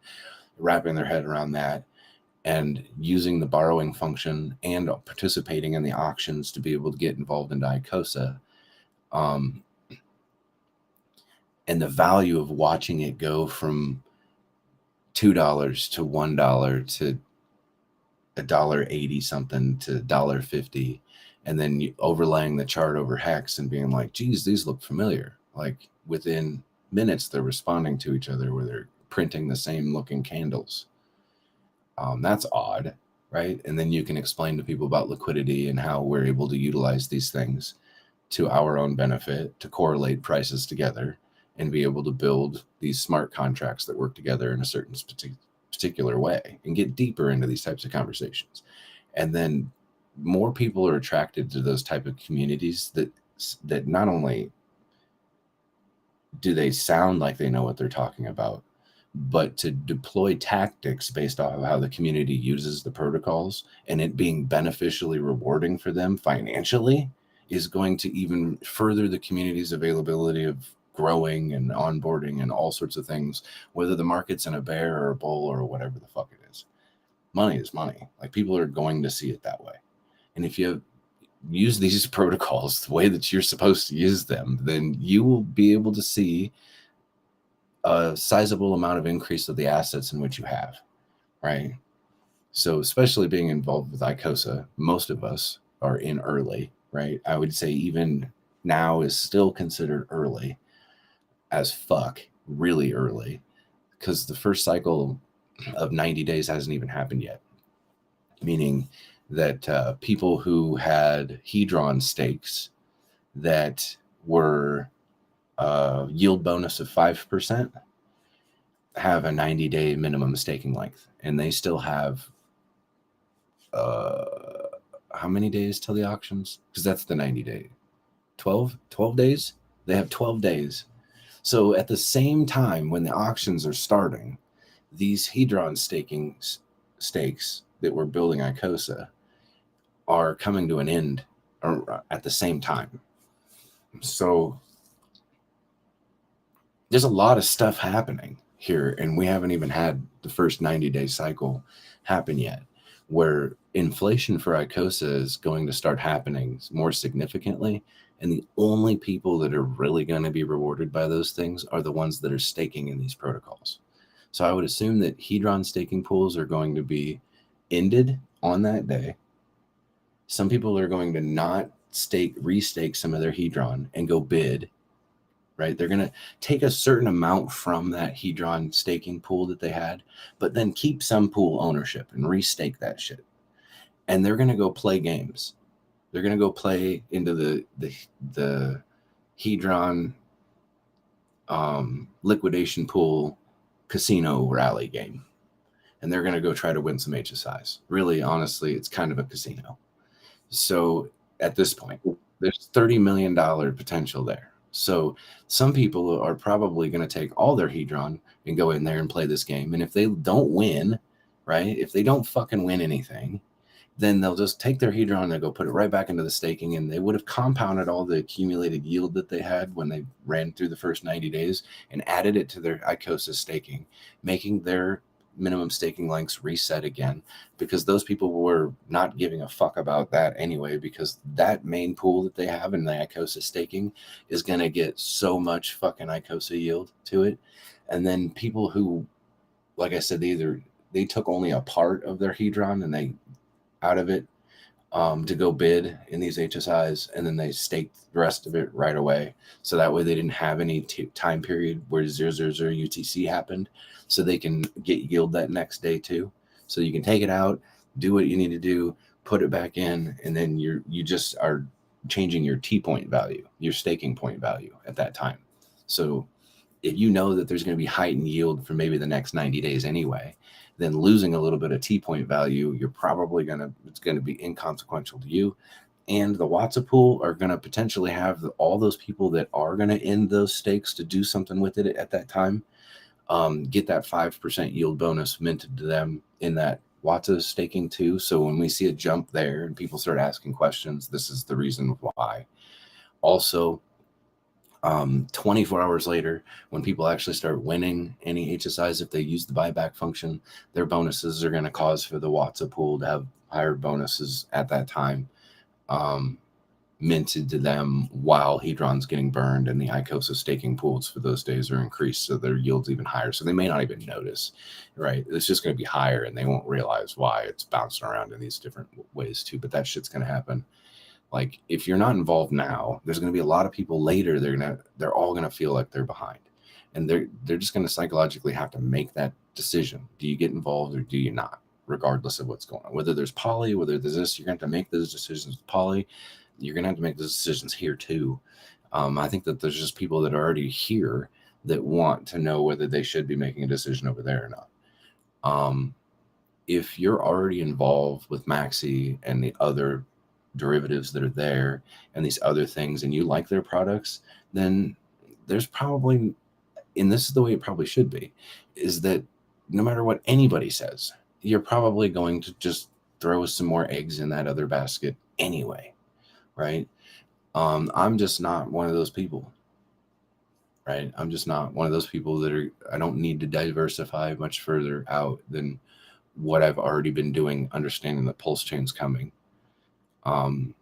wrapping their head around that and using the borrowing function and participating in the auctions to be able to get involved into Icosa. And the value of watching it go from $2 to $1 to $1.80 something to $1.50, and then overlaying the chart over hex and being like, geez, these look familiar. Like within minutes, they're responding to each other where they're printing the same looking candles. That's odd, right? And then you can explain to people about liquidity and how we're able to utilize these things to our own benefit to correlate prices together and be able to build these smart contracts that work together in a certain particular way and get deeper into these types of conversations. And then more people are attracted to those type of communities that not only do they sound like they know what they're talking about, but to deploy tactics based off of how the community uses the protocols and it being beneficially rewarding for them financially is going to even further the community's availability of growing and onboarding and all sorts of things, whether the market's in a bear or a bull or whatever the fuck it is. Money is money. Like people are going to see it that way. And if you use these protocols the way that you're supposed to use them, then you will be able to see a sizable amount of increase of the assets in which you have, right? So especially being involved with Icosa, most of us are in early, right? I would say even now is still considered early as fuck, really early, because the first cycle of 90 days hasn't even happened yet, meaning that people who had Hedron stakes that were yield bonus of 5% have a 90-day minimum staking length, and they still have how many days till the auctions? Because that's the 90-day. 12 days? They have 12 days. So at the same time when the auctions are starting, these Hedron stakes that we're building Icosa are coming to an end at the same time. So there's a lot of stuff happening here, and we haven't even had the first 90-day cycle happen yet, where inflation for Icosa is going to start happening more significantly. And the only people that are really going to be rewarded by those things are the ones that are staking in these protocols. So I would assume that Hedron staking pools are going to be ended on that day. Some people are going to not restake some of their Hedron and go bid, right? They're going to take a certain amount from that Hedron staking pool that they had, but then keep some pool ownership and restake that shit. And they're going to go play games. They're going to go play into the Hedron liquidation pool casino rally game. And they're going to go try to win some HSIs. Really, honestly, it's kind of a casino. So at this point, there's $30 million potential there. So some people are probably going to take all their Hedron and go in there and play this game. And if they don't win, right, if they don't fucking win anything, then they'll just take their Hedron and they'll go put it right back into the staking, and they would have compounded all the accumulated yield that they had when they ran through the first 90 days and added it to their Icosa staking, making their minimum staking lengths reset again, because those people were not giving a fuck about that anyway, because that main pool that they have in the Icosa staking is going to get so much fucking Icosa yield to it. And then people who, like I said, they took only a part of their Hedron and they out of it to go bid in these HSIs, and then they staked the rest of it right away. So that way they didn't have any time period where 000 UTC happened, so they can get yield that next day too. So you can take it out, do what you need to do, put it back in, and then you just are changing your T point value, your staking point value at that time. So if you know that there's going to be heightened yield for maybe the next 90 days anyway, then losing a little bit of T point value, it's going to be inconsequential to you. And the Watsa pool are going to potentially have all those people that are going to end those stakes to do something with it at that time, get that 5% yield bonus minted to them in that Watsa staking too. So when we see a jump there and people start asking questions, this is the reason why. Also, 24 hours later, when people actually start winning any HSIs, if they use the buyback function, their bonuses are going to cause for the Watsa pool to have higher bonuses at that time, minted to them while Hedron's getting burned, and the Icosa staking pools for those days are increased, so their yield's even higher. So they may not even notice, right? It's just going to be higher, and they won't realize why it's bouncing around in these different ways too. But that shit's going to happen. Like, if you're not involved now, there's going to be a lot of people later. They're all going to feel like they're behind, and they're just going to psychologically have to make that decision. Do you get involved or do you not? Regardless of what's going on, whether there's poly, whether there's this, you're going to have to make those decisions with poly. You're going to have to make those decisions here too. I think that there's just people that are already here that want to know whether they should be making a decision over there or not. If you're already involved with Maxi and the other derivatives that are there and these other things, and you like their products, then there's probably, and this is the way it probably should be, is that no matter what anybody says, you're probably going to just throw some more eggs in that other basket anyway, right? I'm just not one of those people, right? I'm just not one of those people I don't need to diversify much further out than what I've already been doing, understanding that pulse chain's coming. And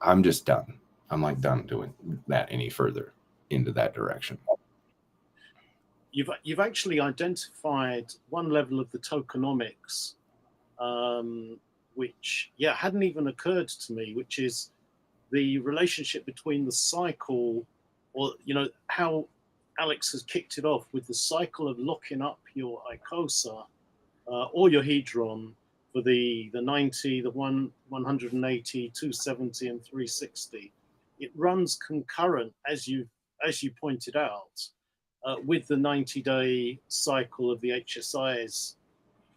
I'm just done. I'm like done doing that any further into that direction. You've actually identified one level of the tokenomics, which hadn't even occurred to me, which is the relationship between the cycle, or how Alex has kicked it off with the cycle of locking up your Icosa or your Hedron for the 90, the 180, 270, and 360. It runs concurrent, as you pointed out. with the 90-day cycle of the HSIs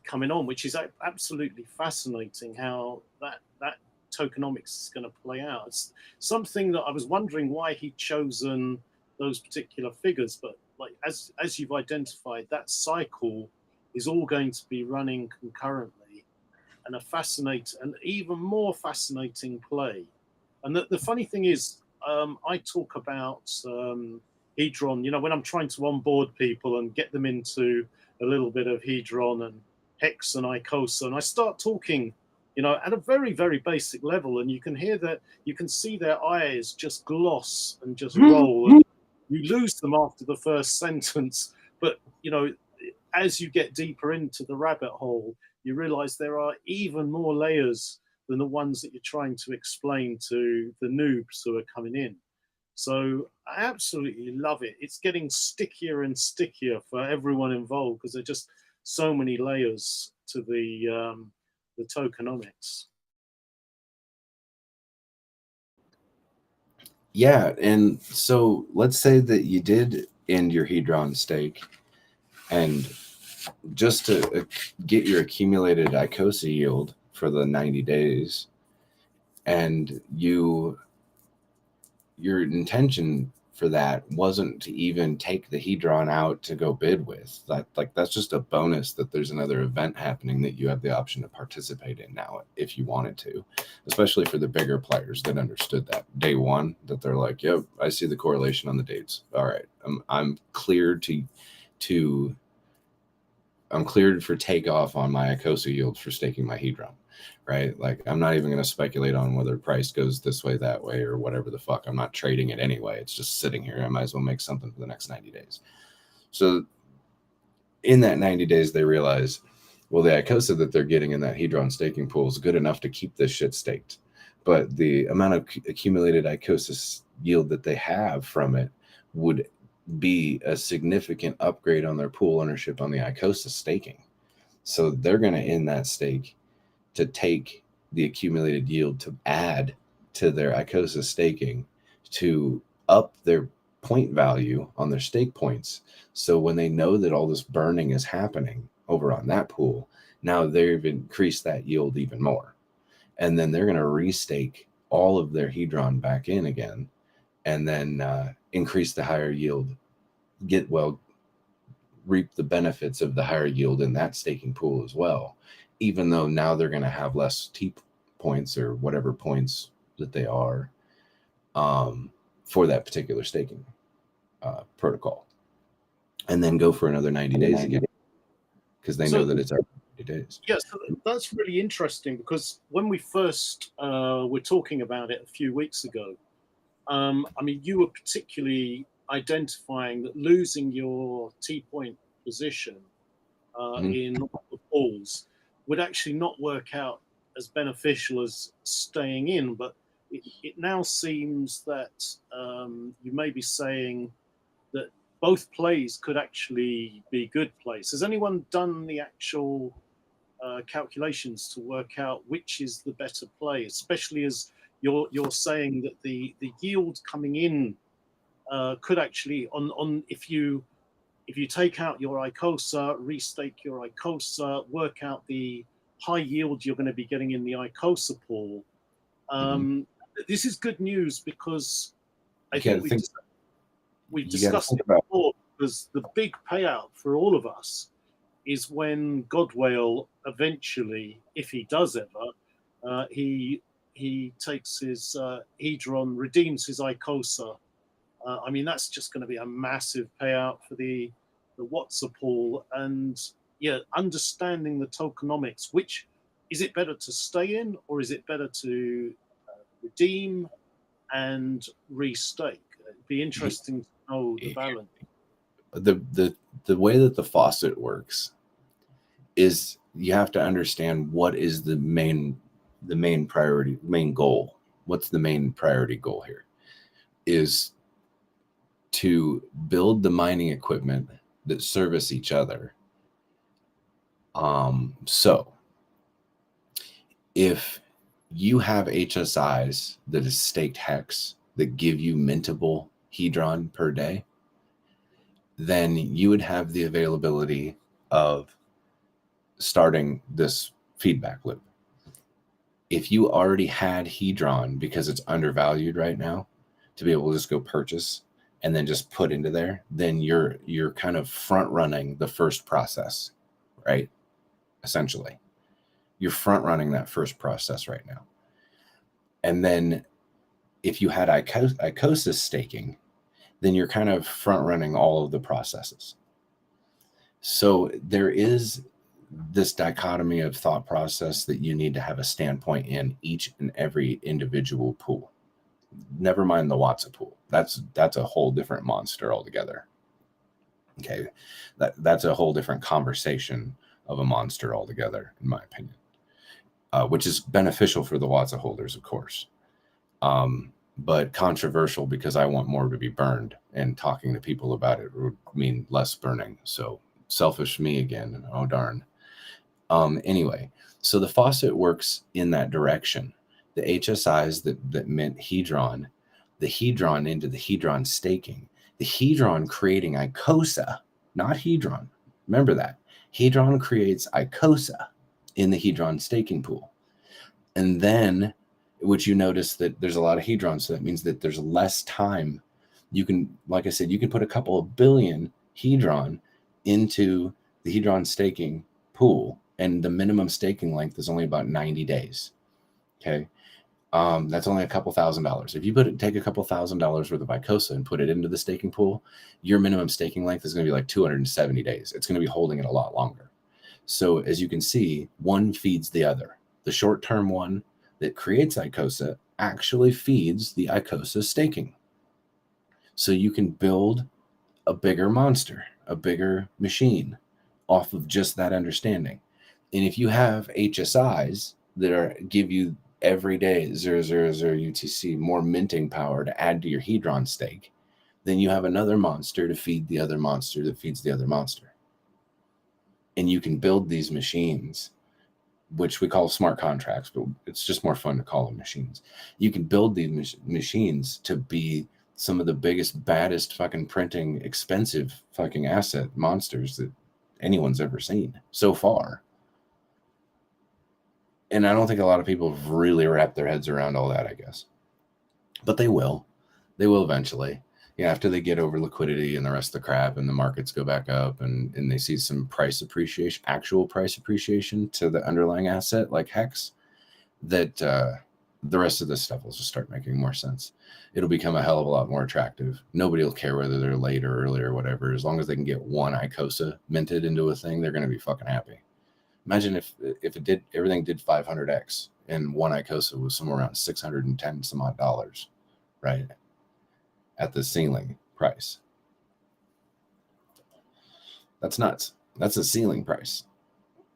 coming on, which is absolutely fascinating how that tokenomics is going to play out. It's something that I was wondering why he'd chosen those particular figures, but like as you've identified, that cycle is all going to be running concurrently, and an even more fascinating play. And the funny thing is, I talk about Hedron, you know, when I'm trying to onboard people and get them into a little bit of Hedron and Hex and Icosa, and I start talking, you know, at a very, very basic level, and you can hear that, you can see their eyes just gloss and just roll, and you lose them after the first sentence. But, you know, as you get deeper into the rabbit hole, you realize there are even more layers than the ones that you're trying to explain to the noobs who are coming in. So I absolutely love it. It's getting stickier and stickier for everyone involved because there are just so many layers to the tokenomics. Yeah, and so let's say that you did end your Hedron stake, and just to get your accumulated Icosa yield for the 90 days, and your intention for that wasn't to even take the Hedron out to go bid with. That's just a bonus that there's another event happening that you have the option to participate in now if you wanted to, especially for the bigger players that understood that day one, that they're like, yep, I see the correlation on the dates. All right, I'm cleared I'm cleared for takeoff on my Icosa yield for staking my Hedron, right? Like, I'm not even going to speculate on whether price goes this way, that way, or whatever the fuck. I'm not trading it anyway. It's just sitting here. I might as well make something for the next 90 days. So in that 90 days, they realize, well, the Icosa that they're getting in that Hedron staking pool is good enough to keep this shit staked. But the amount of accumulated Icosa yield that they have from it would be a significant upgrade on their pool ownership on the Icosa staking. So they're going to end that stake to take the accumulated yield to add to their Icosa staking to up their point value on their stake points. So when they know that all this burning is happening over on that pool, now they've increased that yield even more. And then they're going to restake all of their Hedron back in again, and then increase the higher yield, reap the benefits of the higher yield in that staking pool as well, even though now they're going to have less T points or whatever points that they are for that particular staking protocol, and then go for another 90 days again because they know that it's our 90 days. Yes, that's really interesting because when we first were talking about it a few weeks ago, I mean, you were particularly identifying that losing your T-point position in the pools would actually not work out as beneficial as staying in. But it now seems that you may be saying that both plays could actually be good plays. Has anyone done the actual calculations to work out which is the better play, especially as you're saying that the yield coming in could actually if you take out your Icosa, restake your Icosa, work out the high yield you're going to be getting in the Icosa pool. This is good news because I think we've discussed it before, because the big payout for all of us is when Godwale eventually, if he does ever, he takes his Hedron, redeems his Icosa. I mean, that's just going to be a massive payout for the Watson pool. And yeah, understanding the tokenomics, which is it better to stay in or is it better to redeem and restake? It'd be interesting to know the balance. The way that the faucet works is you have to understand what is the main goal. What's the main priority goal here? Is to build the mining equipment that service each other. So if you have HSIs that is staked hex that give you mintable Hedron per day, then you would have the availability of starting this feedback loop. If you already had Hedron because it's undervalued right now, to be able to just go purchase and then just put into there, then you're kind of front running the first process, right? Essentially, you're front running that first process right now. And then if you had Icosa staking, then you're kind of front running all of the processes. So there is this dichotomy of thought process that you need to have a standpoint in each and every individual pool. Never mind the Watsa pool. That's a whole different monster altogether. Okay, that's a whole different conversation of a monster altogether, in my opinion, which is beneficial for the Watsa holders, of course, but controversial because I want more to be burned, and talking to people about it would mean less burning. So selfish me again. Oh darn. Anyway, so the faucet works in that direction. The HSIs that mint Hedron, the Hedron into the Hedron staking, the Hedron creating Icosa, not Hedron. Remember that. Hedron creates Icosa in the Hedron staking pool. And then, which you notice that there's a lot of Hedron, so that means that there's less time. You can, like I said, you can put a couple of billion Hedron into the Hedron staking pool, and the minimum staking length is only about 90 days. Okay. That's only a couple $1,000s. If you take a couple $1,000s worth of Icosa and put it into the staking pool, your minimum staking length is going to be like 270 days. It's going to be holding it a lot longer. So as you can see, one feeds the other. The short-term one that creates Icosa actually feeds the Icosa staking. So you can build a bigger monster, a bigger machine off of just that understanding. And if you have HSIs that give you every day 000 UTC more minting power to add to your Hedron stake, then you have another monster to feed the other monster that feeds the other monster. And you can build these machines, which we call smart contracts, but it's just more fun to call them machines. You can build these machines to be some of the biggest, baddest fucking printing, expensive fucking asset monsters that anyone's ever seen so far. And I don't think a lot of people have really wrapped their heads around all that, I guess. But they will. They will eventually. Yeah, after they get over liquidity and the rest of the crap and the markets go back up and they see some price appreciation, actual price appreciation to the underlying asset like Hex, that the rest of this stuff will just start making more sense. It'll become a hell of a lot more attractive. Nobody will care whether they're late or early or whatever. As long as they can get one Icosa minted into a thing, they're going to be fucking happy. Imagine if it did, everything did 500x and one Icosa was somewhere around 610 some odd dollars, right? At the ceiling price. That's nuts. That's a ceiling price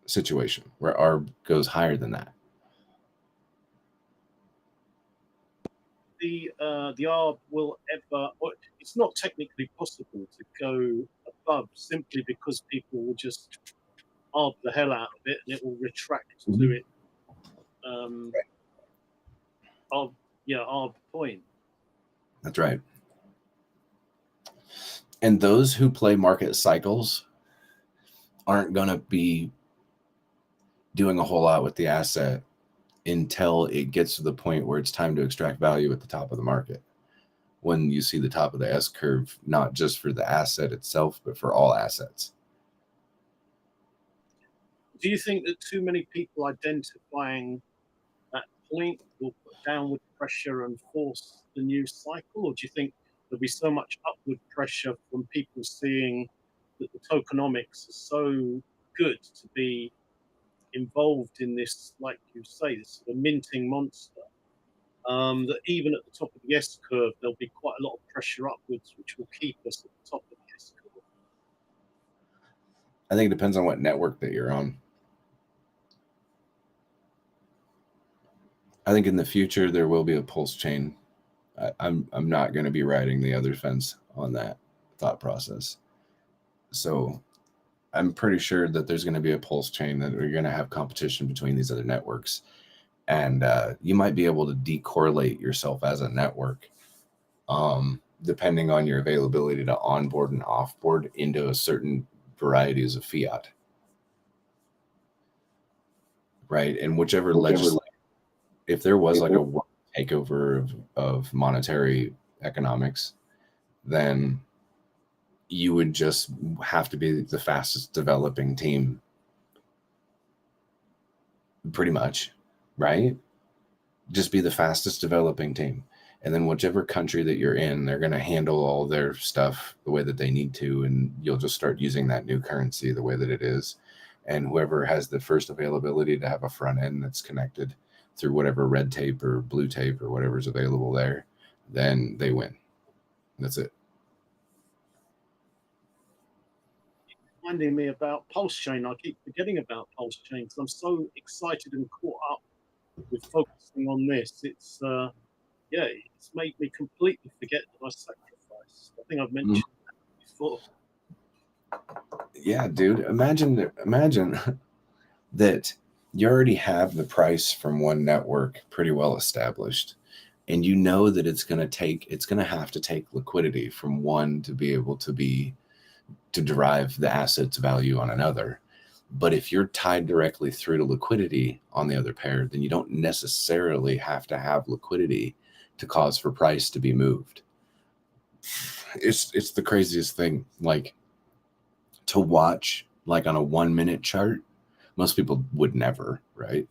situation where ARB goes higher than that. The ARB will ever, or it's not technically possible to go above simply because people will just ARB the hell out of it and it will retract to it. ARB point. That's right. And those who play market cycles aren't going to be doing a whole lot with the asset until it gets to the point where it's time to extract value at the top of the market. When you see the top of the S curve, not just for the asset itself, but for all assets. Do you think that too many people identifying that point will put downward pressure and force the new cycle? Or do you think there'll be so much upward pressure from people seeing that the tokenomics are so good to be involved in this, like you say, this sort of minting monster, that even at the top of the S curve, there'll be quite a lot of pressure upwards, which will keep us at the top of the S curve? I think it depends on what network that you're on. I think in the future there will be a pulse chain. I'm not going to be riding the other fence on that thought process. So I'm pretty sure that there's going to be a pulse chain, that we're going to have competition between these other networks. And you might be able to decorrelate yourself as a network depending on your availability to onboard and offboard into a certain varieties of fiat. Right. And whichever legislation, if there was like a takeover of monetary economics, then you would just have to be the fastest developing team, pretty much, right? Just be the fastest developing team. And then whichever country that you're in, they're going to handle all their stuff the way that they need to. And you'll just start using that new currency the way that it is. And whoever has the first availability to have a front end that's connected through whatever red tape or blue tape or whatever's available there, then they win. That's it. Reminding me about Pulse Chain. I keep forgetting about Pulse Chain because I'm so excited and caught up with focusing on this. It's it's made me completely forget that I sacrificed. I think I've mentioned that before. Yeah, dude. Imagine that you already have the price from one network pretty well established, and you know that it's going to have to take liquidity from one to be able to derive the asset's value on another. But if you're tied directly through to liquidity on the other pair, then you don't necessarily have to have liquidity to cause for price to be moved. It's the craziest thing. Like, to watch, like, on a 1 minute chart, most people would never, right?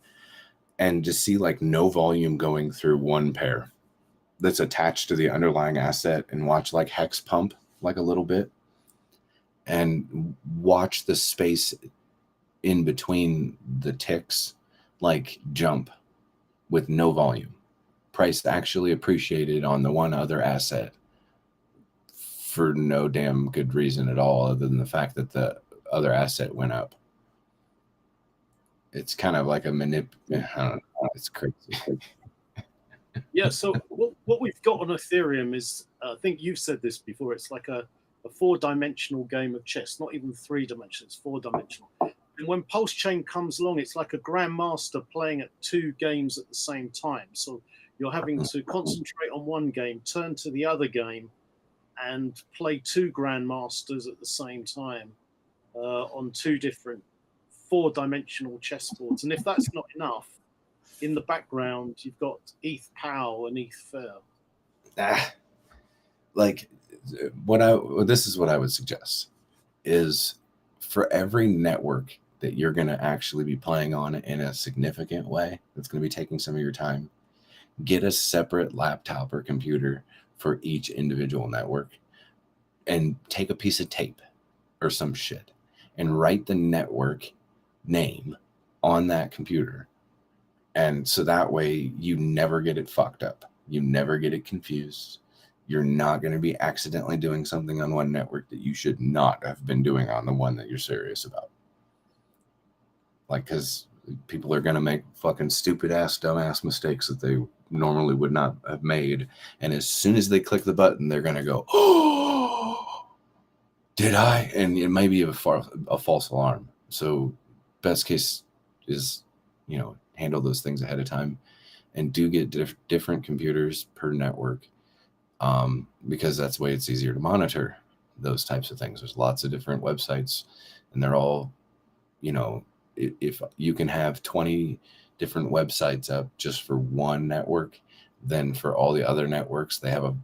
And to see like no volume going through one pair that's attached to the underlying asset, and watch like hex pump like a little bit, and watch the space in between the ticks like jump with no volume. Price actually appreciated on the one other asset for no damn good reason at all, other than the fact that the other asset went up. It's kind of like a I don't know. It's crazy. Yeah, so what we've got on Ethereum is, I think you've said this before, it's like a 4-dimensional game of chess, not even 3-dimensional, it's 4-dimensional. And when Pulse Chain comes along, it's like a grandmaster playing at 2 games at the same time. So you're having to concentrate on one game, turn to the other game, and play 2 grandmasters at the same time on 2 different 4-dimensional chessboards. And if that's not enough, in the background, you've got ETH Pow and ETH Fair. Like, this is what I would suggest is, for every network that you're going to actually be playing on in a significant way, that's going to be taking some of your time, get a separate laptop or computer for each individual network, and take a piece of tape or some shit and write the network name on that computer. And so that way you never get it fucked up. You never get it confused. You're not going to be accidentally doing something on one network that you should not have been doing on the one that you're serious about. Like, because people are going to make fucking stupid ass, dumbass mistakes that they normally would not have made. And as soon as they click the button, they're going to go, oh, did I? And it may be a false alarm. So best case is, handle those things ahead of time, and do get different computers per network, because that's the way it's easier to monitor those types of things. There's lots of different websites, and they're all, if you can have 20 different websites up just for one network, then for all the other networks, they have a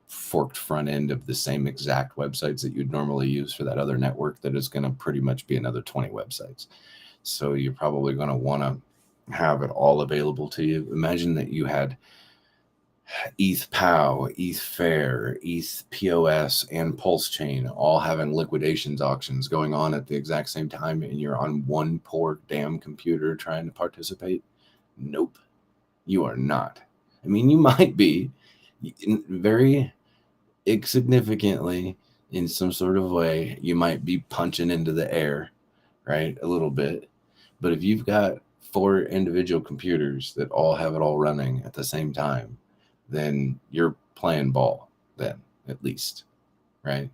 forked front end of the same exact websites that you'd normally use for that other network that is going to pretty much be another 20 websites. So you're probably going to want to have it all available to you. Imagine that you had ETH Pow, ETH Fair, ETH POS, and Pulse Chain all having liquidations auctions going on at the exact same time, and you're on one poor damn computer trying to participate. Nope, you are not. I mean, you might be very insignificantly, in some sort of way, you might be punching into the air, right, a little bit. But if you've got 4 individual computers that all have it all running at the same time, then you're playing ball then, at least, right?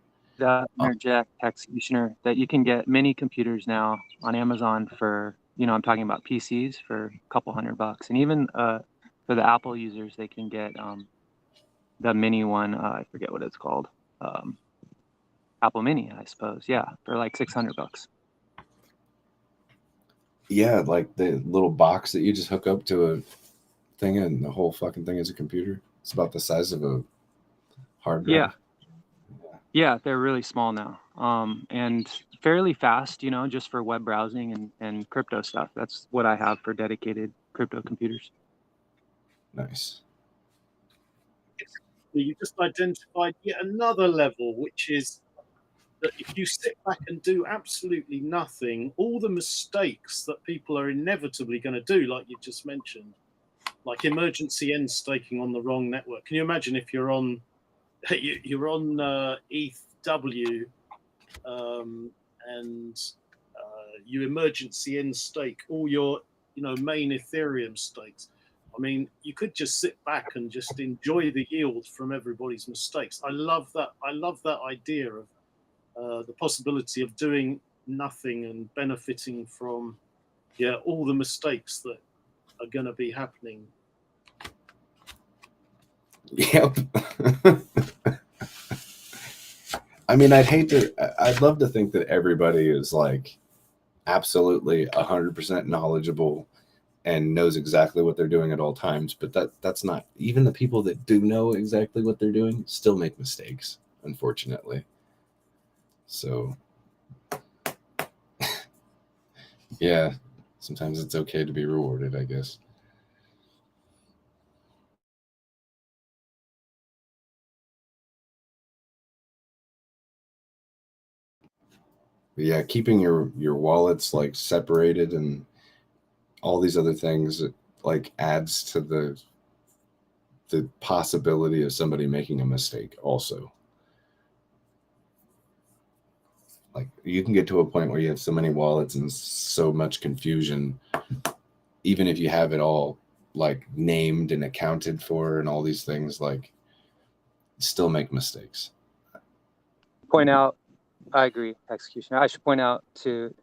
Interject, executioner, that you can get mini computers now on Amazon for, I'm talking about PCs, for a couple $100. And even for the Apple users, they can get the mini one. I forget what it's called. Apple Mini, I suppose. Yeah, for like $600. Yeah, like the little box that you just hook up to a thing, and the whole fucking thing is a computer. It's about the size of a hard drive. Yeah, they're really small now, and fairly fast. You know, just for web browsing and crypto stuff. That's what I have for dedicated crypto computers. Nice. You just identified yet another level, which is that if you sit back and do absolutely nothing, all the mistakes that people are inevitably going to do, like you just mentioned, like emergency end staking on the wrong network. Can you imagine if you're on ETHW and you emergency end stake all your main Ethereum stakes? I mean, you could just sit back and just enjoy the yield from everybody's mistakes. I love that. I love that idea of the possibility of doing nothing and benefiting from all the mistakes that are going to be happening. Yep. I mean, I'd love to think that everybody is like absolutely 100% knowledgeable and knows exactly what they're doing at all times, but that's not, even the people that do know exactly what they're doing still make mistakes, unfortunately. So yeah, sometimes it's okay to be rewarded, I guess. But yeah, keeping your wallets like separated and all these other things, it like adds to the possibility of somebody making a mistake also. Like you can get to a point where you have so many wallets and so much confusion, even if you have it all like named and accounted for and all these things, like still make mistakes. Point out, I agree, Executioner. I should point out to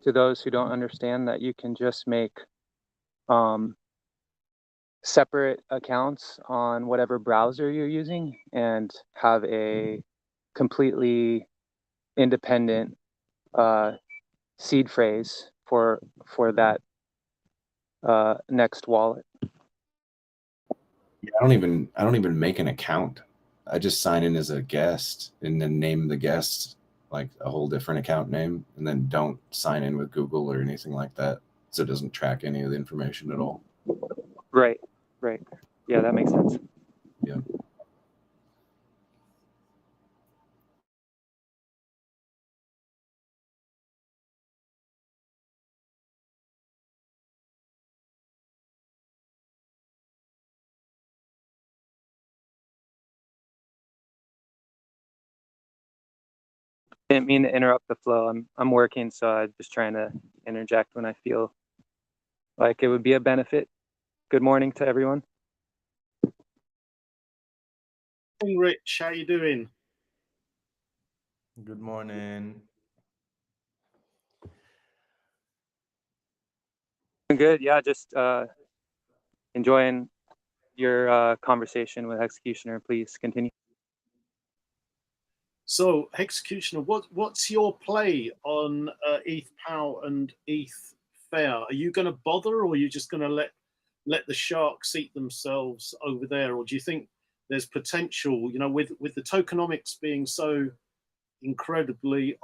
those who don't understand that you can just make separate accounts on whatever browser you're using and have a completely independent seed phrase for that next wallet. Yeah, I don't even make an account. I just sign in as a guest and then name the guest like a whole different account name, and then don't sign in with Google or anything like that, so it doesn't track any of the information at all. Right. Yeah, that makes sense. Yeah. Didn't mean to interrupt the flow. I'm working, so I'm just trying to interject when I feel like it would be a benefit. Good morning to everyone. Hey, Rich, how you doing? Good morning. Good. Yeah, just enjoying your conversation with Executioner. Please continue. So, Executioner, what's your play on ETH POW and ETH Fair? Are you going to bother, or are you just going to let the sharks eat themselves over there, or do you think there's potential? You know, with the tokenomics being so incredibly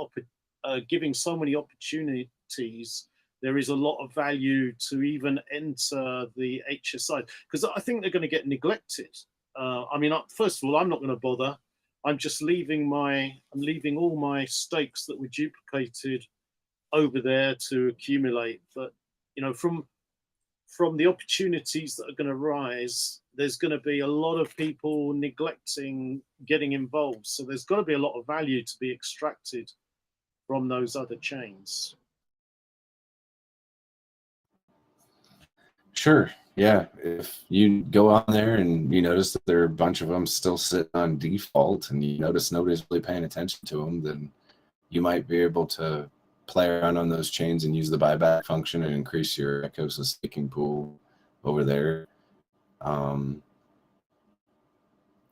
giving so many opportunities, there is a lot of value to even enter the HSI, because I think they're going to get neglected. I mean, first of all, I'm not going to bother. I'm just leaving all my stakes that were duplicated over there to accumulate. But you know, from the opportunities that are going to rise, there's going to be a lot of people neglecting getting involved. So there's got to be a lot of value to be extracted from those other chains. Sure. Yeah. If you go on there and you notice that there are a bunch of them still sitting on default and you notice nobody's really paying attention to them, then you might be able to play around on those chains and use the buyback function and increase your Icosa staking pool over there.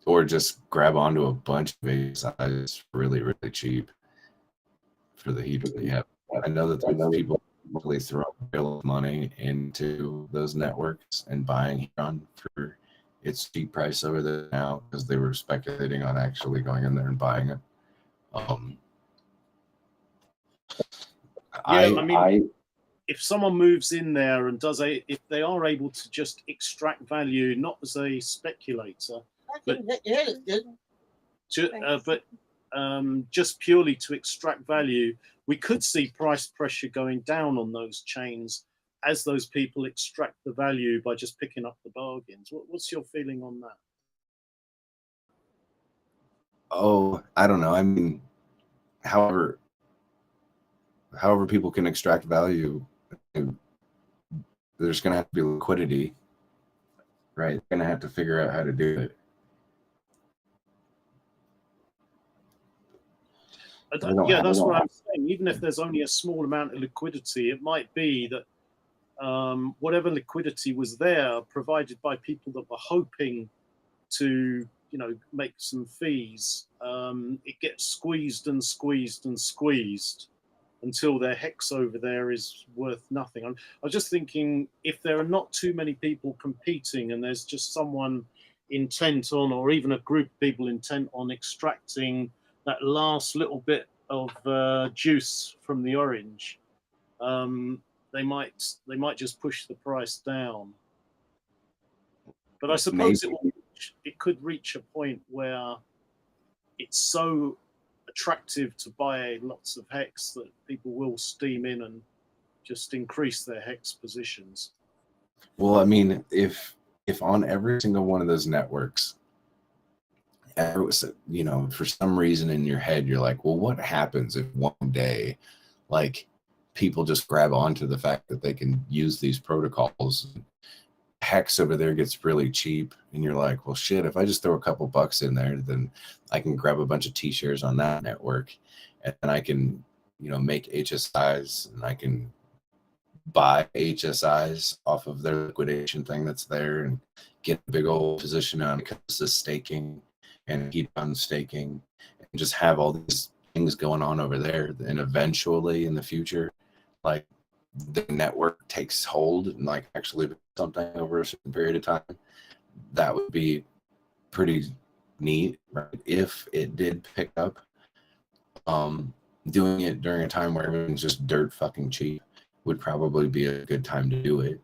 or just grab onto a bunch of HSIs really, really cheap for the heat that you have. I know that there's people really throw a bill of money into those networks and buying Heron for its cheap price over there now because they were speculating on actually going in there and buying it. If someone moves in there and if they are able to just extract value, not as a speculator, but just purely to extract value, we could see price pressure going down on those chains as those people extract the value by just picking up the bargains. What's your feeling on that? Oh, I don't know. I mean, however people can extract value, there's going to have to be liquidity, right? They're going to have to figure out how to do it. That's what I'm saying. Even if there's only a small amount of liquidity, it might be that whatever liquidity was there, provided by people that were hoping to, make some fees, it gets squeezed and squeezed and squeezed until their hex over there is worth nothing. I was just thinking, if there are not too many people competing and there's just someone intent on, or even a group of people intent on extracting that last little bit of juice from the orange, they might just push the price down. But I suppose it could reach a point where it's so attractive to buy lots of hex that people will steam in and just increase their hex positions. Well, I mean, if on every single one of those networks, for some reason in your head you're like, well, what happens if one day like people just grab onto the fact that they can use these protocols, hex over there gets really cheap, and you're like, well, shit, if I just throw a couple bucks in there, then I can grab a bunch of T-shares on that network, and then I can make HSIs, and I can buy HSIs off of their liquidation thing that's there and get a big old position on Icosa staking and keep on staking and just have all these things going on over there. And eventually in the future, like the network takes hold and like actually something over a certain period of time, that would be pretty neat, right? If it did pick up. Doing it during a time where everything's just dirt fucking cheap would probably be a good time to do it.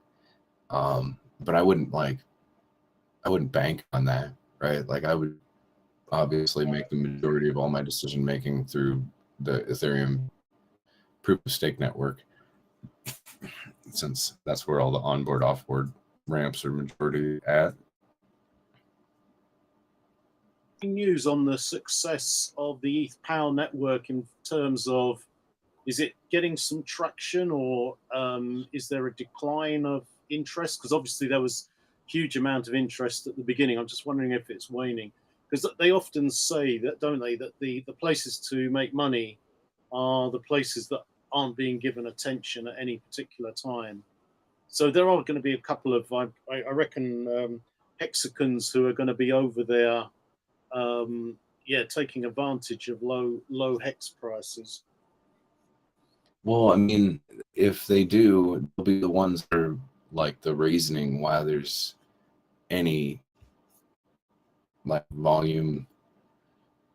But I wouldn't bank on that, right? Like I would obviously make the majority of all my decision making through the Ethereum proof of stake network, since that's where all the onboard offboard ramps are majority at. News on the success of the ETH POW network in terms of, is it getting some traction, or is there a decline of interest? Because obviously there was huge amount of interest at the beginning. I'm just wondering if it's waning, because they often say that, don't they, that the places to make money are the places that aren't being given attention at any particular time. So there are going to be a couple of, I reckon, hexagons who are going to be over there, taking advantage of low hex prices. Well, I mean, if they do, they'll be the ones that are like the reasoning why there's any like volume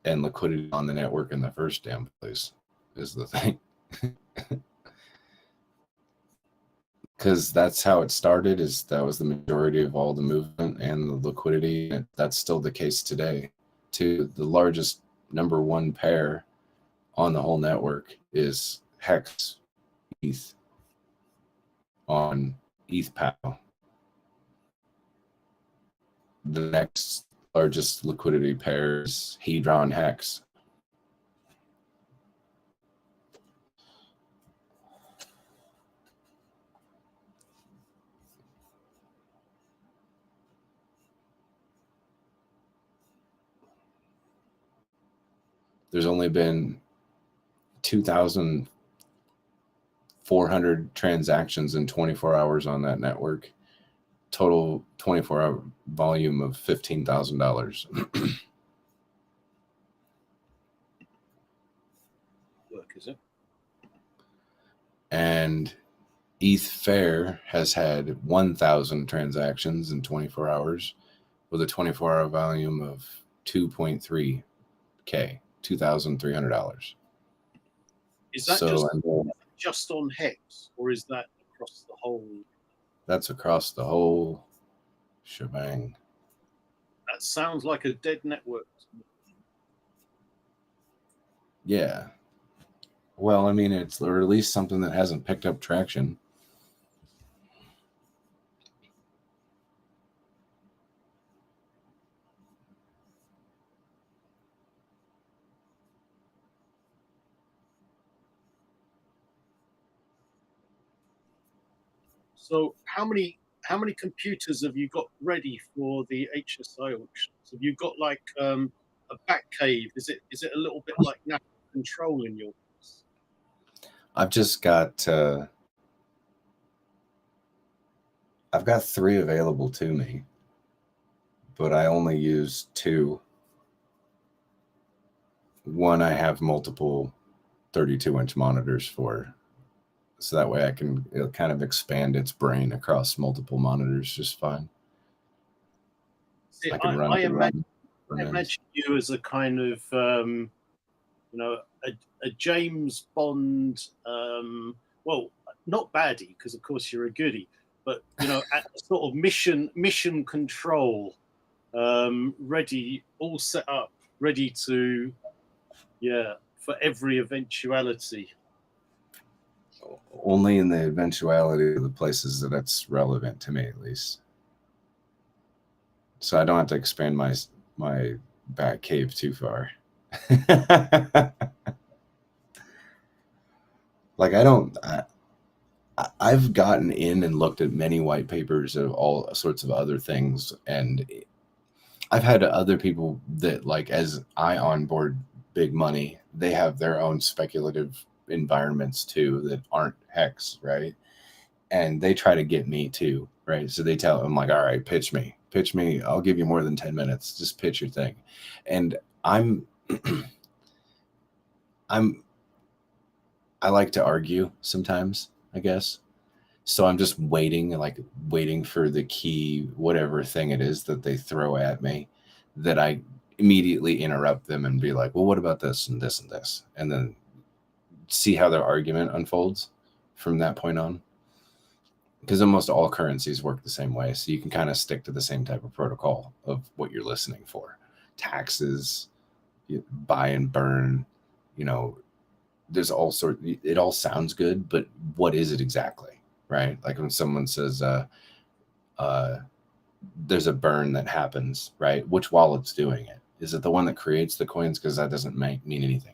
and liquidity on the network in the first damn place, is the thing. Because that's how it started, is that was the majority of all the movement and the liquidity, and that's still the case today. To the largest number one pair on the whole network is Hex ETH on ETH POW. The next largest liquidity pair is Hedron Hex. There's only been 2,400 transactions in 24 hours on that network. total 24-hour volume of $15,000. Work, is it? And ETH Fair has had 1,000 transactions in 24 hours with a 24-hour volume of $2.3K, $2,300. Is that just on Hex, or is that across the whole? That's across the whole shebang. That sounds like a dead network. Yeah. Well, I mean, it's or at least something that hasn't picked up traction. So how many computers have you got ready for the HSI auctions? Have you got like a back cave? Is it a little bit like national control in your place? I've just got I've got 3 available to me, but I only use 2. One I have multiple 32-inch monitors for, so that way it'll kind of expand its brain across multiple monitors just fine. See, I can run. I imagine you as a kind of you know, a James Bond, well, not baddie, because of course you're a goodie, but you know, at sort of mission control, ready, all set up, ready to, yeah, for every eventuality. Only in the eventuality of the places that it's relevant to me, at least. So I don't have to expand my back cave too far. Like I've gotten in and looked at many white papers of all sorts of other things, and I've had other people that, like, as I onboard big money, they have their own speculative environments too that aren't Hex, right? And they try to get me too, right? So they tell them, like, all right, pitch me, I'll give you more than 10 minutes, just pitch your thing. And I like to argue sometimes, I guess. So I'm just waiting for the key, whatever thing it is that they throw at me, that I immediately interrupt them and be like, well, what about this and this and this? And then see how their argument unfolds from that point on. Because almost all currencies work the same way. So you can kind of stick to the same type of protocol of what you're listening for. Taxes, buy and burn, you know, there's all sorts, it all sounds good, but what is it exactly? Right? Like when someone says, there's a burn that happens, right? Which wallet's doing it? Is it the one that creates the coins? Because that doesn't mean anything.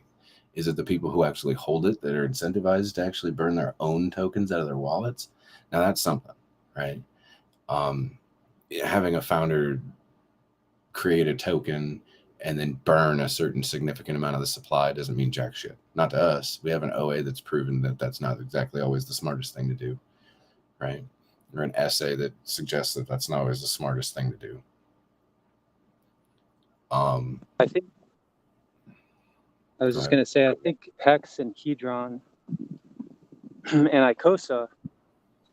Is it the people who actually hold it that are incentivized to actually burn their own tokens out of their wallets? Now that's something, right? Having a founder create a token and then burn a certain significant amount of the supply doesn't mean jack shit. Not to us. We have an OA that's proven that that's not exactly always the smartest thing to do, right? Or an essay that suggests that that's not always the smartest thing to do. I think I was just going to say, I think Hex and Hedron and Icosa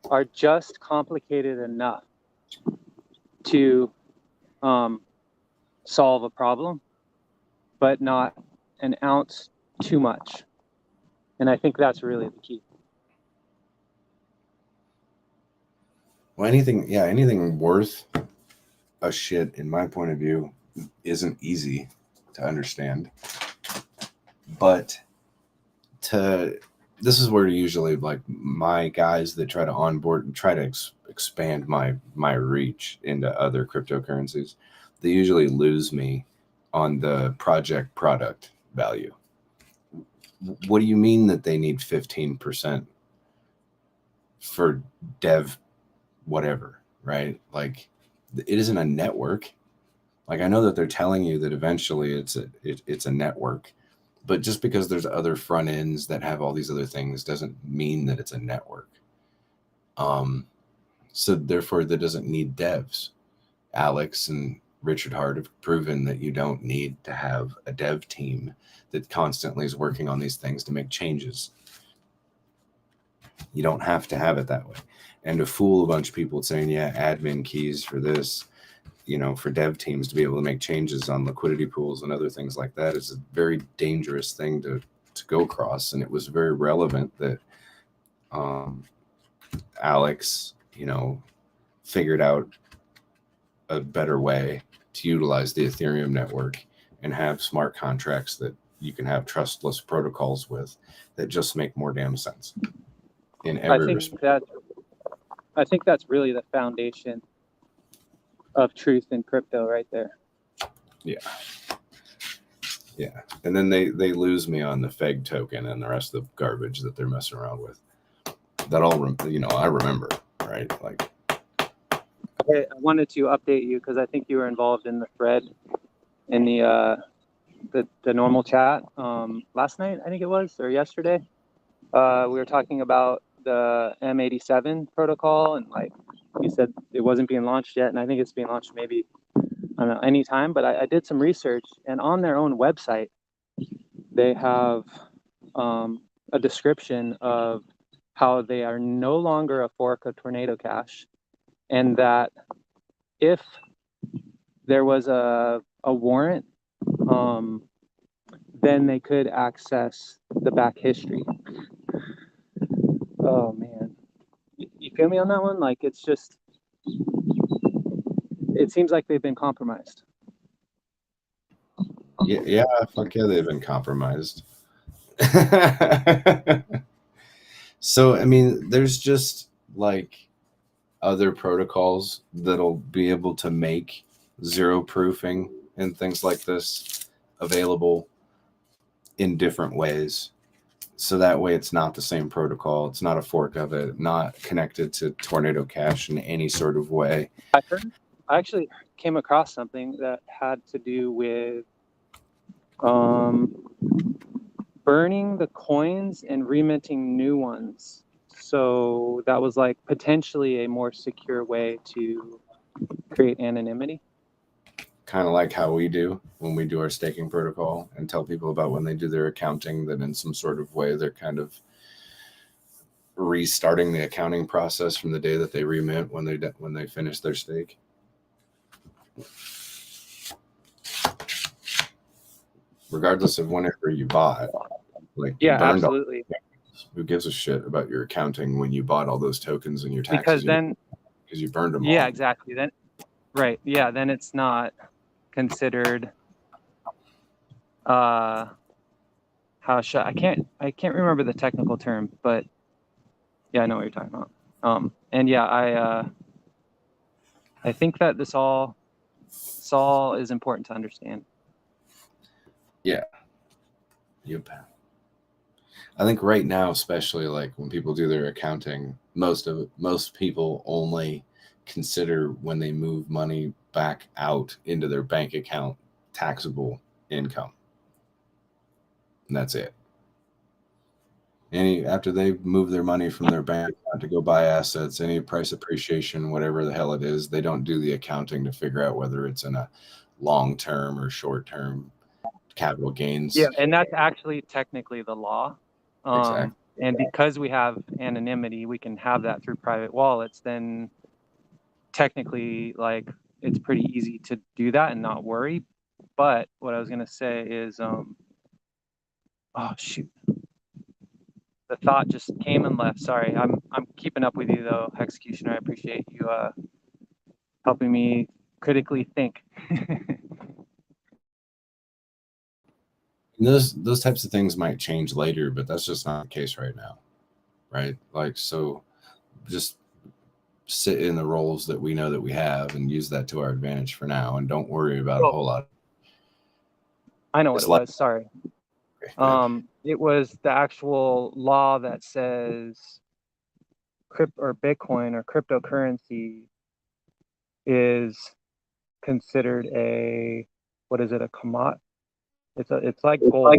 are just complicated enough to solve a problem, but not an ounce too much. And I think that's really the key. Well, anything worth a shit, in my point of view, isn't easy to understand. But this is where usually, like, my guys that try to onboard and try to expand my reach into other cryptocurrencies, they usually lose me on the project product value. What do you mean that they need 15% for dev whatever, right? Like, it isn't a network. Like, I know that they're telling you that eventually it's a network, but just because there's other front ends that have all these other things doesn't mean that it's a network. So therefore, that doesn't need devs. Alex and Richard Hart have proven that you don't need to have a dev team that constantly is working on these things to make changes. You don't have to have it that way. And to fool a bunch of people saying, yeah, admin keys for this, for dev teams to be able to make changes on liquidity pools and other things like that is a very dangerous thing to go across. And it was very relevant that Alex, figured out a better way to utilize the Ethereum network and have smart contracts that you can have trustless protocols with that just make more damn sense in every respect. I think that's really the foundation of truth in crypto right there. Yeah. And then they lose me on the FEG token and the rest of the garbage that they're messing around with. That all, I remember, right? Like, I wanted to update you because I think you were involved in the thread in the normal chat last night, I think it was, or yesterday. We were talking about the M87 protocol, and like you said, it wasn't being launched yet, and I think it's being launched maybe, I don't know, anytime. But I did some research, and on their own website, they have a description of how they are no longer a fork of Tornado Cash, and that if there was a warrant, then they could access the back history. Oh man, you feel me on that one? Like, it's just, it seems like they've been compromised. Yeah, fuck yeah, they've been compromised. So, I mean, there's just like other protocols that'll be able to make zero proofing and things like this available in different ways. So that way it's not the same protocol. It's not a fork of it, not connected to Tornado Cash in any sort of way. I actually came across something that had to do with burning the coins and reminting new ones. So that was like potentially a more secure way to create anonymity. Kind of like how we do when we do our staking protocol and tell people about when they do their accounting, that in some sort of way they're kind of restarting the accounting process from the day that they remint when they finish their stake. Regardless of whenever you bought, like, yeah, absolutely. Who gives a shit about your accounting when you bought all those tokens and your taxes? Because you burned them all. Yeah, exactly. Then, right. Yeah, then it's not considered. I can't remember the technical term, but yeah, I know what you're talking about. And yeah, I think that this all is important to understand. Yeah. Yep. I think right now, especially like when people do their accounting, most people only consider when they move money back out into their bank account taxable income. And that's it. After they move their money from their bank account to go buy assets, any price appreciation, whatever the hell it is, they don't do the accounting to figure out whether it's in a long-term or short-term capital gains. Yeah, and that's actually technically the law. Exactly. And because we have anonymity, we can have that through private wallets. Then technically, like, it's pretty easy to do that and not worry. But what I was gonna say is, oh shoot, the thought just came and left. Sorry, I'm keeping up with you though, Executioner. I appreciate you helping me critically think. Those types of things might change later, but that's just not the case right now, right? Like, so just sit in the roles that we know that we have and use that to our advantage for now, and don't worry about a whole lot. I know what it was. Sorry. It was the actual law that says Bitcoin or cryptocurrency is considered a, what is it, a commodity? It's like gold.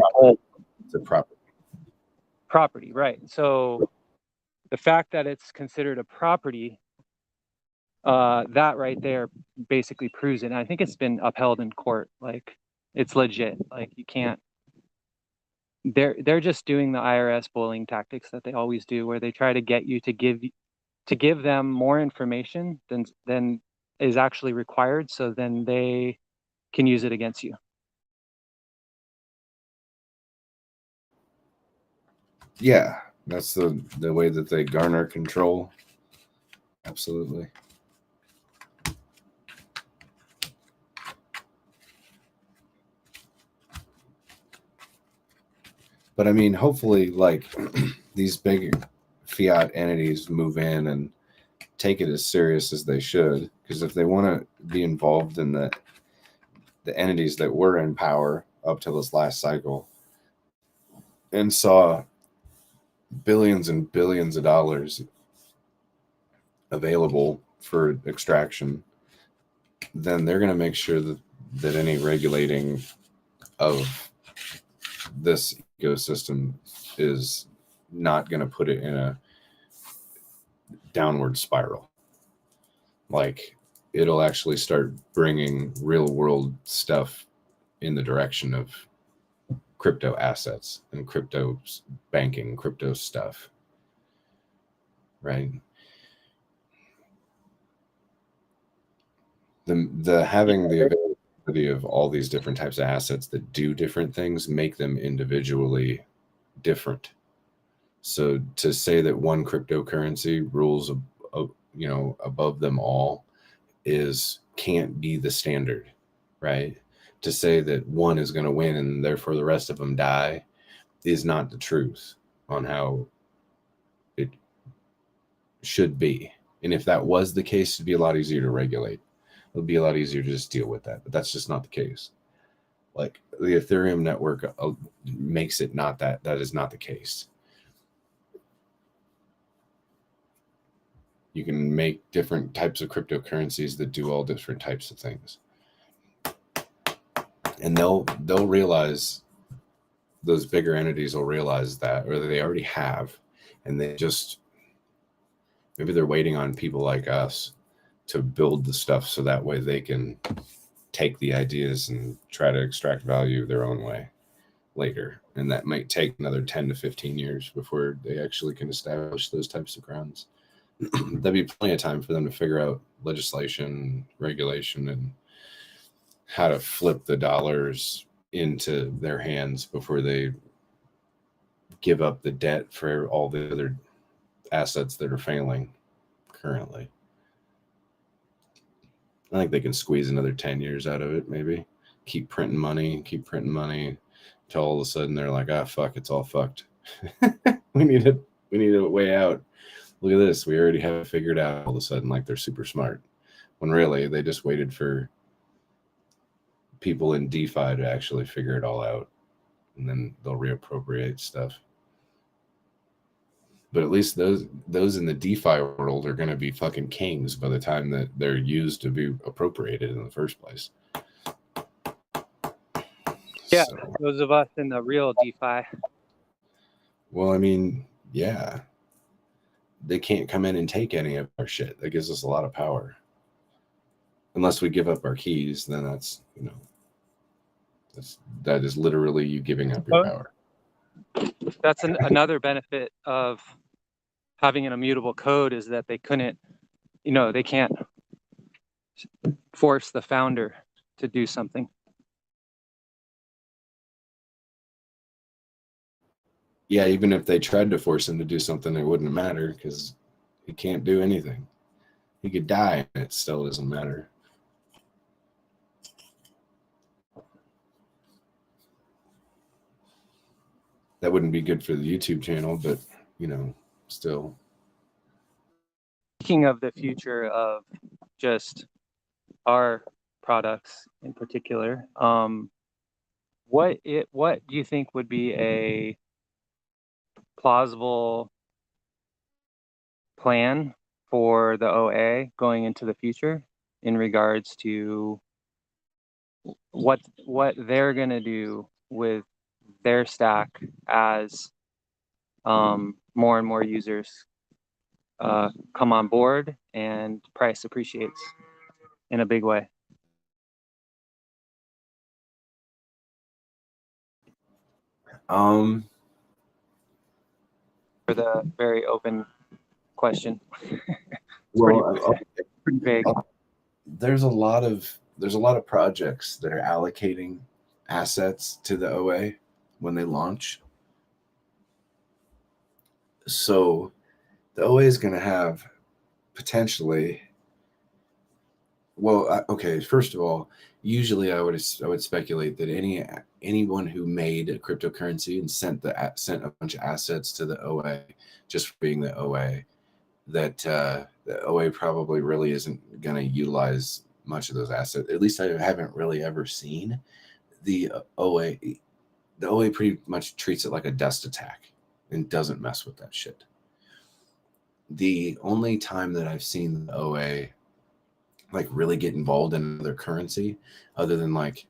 It's a property. Property, right. So the fact that it's considered a property that right there basically proves it. And I think it's been upheld in court. Like, it's legit. Like, you can't. They're just doing the IRS bullying tactics that they always do, where they try to get you to give them more information than is actually required, so then they can use it against you. Yeah, that's the way that they garner control. Absolutely. But I mean, hopefully, like these big fiat entities move in and take it as serious as they should. Because if they want to be involved in the entities that were in power up to this last cycle and saw billions and billions of dollars available for extraction, then they're going to make sure that any regulating of this ecosystem is not going to put it in a downward spiral. Like, it'll actually start bringing real world stuff in the direction of crypto assets and crypto banking, crypto stuff, right? The having the availability of all these different types of assets that do different things make them individually different. So to say that one cryptocurrency rules, above them all can't be the standard, right? To say that one is going to win and therefore the rest of them die is not the truth on how it should be. And if that was the case, it'd be a lot easier to regulate. It would be a lot easier to just deal with that. But that's just not the case. Like, the Ethereum network makes it not that. That is not the case. You can make different types of cryptocurrencies that do all different types of things. And they'll realize, those bigger entities will realize that, or they already have, and they just, maybe they're waiting on people like us to build the stuff so that way they can take the ideas and try to extract value their own way later. And that might take another 10 to 15 years before they actually can establish those types of grounds. There'll be plenty of time for them to figure out legislation, regulation, and how to flip the dollars into their hands before they give up the debt for all the other assets that are failing currently. I think they can squeeze another 10 years out of it, maybe. Keep printing money until all of a sudden they're like, fuck, it's all fucked. we need a way out. Look at this. We already have it figured out all of a sudden, like they're super smart. When really they just waited for people in DeFi to actually figure it all out. And then they'll reappropriate stuff. But at least those in the DeFi world are going to be fucking kings by the time that they're used to be appropriated in the first place. Yeah, so, those of us in the real DeFi. Well, I mean, yeah. They can't come in and take any of our shit. That gives us a lot of power. Unless we give up our keys, then that's, that is literally you giving up your power. That's another benefit of having an immutable code, is that they can't force the founder to do something. Yeah, even if they tried to force him to do something, it wouldn't matter because he can't do anything. He could die and it still doesn't matter. That wouldn't be good for the YouTube channel, but, still. Speaking of the future of just our products in particular, what do you think would be a plausible plan for the OA going into the future in regards to what they're going to do with their stack as more and more users come on board and price appreciates in a big way. Um, For the very open question. well, pretty vague. there's a lot of projects that are allocating assets to the OA when they launch. So the OA is going to have potentially. Well, okay. First of all, usually I would speculate that anyone who made a cryptocurrency and sent a bunch of assets to the OA just for being the OA, that the OA probably really isn't going to utilize much of those assets. At least I haven't really ever seen the OA. The OA pretty much treats it like a dust attack and doesn't mess with that shit. The only time that I've seen the OA like really get involved in another currency other than like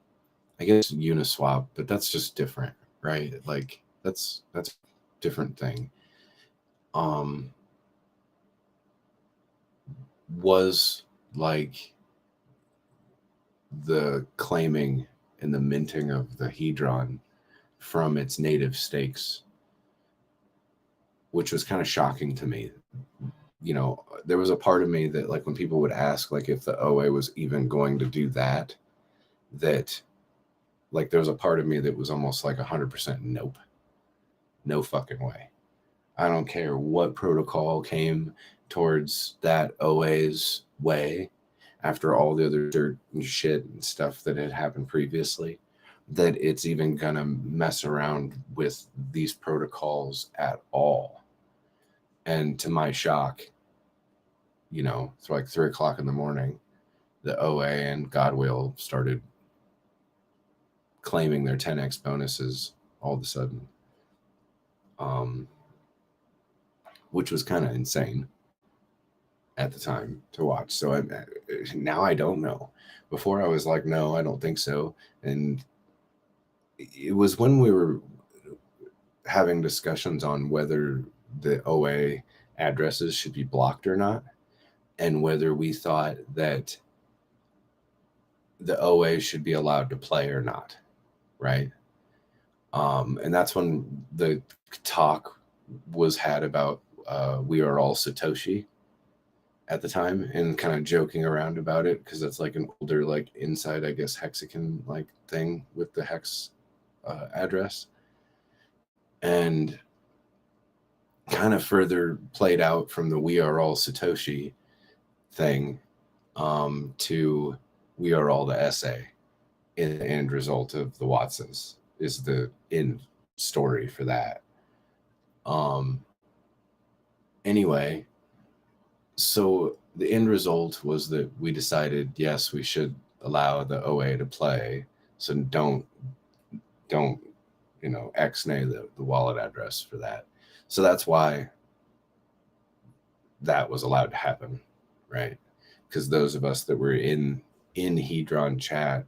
I guess Uniswap, but that's just different, right? Like that's a different thing. Was like the claiming and the minting of the Hedron from its native stakes, which was kind of shocking to me. You know, there was a part of me that like when people would ask like if the OA was even going to do that like there was a part of me that was almost like 100% nope. No fucking way. I don't care what protocol came towards that OA's way after all the other dirt and shit and stuff that had happened previously, that it's even gonna mess around with these protocols at all. And to my shock, you know, it's like 3 o'clock in the morning, the OA and Godwill started claiming their 10x bonuses all of a sudden, which was kind of insane at the time to watch. So now I don't know. Before I was like, no, I don't think so. And it was when we were having discussions on whether the OA addresses should be blocked or not, and whether we thought that the OA should be allowed to play or not, right? And that's when the talk was had about we are all Satoshi at the time, and kind of joking around about it because that's like an older like inside, I guess, hexagon like thing with the hex address, and kind of further played out from the we are all Satoshi thing to we are all the SA in the end result of the Watsons is the end story for that. Anyway, so the end result was that we decided, yes, we should allow the OA to play. So don't, you know, ex-nay the wallet address for that. So that's why that was allowed to happen, right? Because those of us that were in Hedron chat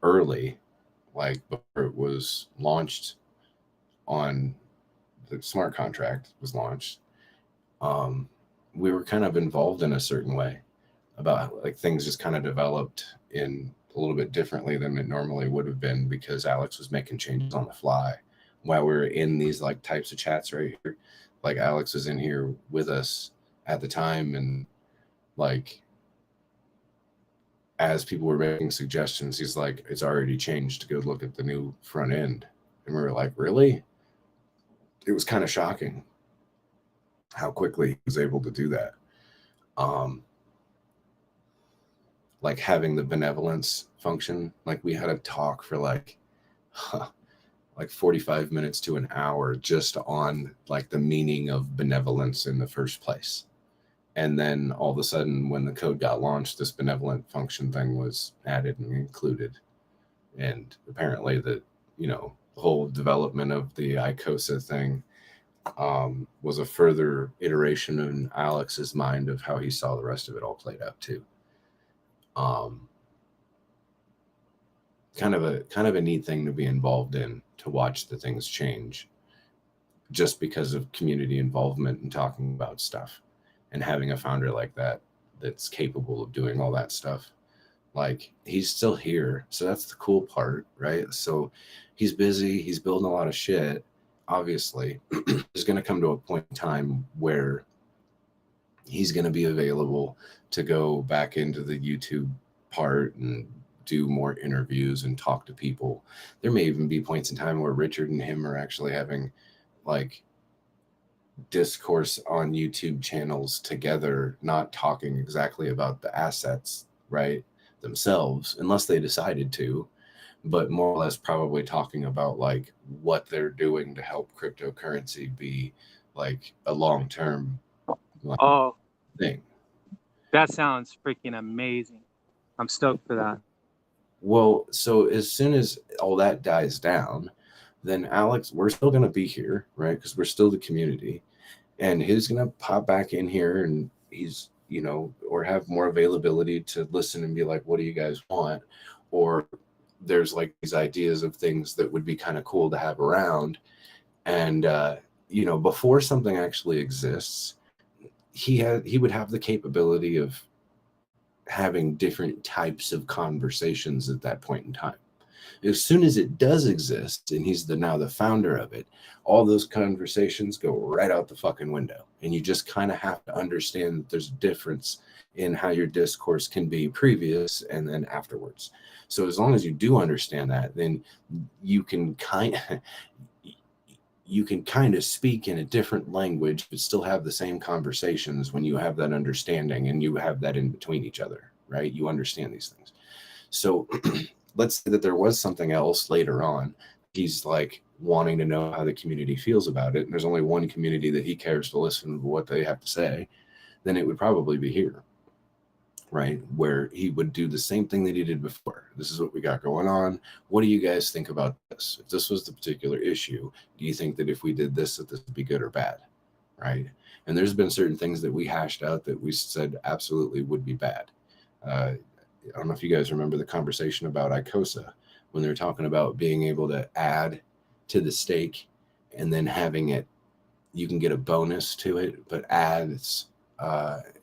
early, like before it was launched on the smart contract was launched, we were kind of involved in a certain way about like things just kind of developed in a little bit differently than it normally would have been because Alex was making changes on the fly while we were in these like types of chats right here. Like Alex was in here with us at the time, and like as people were making suggestions, he's like, it's already changed to go look at the new front end. And we were like, really? It was kind of shocking how quickly he was able to do that. Like having the benevolence function, like we had a talk for like 45 minutes to an hour just on like the meaning of benevolence in the first place. And then all of a sudden when the code got launched, this benevolent function thing was added and included. And apparently the, you know, the whole development of the Icosa thing was a further iteration in Alex's mind of how he saw the rest of it all played out too. Kind of a neat thing to be involved in, to watch the things change just because of community involvement and talking about stuff. and having a founder like that that's capable of doing all that stuff. Like, he's still here, so that's the cool part, right? So he's busy, he's building a lot of shit. Obviously, there's going to come to a point in time where he's going to be available to go back into the YouTube part and do more interviews and talk to people. There may even be points in time where Richard and him are actually having like discourse on YouTube channels together, not talking exactly about the assets, right, themselves, unless they decided to, but more or less probably talking about like what they're doing to help cryptocurrency be like a long-term like, Oh, thing. that sounds freaking amazing. I'm stoked for that. Well, so as soon as all that dies down, then Alex, we're still going to be here, right? Because we're still the community. And he's going to pop back in here and he's, you know, or have more availability to listen and be like, what do you guys want? Or there's like these ideas of things that would be kind of cool to have around. And, you know, before something actually exists, he would have the capability of having different types of conversations at that point in time. As soon as it does exist and he's now the founder of it, all those conversations go right out the fucking window. And you just kind of have to understand that there's a difference in how your discourse can be previous and then afterwards. So as long as you do understand that, then you can kind of speak in a different language, but still have the same conversations when you have that understanding and you have that in between each other, right? You understand these things. So let's say that there was something else later on. He's like wanting to know how the community feels about it. And there's only one community that he cares to listen to what they have to say. Then it would probably be here, right? Where he would do the same thing that he did before. This is what we got going on. What do you guys think about this? If this was the particular issue, do you think that if we did this, that this would be good or bad, right? And there's been certain things that we hashed out that we said absolutely would be bad. I don't know if you guys remember the conversation about Icosa when they were talking about being able to add to the stake and then having it, you can get a bonus to it, but adds,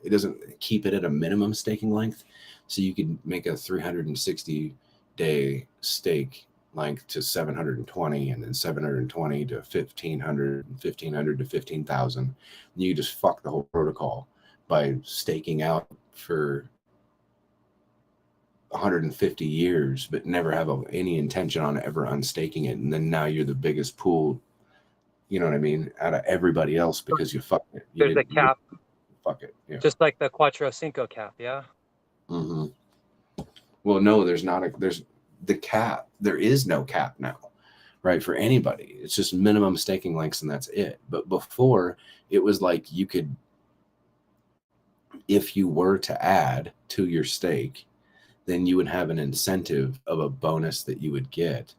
it doesn't keep it at a minimum staking length. So you could make a 360-day stake length to 720 and then 720 to 1500 and 1500 to 15,000. You just fuck the whole protocol by staking out for 150 years, but never have any intention on ever unstaking it. And then now you're the biggest pool, you know what I mean, out of everybody else because you fucked it. There's a cap. Fuck it. Yeah. Just like the Cuatro Cinco cap, yeah? Mm-hmm. Well, no, there's the cap. There is no cap now, right? For anybody. It's just minimum staking lengths and that's it. But before it was like you could, if you were to add to your stake, then you would have an incentive of a bonus that you would get.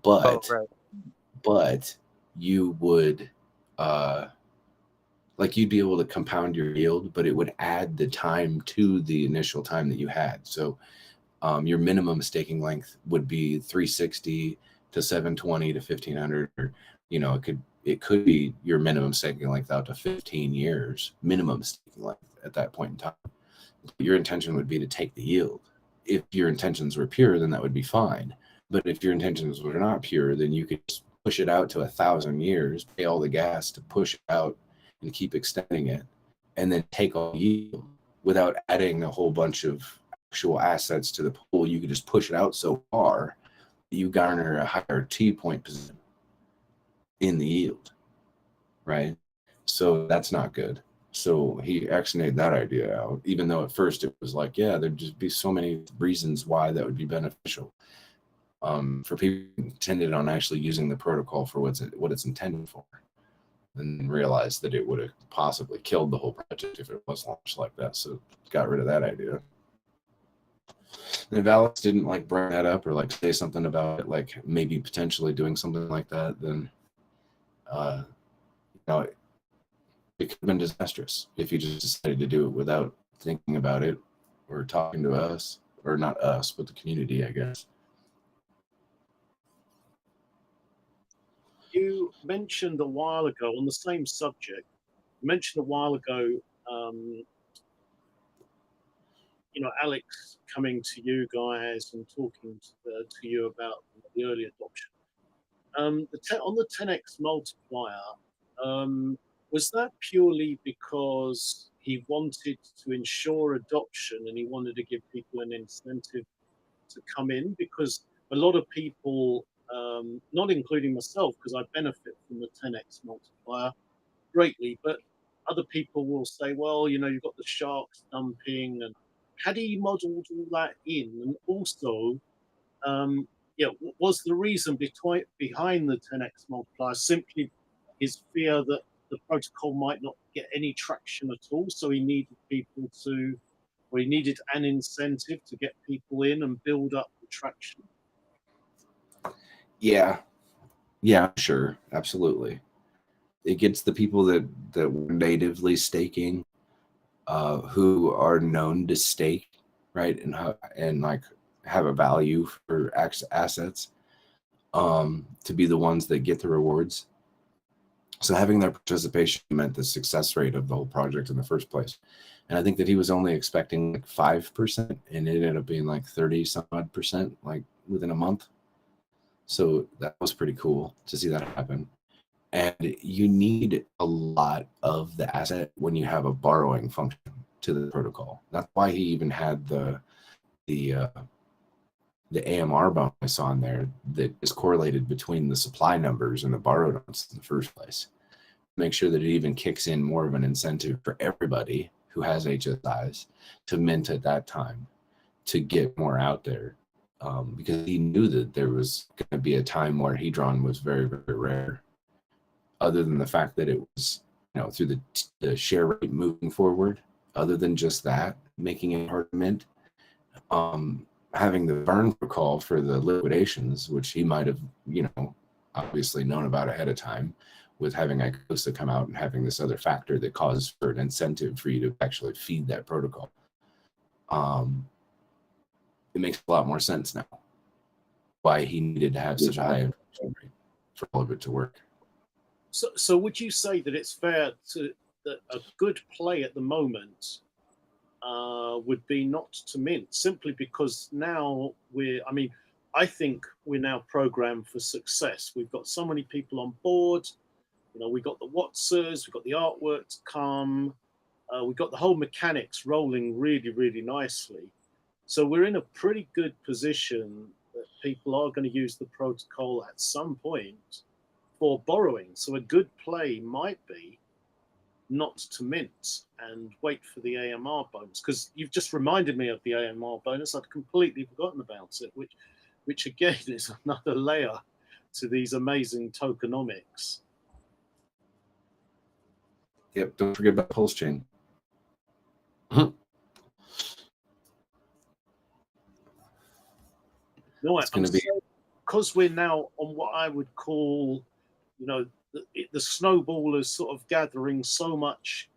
But but you would like you'd be able to compound your yield, but it would add the time to the initial time that you had. So your minimum staking length would be 360 to 720 to 1500. Or, you know, it could be your minimum staking length out to 15 years, minimum staking length at that point in time. Your intention would be to take the yield. If your intentions were pure, then that would be fine. But if your intentions were not pure, then you could just push it out to 1,000 years, pay all the gas to push it out and keep extending it, and then take all yield without adding a whole bunch of actual assets to the pool. You could just push it out so far that you garner a higher T point position in the yield, right? So that's not good. So he actioned that idea out, even though at first it was like, yeah, there'd just be so many reasons why that would be beneficial. For people who intended on actually using the protocol for what it's intended for, and realized that it would have possibly killed the whole project if it was launched like that. So got rid of that idea. And if Alex didn't like bring that up or like say something about it, like maybe potentially doing something like that, then you know, it could have been disastrous if you just decided to do it without thinking about it or talking to us, or not us, but the community, I guess. You mentioned a while ago on the same subject, you mentioned a while ago you know, Alex coming to you guys and talking to you about the early adoption. On the 10x multiplier, was that purely because he wanted to ensure adoption and he wanted to give people an incentive to come in? Because a lot of people, not including myself, because I benefit from the 10x multiplier greatly, but other people will say, well, you know, you've got the sharks dumping, and had he modeled all that in? And also, yeah, was the reason behind the 10x multiplier simply his fear that the protocol might not get any traction at all? So he needed people to, or he needed an incentive to get people in and build up the traction? Yeah, sure, absolutely. It gets the people that were natively staking, who are known to stake, right, and like have a value for assets, to be the ones that get the rewards. So having their participation meant the success rate of the whole project in the first place. And I think that he was only expecting like 5%, and it ended up being like 30 some odd percent, like within a month. So that was pretty cool to see that happen. And you need a lot of the asset when you have a borrowing function to the protocol. That's why he even had the AMR bonus on there that is correlated between the supply numbers and the borrowed amounts in the first place. Make sure that it even kicks in more of an incentive for everybody who has HSIs to mint at that time to get more out there, because he knew that there was going to be a time where Hedron was very, very rare. Other than the fact that it was, you know, through the share rate moving forward, other than just that, making it hard to mint, having the burn protocol for the liquidations, which he might have, you know, obviously known about ahead of time, with having Icosa come out and having this other factor that caused for an incentive for you to actually feed that protocol. It makes a lot more sense now why he needed to have such a high inflation rate for all of it to work. So would you say that it's fair that a good play at the moment would be not to mint, simply because now I think we're now programmed for success. We've got so many people on board. You know, we've got the Watsers, we've got the artwork to come, we've got the whole mechanics rolling really, really nicely. So we're in a pretty good position that people are going to use the protocol at some point for borrowing. So a good play might be not to mint and wait for the AMR bonus, because you've just reminded me of the AMR bonus. I'd completely forgotten about it, which again is another layer to these amazing tokenomics. Yep, don't forget about Pulse Chain. No, It's going to be, because we're now on what I would call, you know, the snowball is sort of gathering so much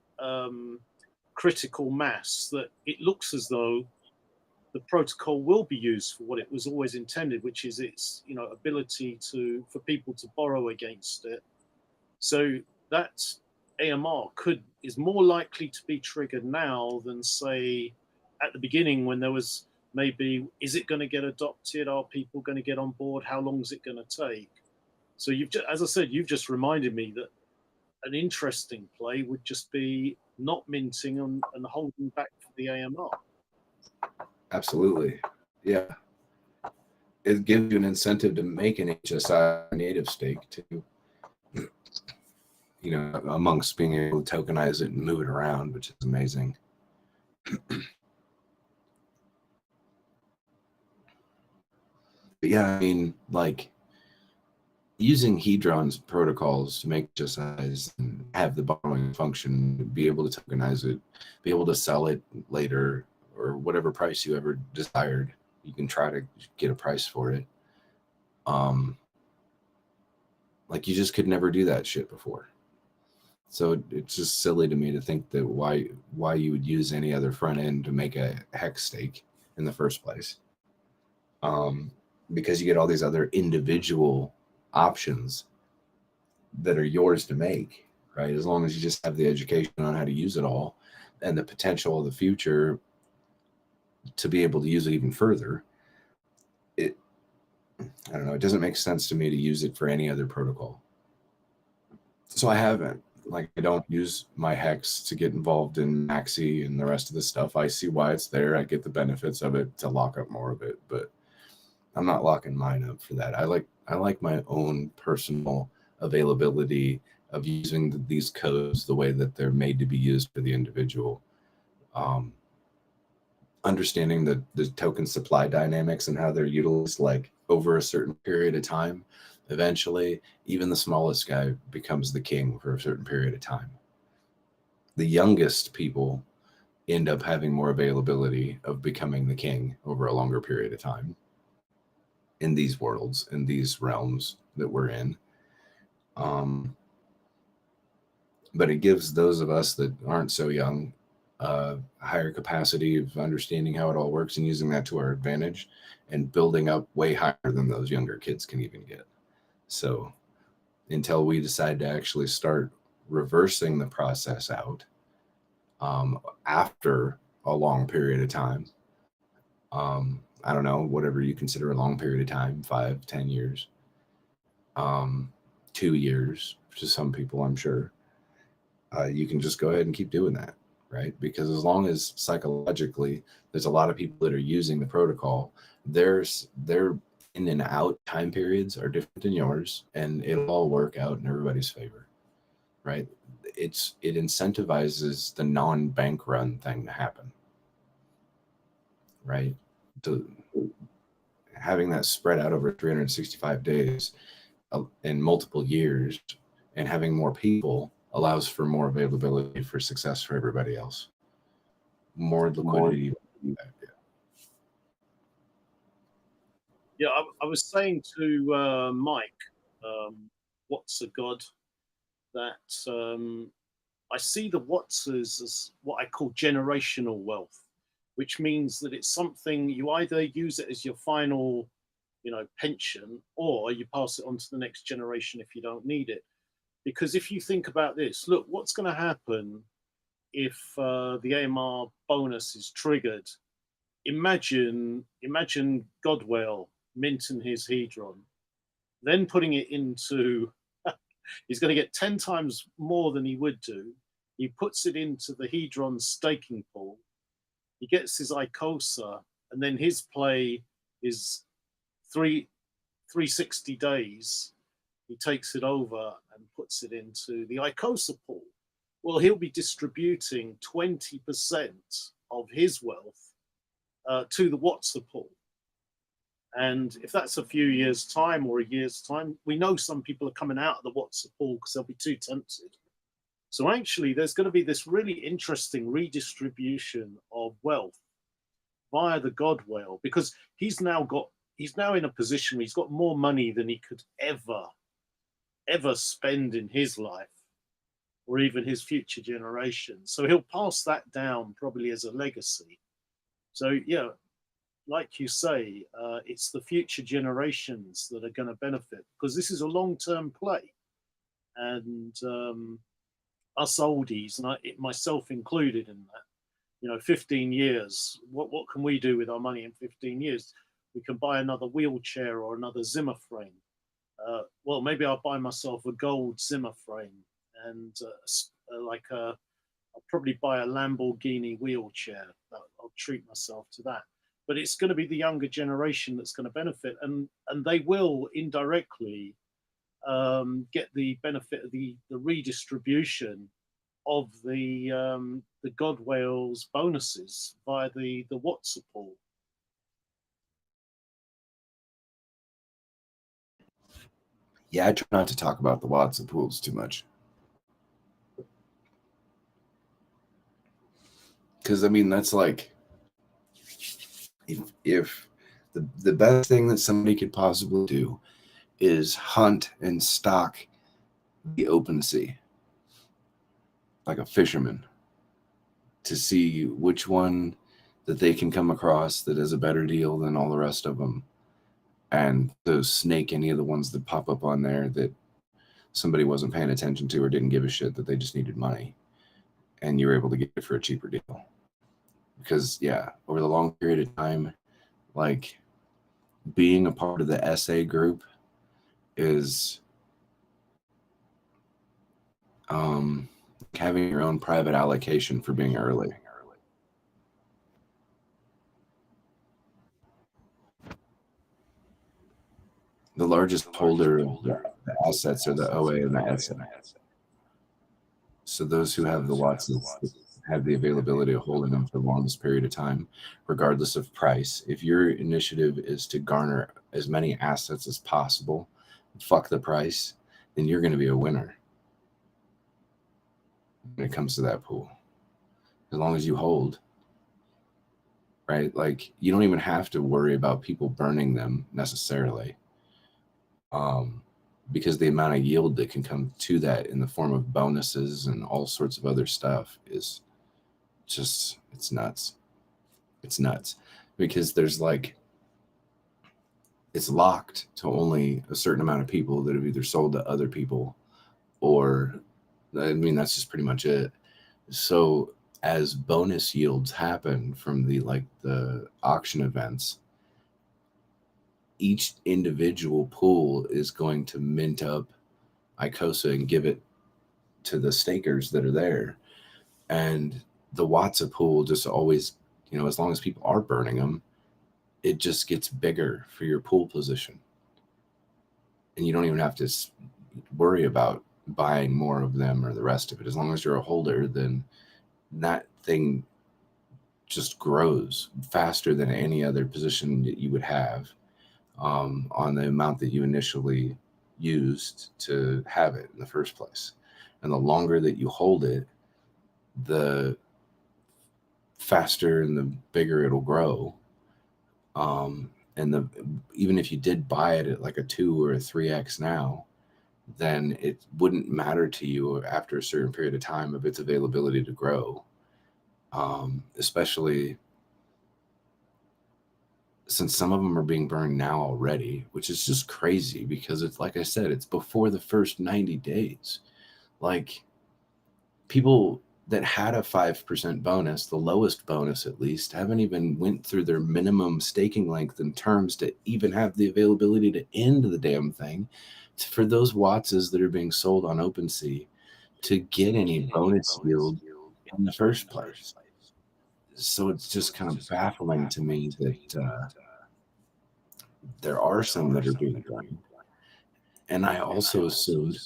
critical mass that it looks as though the protocol will be used for what it was always intended, which is its, you know, ability for people to borrow against it. So that AMR is more likely to be triggered now than, say, at the beginning, when there was maybe, is it going to get adopted? Are people going to get on board? How long is it going to take? So as I said, you've just reminded me that an interesting play would just be not minting and holding back for the AMR. absolutely, yeah. It gives you an incentive to make an HSI native stake too. You know, amongst being able to tokenize it and move it around, which is amazing. But yeah, I mean, like, using Hedron's protocols to make HSIs and have the borrowing function, be able to tokenize it, be able to sell it later, or whatever price you ever desired. You can try to get a price for it. Like, you just could never do that shit before. So it's just silly to me to think that why you would use any other front end to make a hex stake in the first place. Because you get all these other individual options that are yours to make, right? As long as you just have the education on how to use it all and the potential of the future to be able to use it even further, I don't know, it doesn't make sense to me to use it for any other protocol. So I haven't. Like, I don't use my hex to get involved in Maxi and the rest of the stuff. I see why it's there. I get the benefits of it to lock up more of it, but I'm not locking mine up for that. I like my own personal availability of using these codes the way that they're made to be used for the individual. Understanding the token supply dynamics and how they're utilized, like over a certain period of time. Eventually, even the smallest guy becomes the king for a certain period of time. The youngest people end up having more availability of becoming the king over a longer period of time in these worlds, in these realms that we're in. But it gives those of us that aren't so young a higher capacity of understanding how it all works and using that to our advantage and building up way higher than those younger kids can even get. So until we decide to actually start reversing the process out after a long period of time, I don't know, whatever you consider a long period of time, 5, 10 years, 2 years to some people, I'm sure, you can just go ahead and keep doing that, right? Because as long as psychologically there's a lot of people that are using the protocol, their in and out time periods are different than yours, and it'll all work out in everybody's favor, right? It incentivizes the non-bank run thing to happen, right? To having that spread out over 365 days in multiple years and having more people allows for more availability for success for everybody else. More liquidity. Yeah, I was saying to Mike, what's a god, that I see the Watsas as what I call generational wealth, which means that it's something you either use it as your final, pension, or you pass it on to the next generation if you don't need it. Because if you think about this, look, what's going to happen if the AMR bonus is triggered? Imagine Godwell minting his Hedron, then putting it into, he's going to get 10 times more than he would do. He puts it into the Hedron staking pool. He gets his Icosa, and then his play is 360 days. He takes it over and puts it into the Icosa pool. Well, he'll be distributing 20% of his wealth to the Watsa pool. And if that's a few years' time or a year's time, we know some people are coming out of the Watsa pool because they'll be too tempted. So actually, there's going to be this really interesting redistribution of wealth via the God Whale, because he's now in a position where he's got more money than he could ever spend in his life or even his future generations. So he'll pass that down probably as a legacy. So yeah, like you say, it's the future generations that are going to benefit, because this is a long-term play. And us oldies, and myself included in that, 15 years, what can we do with our money in 15 years? We can buy another wheelchair or another Zimmer frame. Well, maybe I'll buy myself a gold Zimmer frame, and I'll probably buy a Lamborghini wheelchair. I'll treat myself to that. But it's going to be the younger generation that's going to benefit, and they will indirectly get the benefit of the redistribution of the God Whales bonuses via the Watsa pool. Yeah, I try not to talk about the Watson pools too much. Because, I mean, that's like, if the best thing that somebody could possibly do is hunt and stalk the open sea, like a fisherman, to see which one that they can come across that is a better deal than all the rest of them, and to snake any of the ones that pop up on there that somebody wasn't paying attention to or didn't give a shit, that they just needed money. and you were able to get it for a cheaper deal. Because yeah, over the long period of time, like being a part of the SA group is having your own private allocation for being early. The largest holder of the assets are the OA and the SA. So those who have the Watsons have the availability of holding them for the longest period of time, regardless of price. If your initiative is to garner as many assets as possible, fuck the price, then you're going to be a winner when it comes to that pool. As long as you hold, right? Like you don't even have to worry about people burning them necessarily. Because the amount of yield that can come to that in the form of bonuses and all sorts of other stuff is just, it's nuts. It's nuts because there's like, it's locked to only a certain amount of people that have either sold to other people or, I mean, that's just pretty much it. So as bonus yields happen from the auction events, each individual pool is going to mint up Icosa and give it to the stakers that are there. And the Watsa pool just always, as long as people are burning them, it just gets bigger for your pool position. And you don't even have to worry about buying more of them or the rest of it. As long as you're a holder, then that thing just grows faster than any other position that you would have on the amount that you initially used to have it in the first place. And the longer that you hold it, the faster and the bigger it'll grow. And even if you did buy it at like a 2 or a 3x now, then it wouldn't matter to you after a certain period of time of its availability to grow. Especially since some of them are being burned now already, which is just crazy because it's like I said, it's before the first 90 days. Like people that had a 5% bonus, the lowest bonus at least, haven't even went through their minimum staking length and terms to even have the availability to end the damn thing. For those Wattses that are being sold on OpenSea to get any bonus yield in the first place. So it's just kind of baffling to me that there are some that are being burned. And I also assumed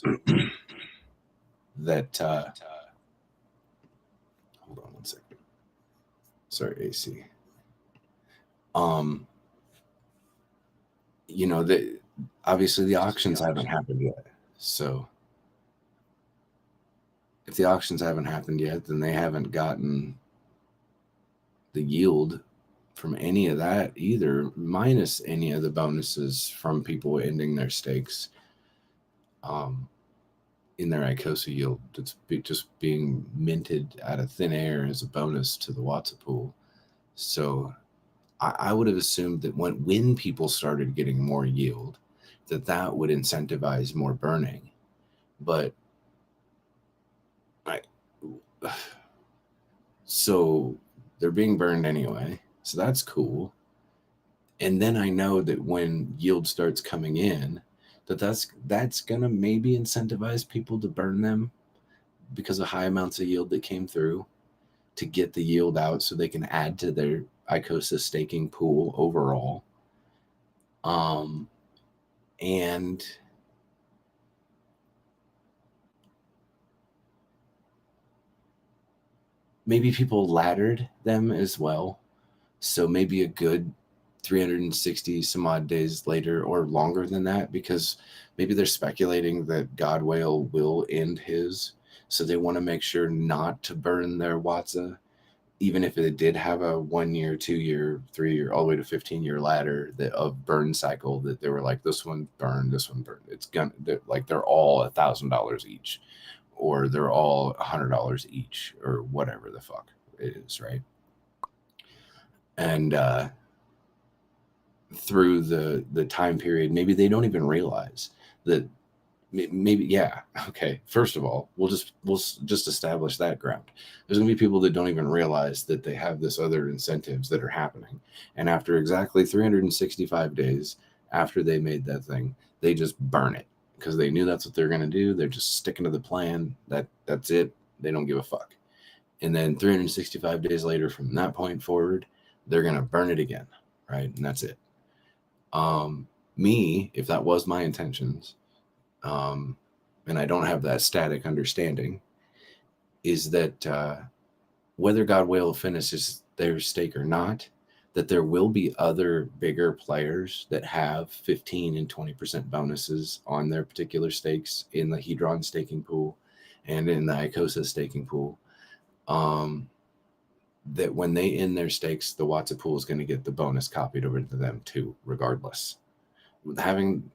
that hold on one second. Sorry, AC. That obviously the auctions haven't happened yet. So if the auctions haven't happened yet, then they haven't gotten the yield from any of that either, minus any of the bonuses from people ending their stakes in their Icosa yield. It's just being minted out of thin air as a bonus to the Watsa pool. So I would have assumed that when people started getting more yield, that would incentivize more burning. But so they're being burned anyway. So that's cool. And then I know that when yield starts coming in, that's gonna maybe incentivize people to burn them because of high amounts of yield that came through to get the yield out so they can add to their Icosa staking pool overall. And maybe people laddered them as well. So maybe a good 360 some odd days later or longer than that, because maybe they're speculating that God Whale will end his. So they want to make sure not to burn their Watsa, even if it did have a 1 year, 2 year, 3 year, all the way to 15-year ladder of burn cycle, that they were like, this one burned, this one burned. It's gonna, they're all $1,000 each, or they're all $100 each, or whatever the fuck it is, right? And through the time period, maybe they don't even realize that maybe, yeah. Okay. First of all, we'll just establish that ground. There's gonna be people that don't even realize that they have this other incentives that are happening, and after exactly 365 days after they made that thing, they just burn it because they knew that's what they're gonna do. They're just sticking to the plan. That's it. They don't give a fuck. And then 365 days later, from that point forward, they're gonna burn it again, right? And that's it. Me, if that was my intentions, and I don't have that static understanding, is that whether God will finishes their stake or not, that there will be other bigger players that have 15 and 20% bonuses on their particular stakes in the Hedron staking pool and in the Icosa staking pool. That when they end their stakes, the Watson pool is going to get the bonus copied over to them too, regardless. Having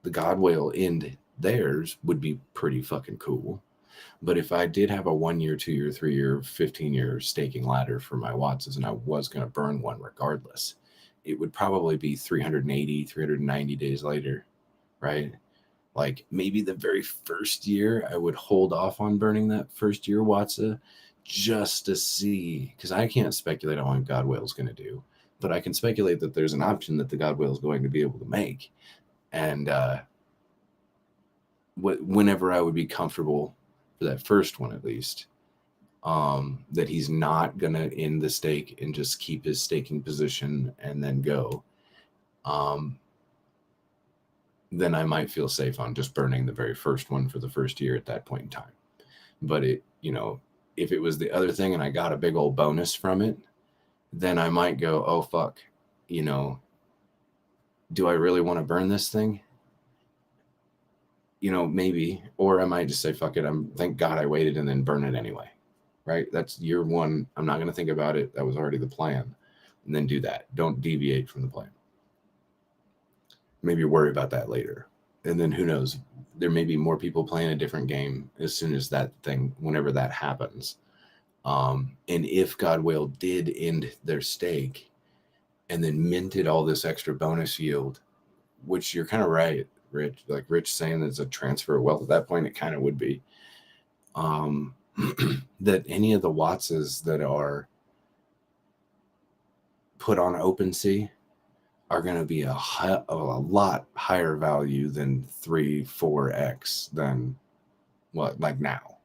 the God whale end theirs would be pretty fucking cool. But if I did have a 1 year, 2 year, 3 year, 15-year staking ladder for my Wattses and I was going to burn one regardless, it would probably be 380, 390 days later, right? Like maybe the very first year I would hold off on burning that first year Wattsa just to see, because I can't speculate on what God Whale's going to do, but I can speculate that there's an option that the God Whale is going to be able to make. And whenever I would be comfortable for that first one, at least, that he's not going to end the stake and just keep his staking position and then go, then I might feel safe on just burning the very first one for the first year at that point in time. But if it was the other thing and I got a big old bonus from it, then I might go, oh, fuck, do I really want to burn this thing? Maybe, or I might just say, fuck it. Thank God I waited and then burn it anyway, right? That's year one. I'm not going to think about it. That was already the plan. And then do that. Don't deviate from the plan. Maybe worry about that later. And then who knows? There may be more people playing a different game as soon as whenever that happens. And if God Whale did end their stake and then minted all this extra bonus yield, which you're kind of right, Rich, like Rich saying there's a transfer of wealth. At that point, it kind of would be. That any of the Wattses that are put on OpenSea are going to be a lot higher value than 3-4x than like now.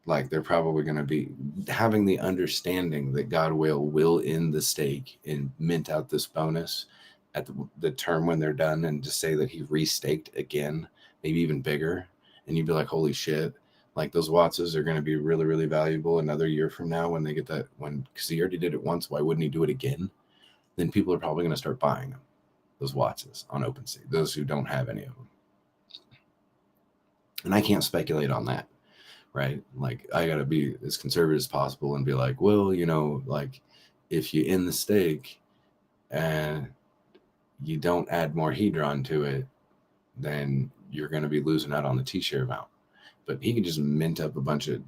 Like they're probably going to be having the understanding that God will end the stake and mint out this bonus at the term when they're done, and just say that he restaked again, maybe even bigger. And you'd be like, holy shit, like those Wattses are going to be really, really valuable another year from now when they get that because he already did it once. Why wouldn't he do it again? Then people are probably going to start buying them, those Wattses on OpenSea, those who don't have any of them. And I can't speculate on that, right? Like I got to be as conservative as possible and be like, well, like if you end the stake and you don't add more Hedron to it, then you're going to be losing out on the T-share amount. But he can just mint up a bunch of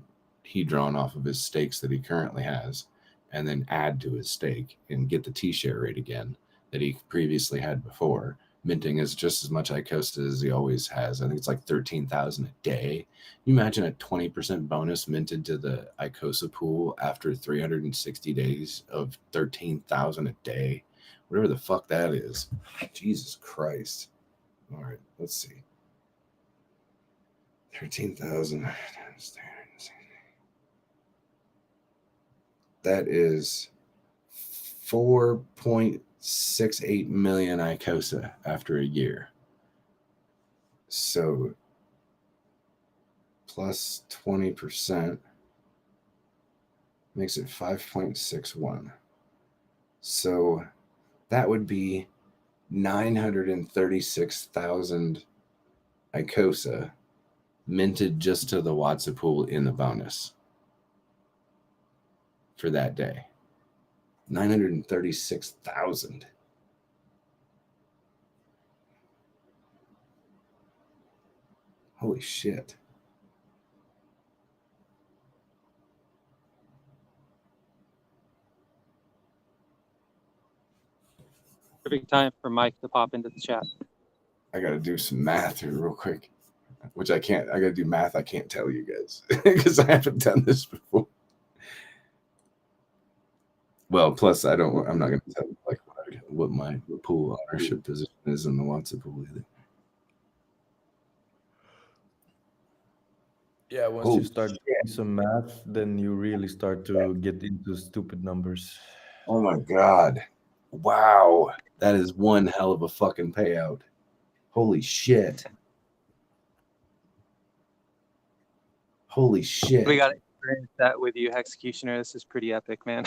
Hedron off of his stakes that he currently has and then add to his stake and get the T-share rate again that he previously had before. Minting is just as much Icosa as he always has. I think it's like 13,000 a day. You imagine a 20% bonus minted to the Icosa pool after 360 days of 13,000 a day. Whatever the fuck that is. Jesus Christ. All right, let's see. 13,000 times 360. That is 4.68 million Icosa after a year. So plus 20% makes it 5.61. So that would be 936,000 Icosa minted just to the Watson pool in the bonus for that day. 936,000. Holy shit. Perfect time for Mike to pop into the chat. I got to do some math here real quick, which I can't. I got to do math I can't tell you guys because I haven't done this before. Well, plus I'm not going to tell you like what my pool ownership position is in the Watson pool either. Yeah, once Oh, you start doing some math, then you really start to get into stupid numbers. Oh my God. Wow. That is one hell of a fucking payout. Holy shit. Holy shit. We got to experience that with you, Executioner. This is pretty epic, man.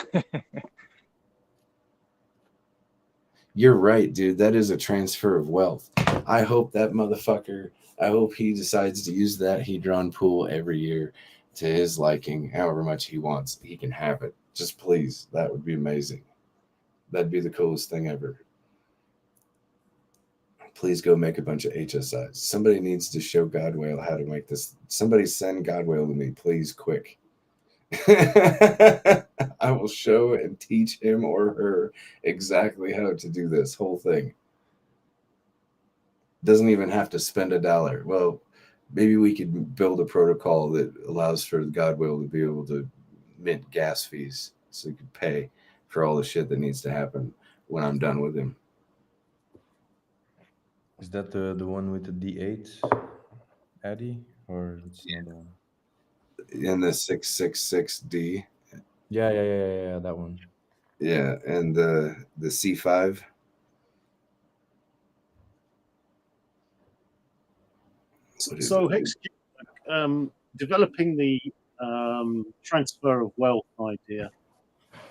You're right, dude. That is a transfer of wealth. I hope that motherfucker, I hope he decides to use that Hedron pool every year to his liking, however much he wants. He can have it. Just please. That would be amazing. That'd be the coolest thing ever. Please go make a bunch of HSIs. Somebody needs to show Godwale how to make this. Somebody send Godwale to me, please, quick. I will show and teach him or her exactly how to do this whole thing. Doesn't even have to spend $1. Well, maybe we could build a protocol that allows for Godwale to be able to mint gas fees so you could pay for all the shit that needs to happen when I'm done with him. Is that the one with the D8 Addy, or it's not the one? In the 666D. Yeah, that one. Yeah, and the C5. So developing the transfer of wealth idea,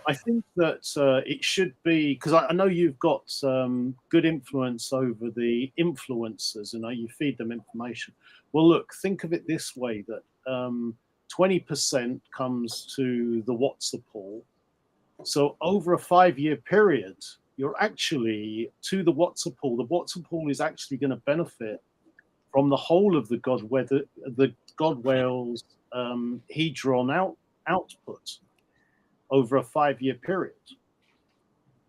I think that it should be, because I know you've got good influence over the influencers and you feed them information. Well, look, think of it this way, that 20% comes to the WhatsApp pool. So over a 5-year period, you're actually to the WhatsApp pool. The WhatsApp pool is actually going to benefit from the whole of the Godwale's Hedron output over a 5-year period.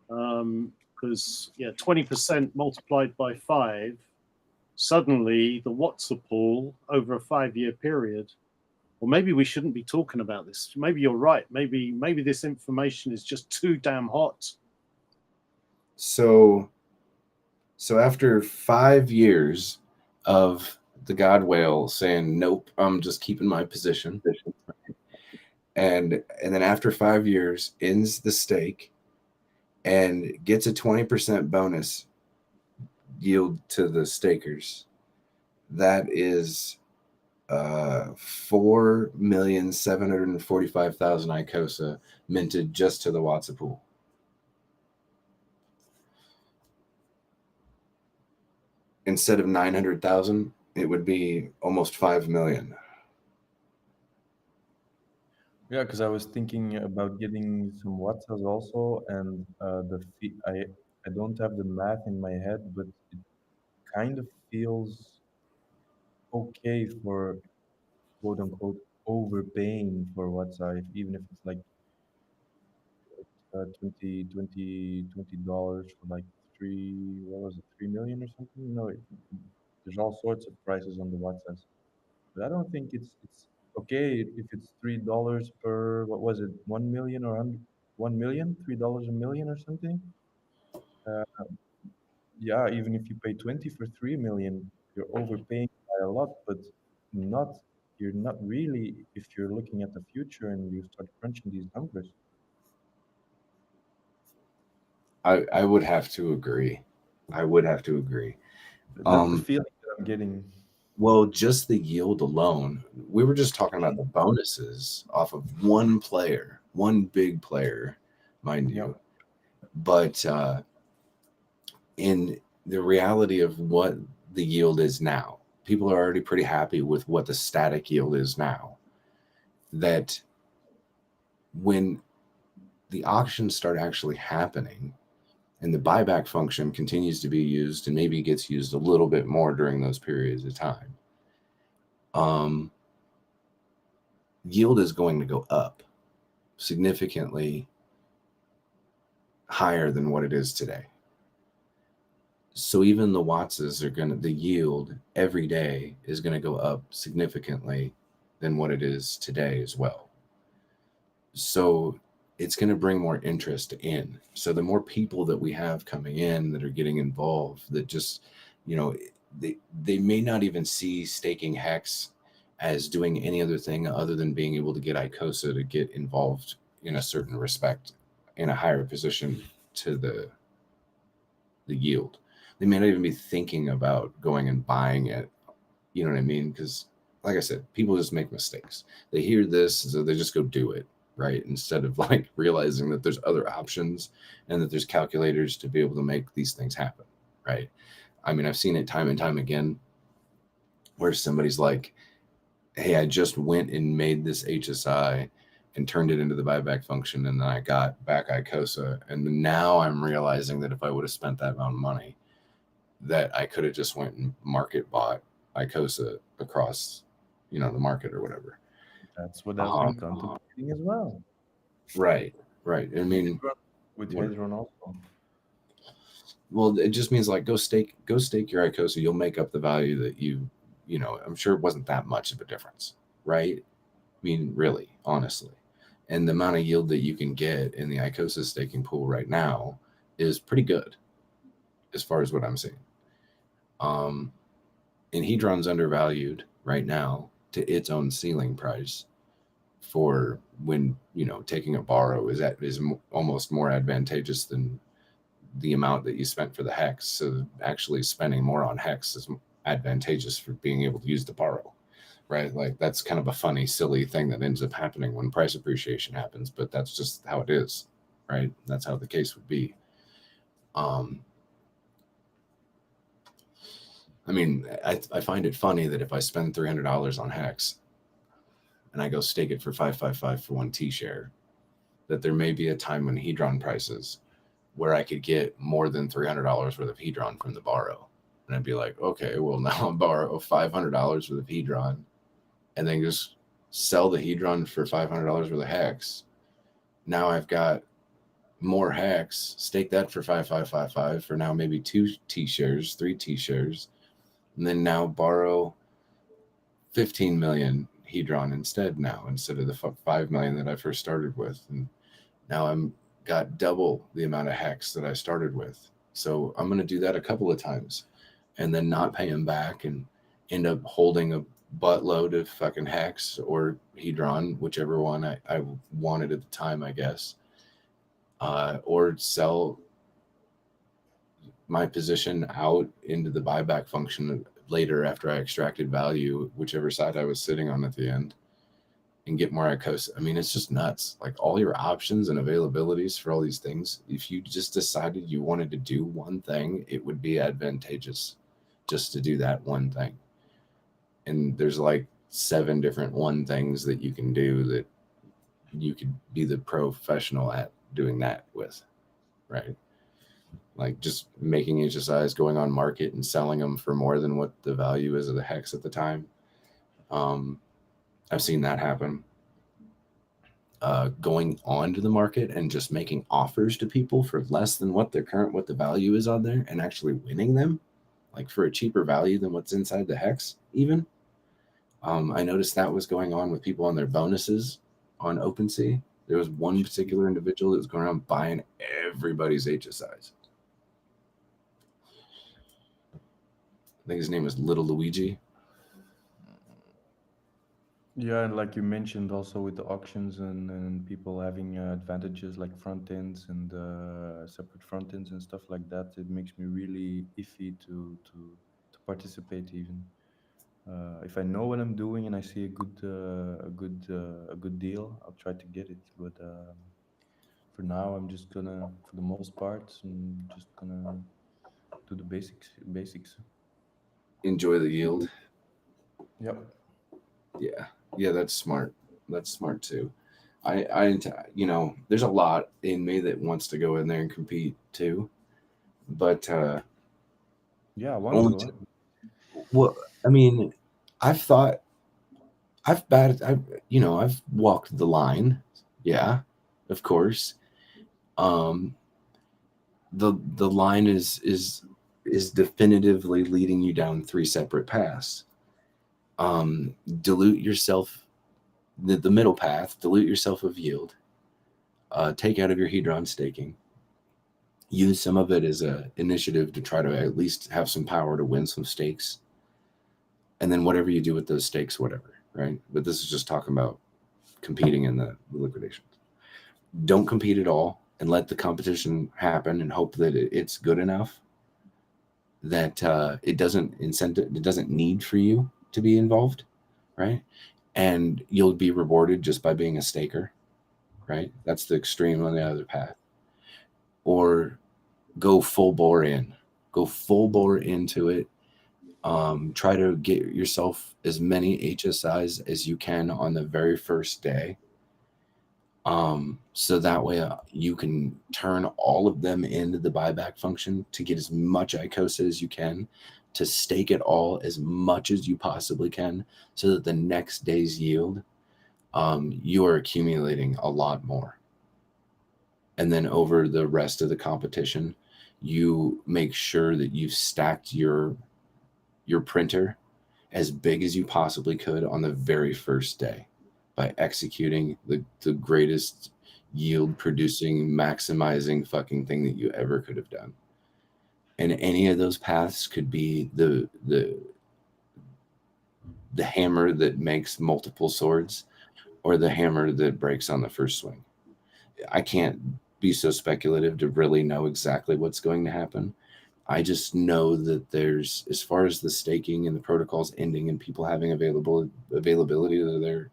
Because 20% multiplied by 5, suddenly the WhatsApp pool over a 5-year period. Well, maybe we shouldn't be talking about this. Maybe you're right. Maybe this information is just too damn hot. So after 5 years of the Godwale saying, nope, I'm just keeping my position. And then after 5 years, ends the stake and gets a 20% bonus yield to the stakers. That is 4,745,000 Icosa minted just to the WhatsApp pool. Instead of 900,000, it would be almost 5 million. Yeah, because I was thinking about getting some WhatsApps also, and the fee. I don't have the math in my head, but it kind of feels okay for quote unquote overpaying for WhatsApp, even if it's like $20 for like 3 million or something. No, there's all sorts of prices on the WhatsApps, but I don't think it's okay if it's $3 per, what was it, 1 million or 1 million, $3 a million or something. Uh, yeah, even if you pay 20 for 3 million, you're overpaying by a lot, but you're not really, if you're looking at the future and you start crunching these numbers. I would have to agree. That's the feeling that I'm getting. Well, just the yield alone. We were just talking about the bonuses off of one player, one big player, mind you. But in the reality of what the yield is now, people are already pretty happy with what the static yield is now. That when the auctions start actually happening and the buyback function continues to be used and maybe gets used a little bit more during those periods of time, yield is going to go up significantly higher than what it is today. So even the Wattses are the yield every day is gonna go up significantly than what it is today as well. So it's going to bring more interest in. So the more people that we have coming in that are getting involved, that just, you know, they may not even see staking hex as doing any other thing other than being able to get Icosa to get involved in a certain respect in a higher position to the yield. They may not even be thinking about going and buying it. You know what I mean? Because like I said, people just make mistakes. They hear this, so they just go do it, right? Instead of like realizing that there's other options and that there's calculators to be able to make these things happen, right? I mean, I've seen it time and time again where somebody's like, hey, I just went and made this HSI and turned it into the buyback function, and then I got back Icosa, and now I'm realizing that if I would have spent that amount of money, that I could have just went and market bought Icosa across, you know, the market or whatever. That's what I've been contemplating as well. Right. I mean, with Hedron also. Well, it just means like go stake your Icosa. You'll make up the value that you know. I'm sure it wasn't that much of a difference, right? I mean, really, honestly, and the amount of yield that you can get in the Icosa staking pool right now is pretty good, as far as what I'm seeing. And Hedron's undervalued right now to its own ceiling price for when, you know, taking a borrow is almost more advantageous than the amount that you spent for the hex. So actually spending more on hex is advantageous for being able to use the borrow, right? Like that's kind of a funny, silly thing that ends up happening when price appreciation happens, but that's just how it is, right? That's how the case would be. I mean, I find it funny that if I spend $300 on hex and I go stake it for 555 for one T share, that there may be a time when Hedron prices where I could get more than $300 worth of Hedron from the borrow. And I'd be like, okay, well, now I'll borrow $500 worth of Hedron and then just sell the Hedron for $500 worth of hex. Now I've got more hex, stake that for 5555 for now maybe 2 T shares, 3 T shares, and then now borrow 15 million Hedron instead of the 5 million that I first started with. And now I'm got double the amount of hex that I started with. So I'm going to do that a couple of times and then not pay him back and end up holding a buttload of fucking hex or Hedron, whichever one I wanted at the time, I guess, or sell my position out into the buyback function later after I extracted value, whichever side I was sitting on at the end, and get more Icosa. I mean, it's just nuts. Like all your options and availabilities for all these things, if you just decided you wanted to do one thing, it would be advantageous just to do that one thing. And there's like 7 different one things that you can do that you could be the professional at doing that with, right? Like just making HSIs, going on market and selling them for more than what the value is of the hex at the time. I've seen that happen. Going onto the market and just making offers to people for less than what the value is on there and actually winning them, like for a cheaper value than what's inside the hex even. I noticed that was going on with people on their bonuses on OpenSea. There was one particular individual that was going around buying everybody's HSIs. I think his name was Little Luigi. Yeah, and like you mentioned also with the auctions and people having advantages like front ends and separate front ends and stuff like that, it makes me really iffy to participate even. If I know what I'm doing and I see a good deal, I'll try to get it. But for now, I'm just gonna, for the most part, I'm just gonna do the basics. Enjoy the yield. Yep. Yeah, that's smart. That's smart too. I you know, there's a lot in me that wants to go in there and compete too, but yeah, I want to. Well, I mean, I've walked the line. Yeah, of course. The line is is definitively leading you down 3 separate paths. Dilute yourself, the middle path, dilute yourself of yield, take out of your hedron staking, use some of it as an initiative to try to at least have some power to win some stakes. And then whatever you do with those stakes, whatever, right? But this is just talking about competing in the liquidations. Don't compete at all and let the competition happen and hope that it's good enough that it doesn't need for you to be involved, right? And you'll be rewarded just by being a staker, right? That's the extreme on the other path. Or go full bore in. Go full bore into it. Try to get yourself as many HSIs as you can on the very first day. So that way you can turn all of them into the buyback function to get as much Icosa as you can, to stake it all as much as you possibly can, so that the next day's yield, you are accumulating a lot more. And then over the rest of the competition, you make sure that you've stacked your printer as big as you possibly could on the very first day by executing the greatest yield producing, maximizing fucking thing that you ever could have done. And any of those paths could be the hammer that makes multiple swords, or the hammer that breaks on the first swing. I can't be so speculative to really know exactly what's going to happen. I just know that there's, as far as the staking and the protocols ending and people having availability to their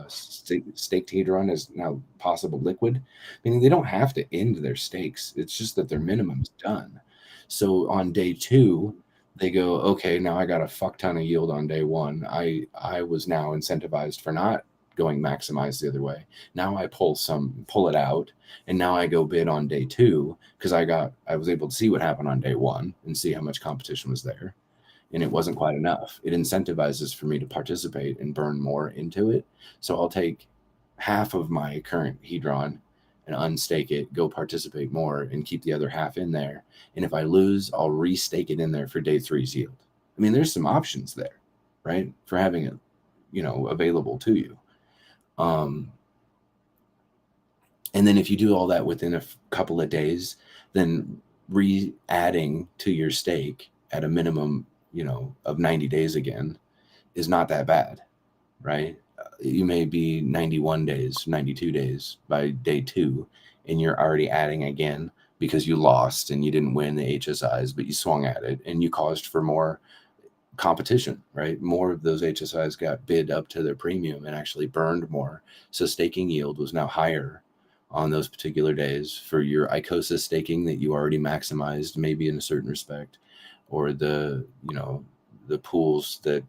staked hedron as now possible liquid, meaning they don't have to end their stakes. It's just that their minimum is done. So on day 2, they go, okay, now I got a fuck ton of yield on day 1. I was now incentivized for not going maximized the other way. Now I pull it out, and now I go bid on day 2 because I was able to see what happened on day 1 and see how much competition was there, and it wasn't quite enough. It incentivizes for me to participate and burn more into it. So I'll take half of my current hedron and unstake it, go participate more, and keep the other half in there. And if I lose, I'll restake it in there for day 3's yield. I mean, there's some options there, right, for having it, available to you. And then if you do all that within a couple of days, then re-adding to your stake at a minimum, of 90 days again is not that bad, right? You may be 91 days, 92 days by day 2, and you're already adding again because you lost and you didn't win the HSIs, but you swung at it and you caused for more competition, right? More of those HSIs got bid up to their premium and actually burned more. So staking yield was now higher on those particular days for your Icosa staking that you already maximized, maybe in a certain respect, or the pools that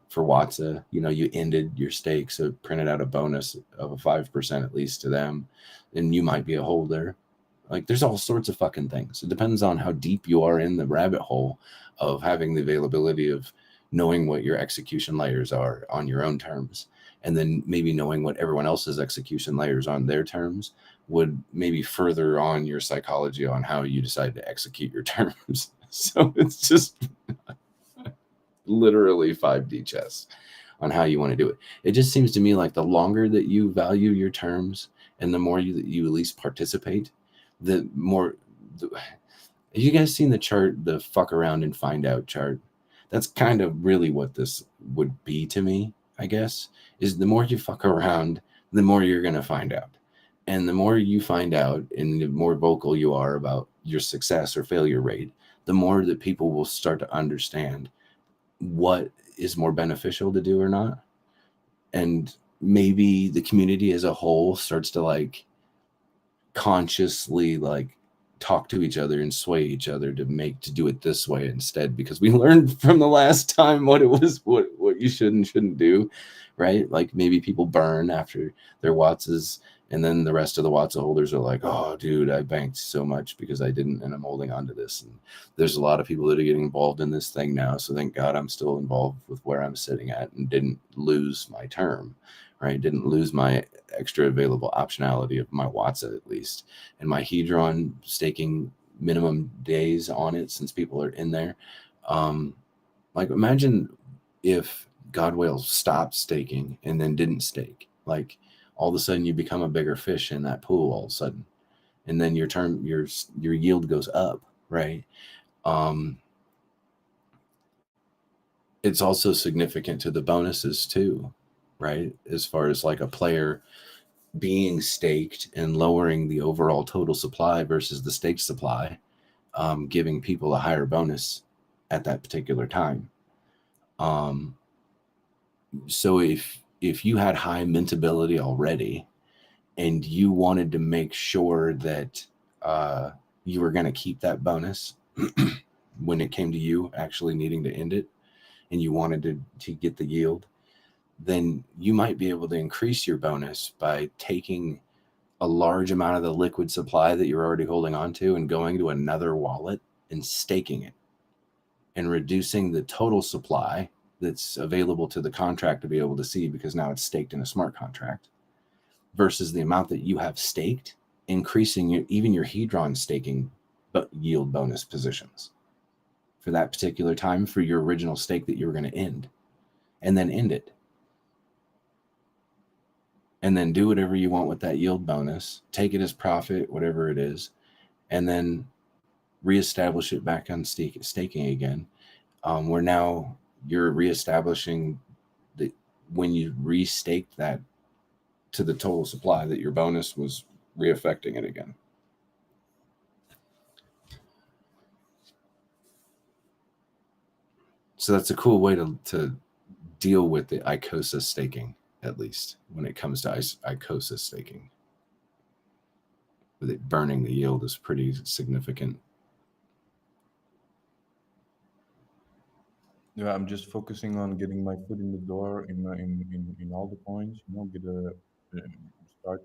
for Watsa, you ended your stake, so printed out a bonus of a 5% at least to them, and you might be a holder. Like, there's all sorts of fucking things. It depends on how deep you are in the rabbit hole of having the availability of knowing what your execution layers are on your own terms, and then maybe knowing what everyone else's execution layers on their terms would maybe further on your psychology on how you decide to execute your terms. So it's just literally 5D chess on how you want to do it. It just seems to me like the longer that you value your terms and the more you at least participate, the more. Have you guys seen the chart, the fuck around and find out chart? That's kind of really what this would be to me, I guess, is the more you fuck around, the more you're going to find out. And the more you find out and the more vocal you are about your success or failure rate, the more that people will start to understand what is more beneficial to do or not. And maybe the community as a whole starts to consciously talk to each other and sway each other to do it this way instead, because we learned from the last time what you should and shouldn't do, right? Like, maybe people burn after their Watsas, and then the rest of the Watsa holders are like, oh dude, I banked so much because I didn't, and I'm holding on to this. And there's a lot of people that are getting involved in this thing now, so thank God I'm still involved with where I'm sitting at and didn't lose my term, right? Didn't lose my extra available optionality of my Watsa, at least. And my hedron staking minimum days on it since people are in there. Like imagine if God whale stopped staking and then didn't stake. Like all of a sudden you become a bigger fish in that pool all of a sudden, and then your yield goes up, right? It's also significant to the bonuses too, right? As far as like a player being staked and lowering the overall total supply versus the staked supply, giving people a higher bonus at that particular time. So if you had high mintability already and you wanted to make sure that you were going to keep that bonus when it came to you actually needing to end it, and you wanted to get the yield, then you might be able to increase your bonus by taking a large amount of the liquid supply that you're already holding on to and going to another wallet and staking it and reducing the total supply that's available to the contract to be able to see, because now it's staked in a smart contract, versus the amount that you have staked, increasing even your Hedron staking yield bonus positions for that particular time for your original stake that you were going to end, and then end it. And then do whatever you want with that yield bonus, take it as profit, whatever it is, and then reestablish it back on staking again, where now you're reestablishing when you restaked that to the total supply, that your bonus was reaffecting it again. So that's a cool way to deal with the Icosa staking, at least when it comes to Icosa staking. With it burning the yield is pretty significant. Yeah, I'm just focusing on getting my foot in the door in all the coins. You know, start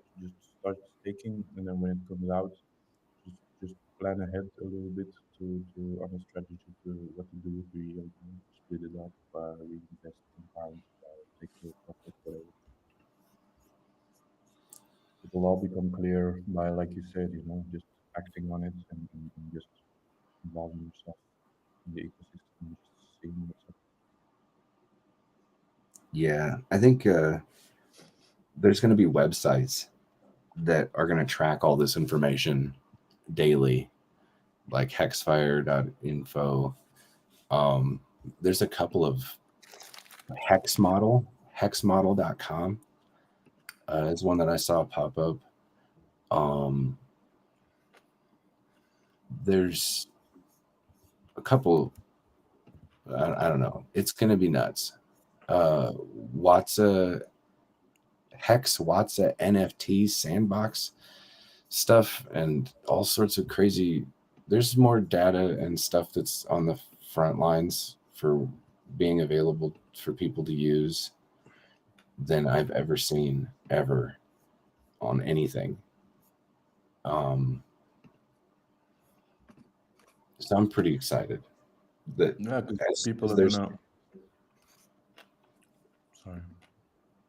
staking, and then when it comes out, just plan ahead a little bit to on a strategy to what to do with the yield. You know, split it up, reinvest in pounds, take the profit, whatever. It will all become clear by, like you said, you know, just acting on it and just involving yourself in the ecosystem and just seeing what's up. Yeah, I think there's going to be websites that are going to track all this information daily, like hexfire.info. There's a couple of hexmodel.com is one that I saw pop up. There's a couple, I don't know, it's going to be nuts. Watsa NFT sandbox stuff and all sorts of crazy. There's more data and stuff that's on the front lines for being available for people to use than I've ever seen ever on anything. So I'm pretty excited that people are gonna. Sorry.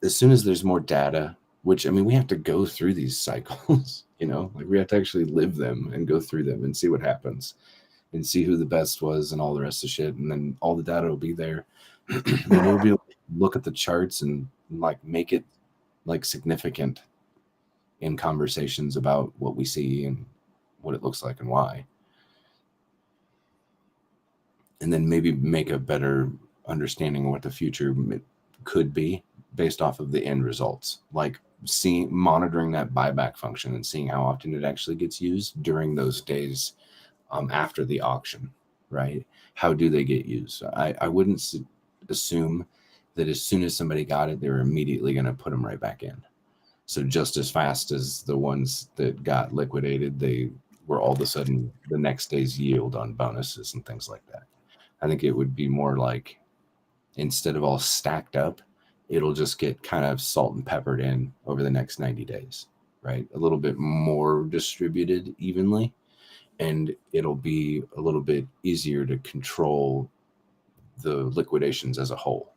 As soon as there's more data, which, I mean, we have to go through these cycles, you know, like we have to actually live them and go through them and see what happens and see who the best was and all the rest of shit. And then all the data will be there. And we'll be able to look at the charts and like make it like significant in conversations about what we see and what it looks like and why. And then maybe make a better understanding of what the future could be based off of the end results, like monitoring that buyback function and seeing how often it actually gets used during those days after the auction, right? How do they get used? I wouldn't assume that as soon as somebody got it, they were immediately going to put them right back in. So just as fast as the ones that got liquidated, they were all of a sudden the next day's yield on bonuses and things like that. I think it would be more like, instead of all stacked up, it'll just get kind of salt and peppered in over the next 90 days, right? A little bit more distributed evenly, and it'll be a little bit easier to control the liquidations as a whole,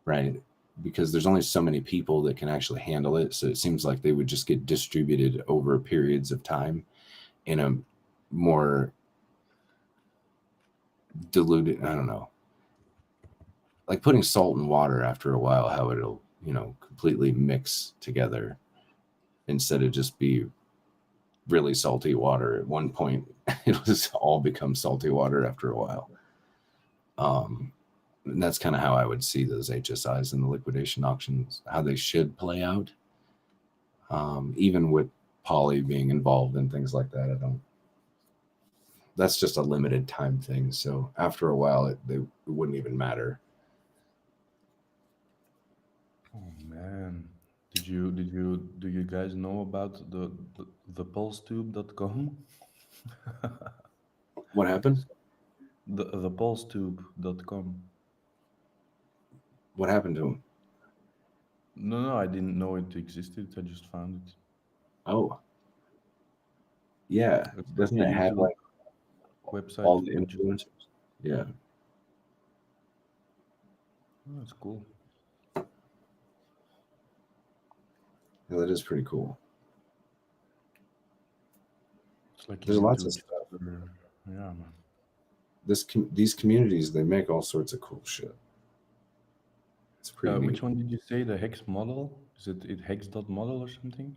right? Because there's only so many people that can actually handle it. So it seems like they would just get distributed over periods of time in a more diluted. I don't know. Like putting salt and water after a while, how it'll, completely mix together instead of just be really salty water. At one point, it'll just all become salty water after a while. And that's kind of how I would see those HSIs in the liquidation auctions, how they should play out. Even with Poly being involved and things like that, that's just a limited time thing. So after a while, it wouldn't even matter. Oh man, do you guys know about the pulsetube.com? What happened? The pulsetube.com. What happened to him? No, I didn't know it existed. I just found it. Oh, yeah. It's Doesn't like a it have YouTube like website. all the with just- influencers? Yeah. Oh, that's cool. Yeah, that is pretty cool. It's like a There's lots of YouTube stuff. Yeah, man. These communities, they make all sorts of cool shit. It's pretty neat. Which one did you say? The hex model? Is it hex.model or something?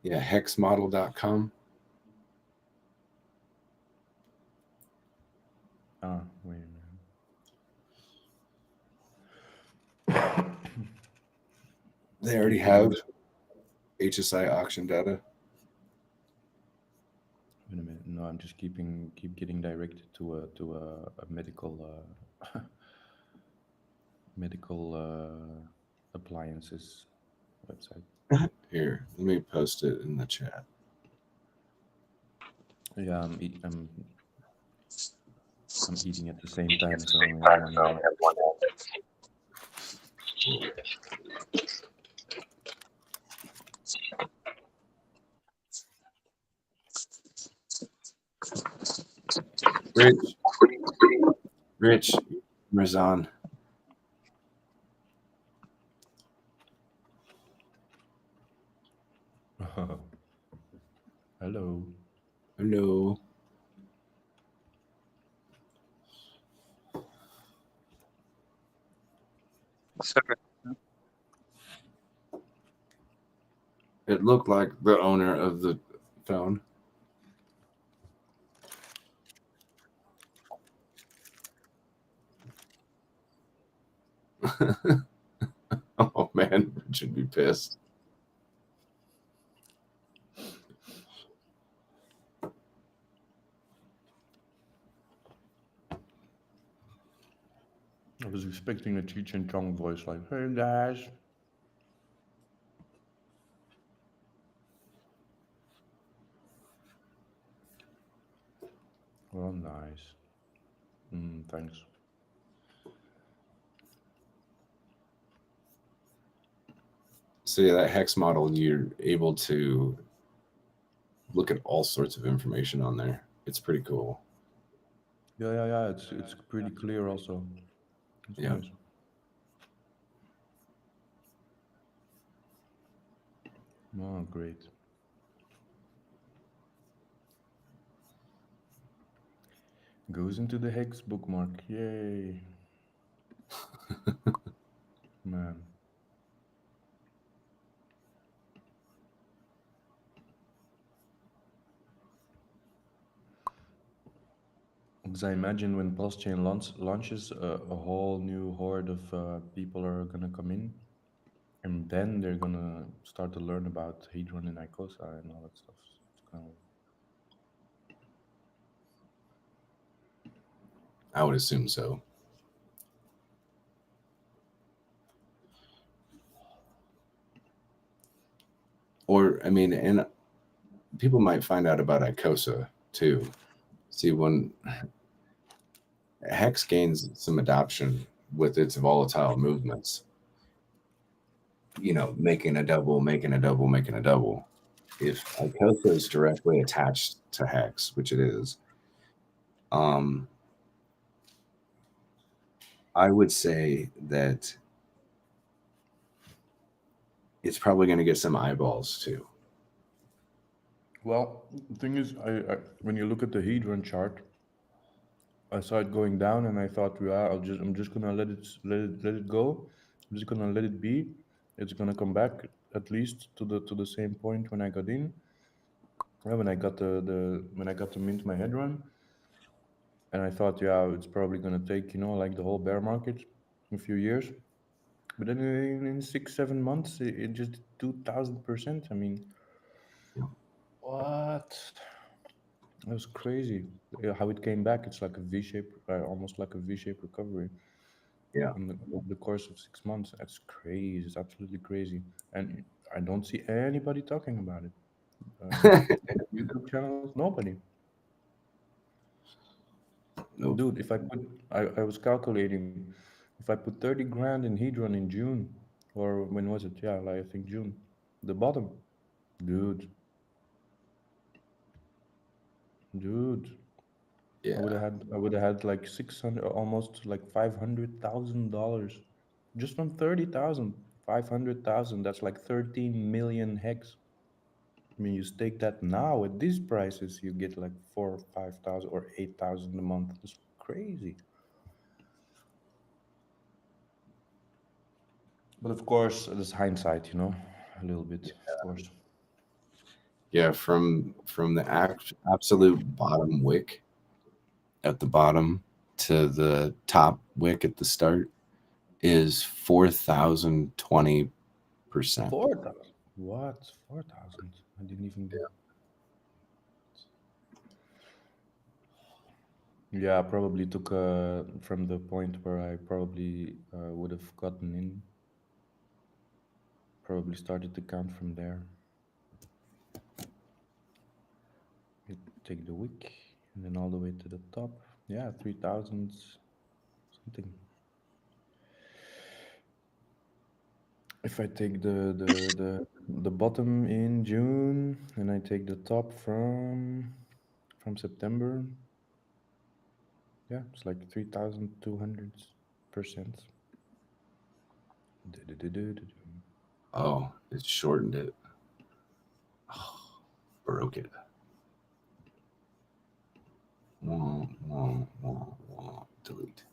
Yeah, hexmodel.com. Wait a minute. They already have HSI auction data. Wait a minute. No, I'm just keep getting directed to a medical appliances website. Here, let me post it in the chat. Yeah, I'm eating at the same time, so Rich, Razan. Hello. Hello. It looked like the owner of the phone. Oh man, Rich would be pissed. I was expecting a Cheech and Chong voice like, "Hey guys." Oh, nice. Thanks. So yeah, that hex model, you're able to look at all sorts of information on there. It's pretty cool. Yeah. It's pretty clear also. It's Yeah. nice. Oh, great. Goes into the hex bookmark. Yay. Man. Because I imagine when PulseChain launches, a whole new horde of people are gonna come in, and then they're gonna start to learn about Hadron and Icosa and all that stuff. It's kind of... I would assume so. Or, I mean, and people might find out about Icosa too. See, when Hex gains some adoption with its volatile movements, making a double, making a double, making a double. If Icosa is directly attached to Hex, which it is, I would say that it's probably going to get some eyeballs too. Well, the thing is, I when you look at the Hedron chart, I saw it going down, and I thought, yeah, I'm just gonna let it go. I'm just gonna let it be. It's gonna come back at least to the same point when I got in. Well, when I got when I got to mint my Hedron, and I thought, yeah, it's probably gonna take like the whole bear market a few years. But then in 6 7 months, it just 2,000%. I mean, Yeah. what? That was crazy. How it came back. It's like a V shape, almost like a V shape recovery Yeah. in the course of 6 months. That's crazy. It's absolutely crazy. And I don't see anybody talking about it. YouTube channels, nobody. Nope. Dude, if I put, I was calculating, if I put 30 grand in Hedron in June, or when was it? Yeah, like I think June, the bottom, dude, dude, Yeah. I would have had like 600, almost like $500,000 just from 30,000, 500,000. That's like 13 million hex. I mean, you stake that now at these prices, you get like 4 or 5,000 or 8,000 a month. It's crazy. But of course, there's hindsight, a little bit, of course. Yeah. From the absolute bottom wick at the bottom to the top wick at the start is 4,020%. 4,000. What? 4,000? I didn't even. Yeah, I probably took from the point where I probably would have gotten in. Probably started to count from there. You take the wick and then all the way to the top. Yeah, 3,000 something. If I take the bottom in June and I take the top from September, yeah, it's like 3,200%. Oh, it shortened it. Oh, broke it. Delete.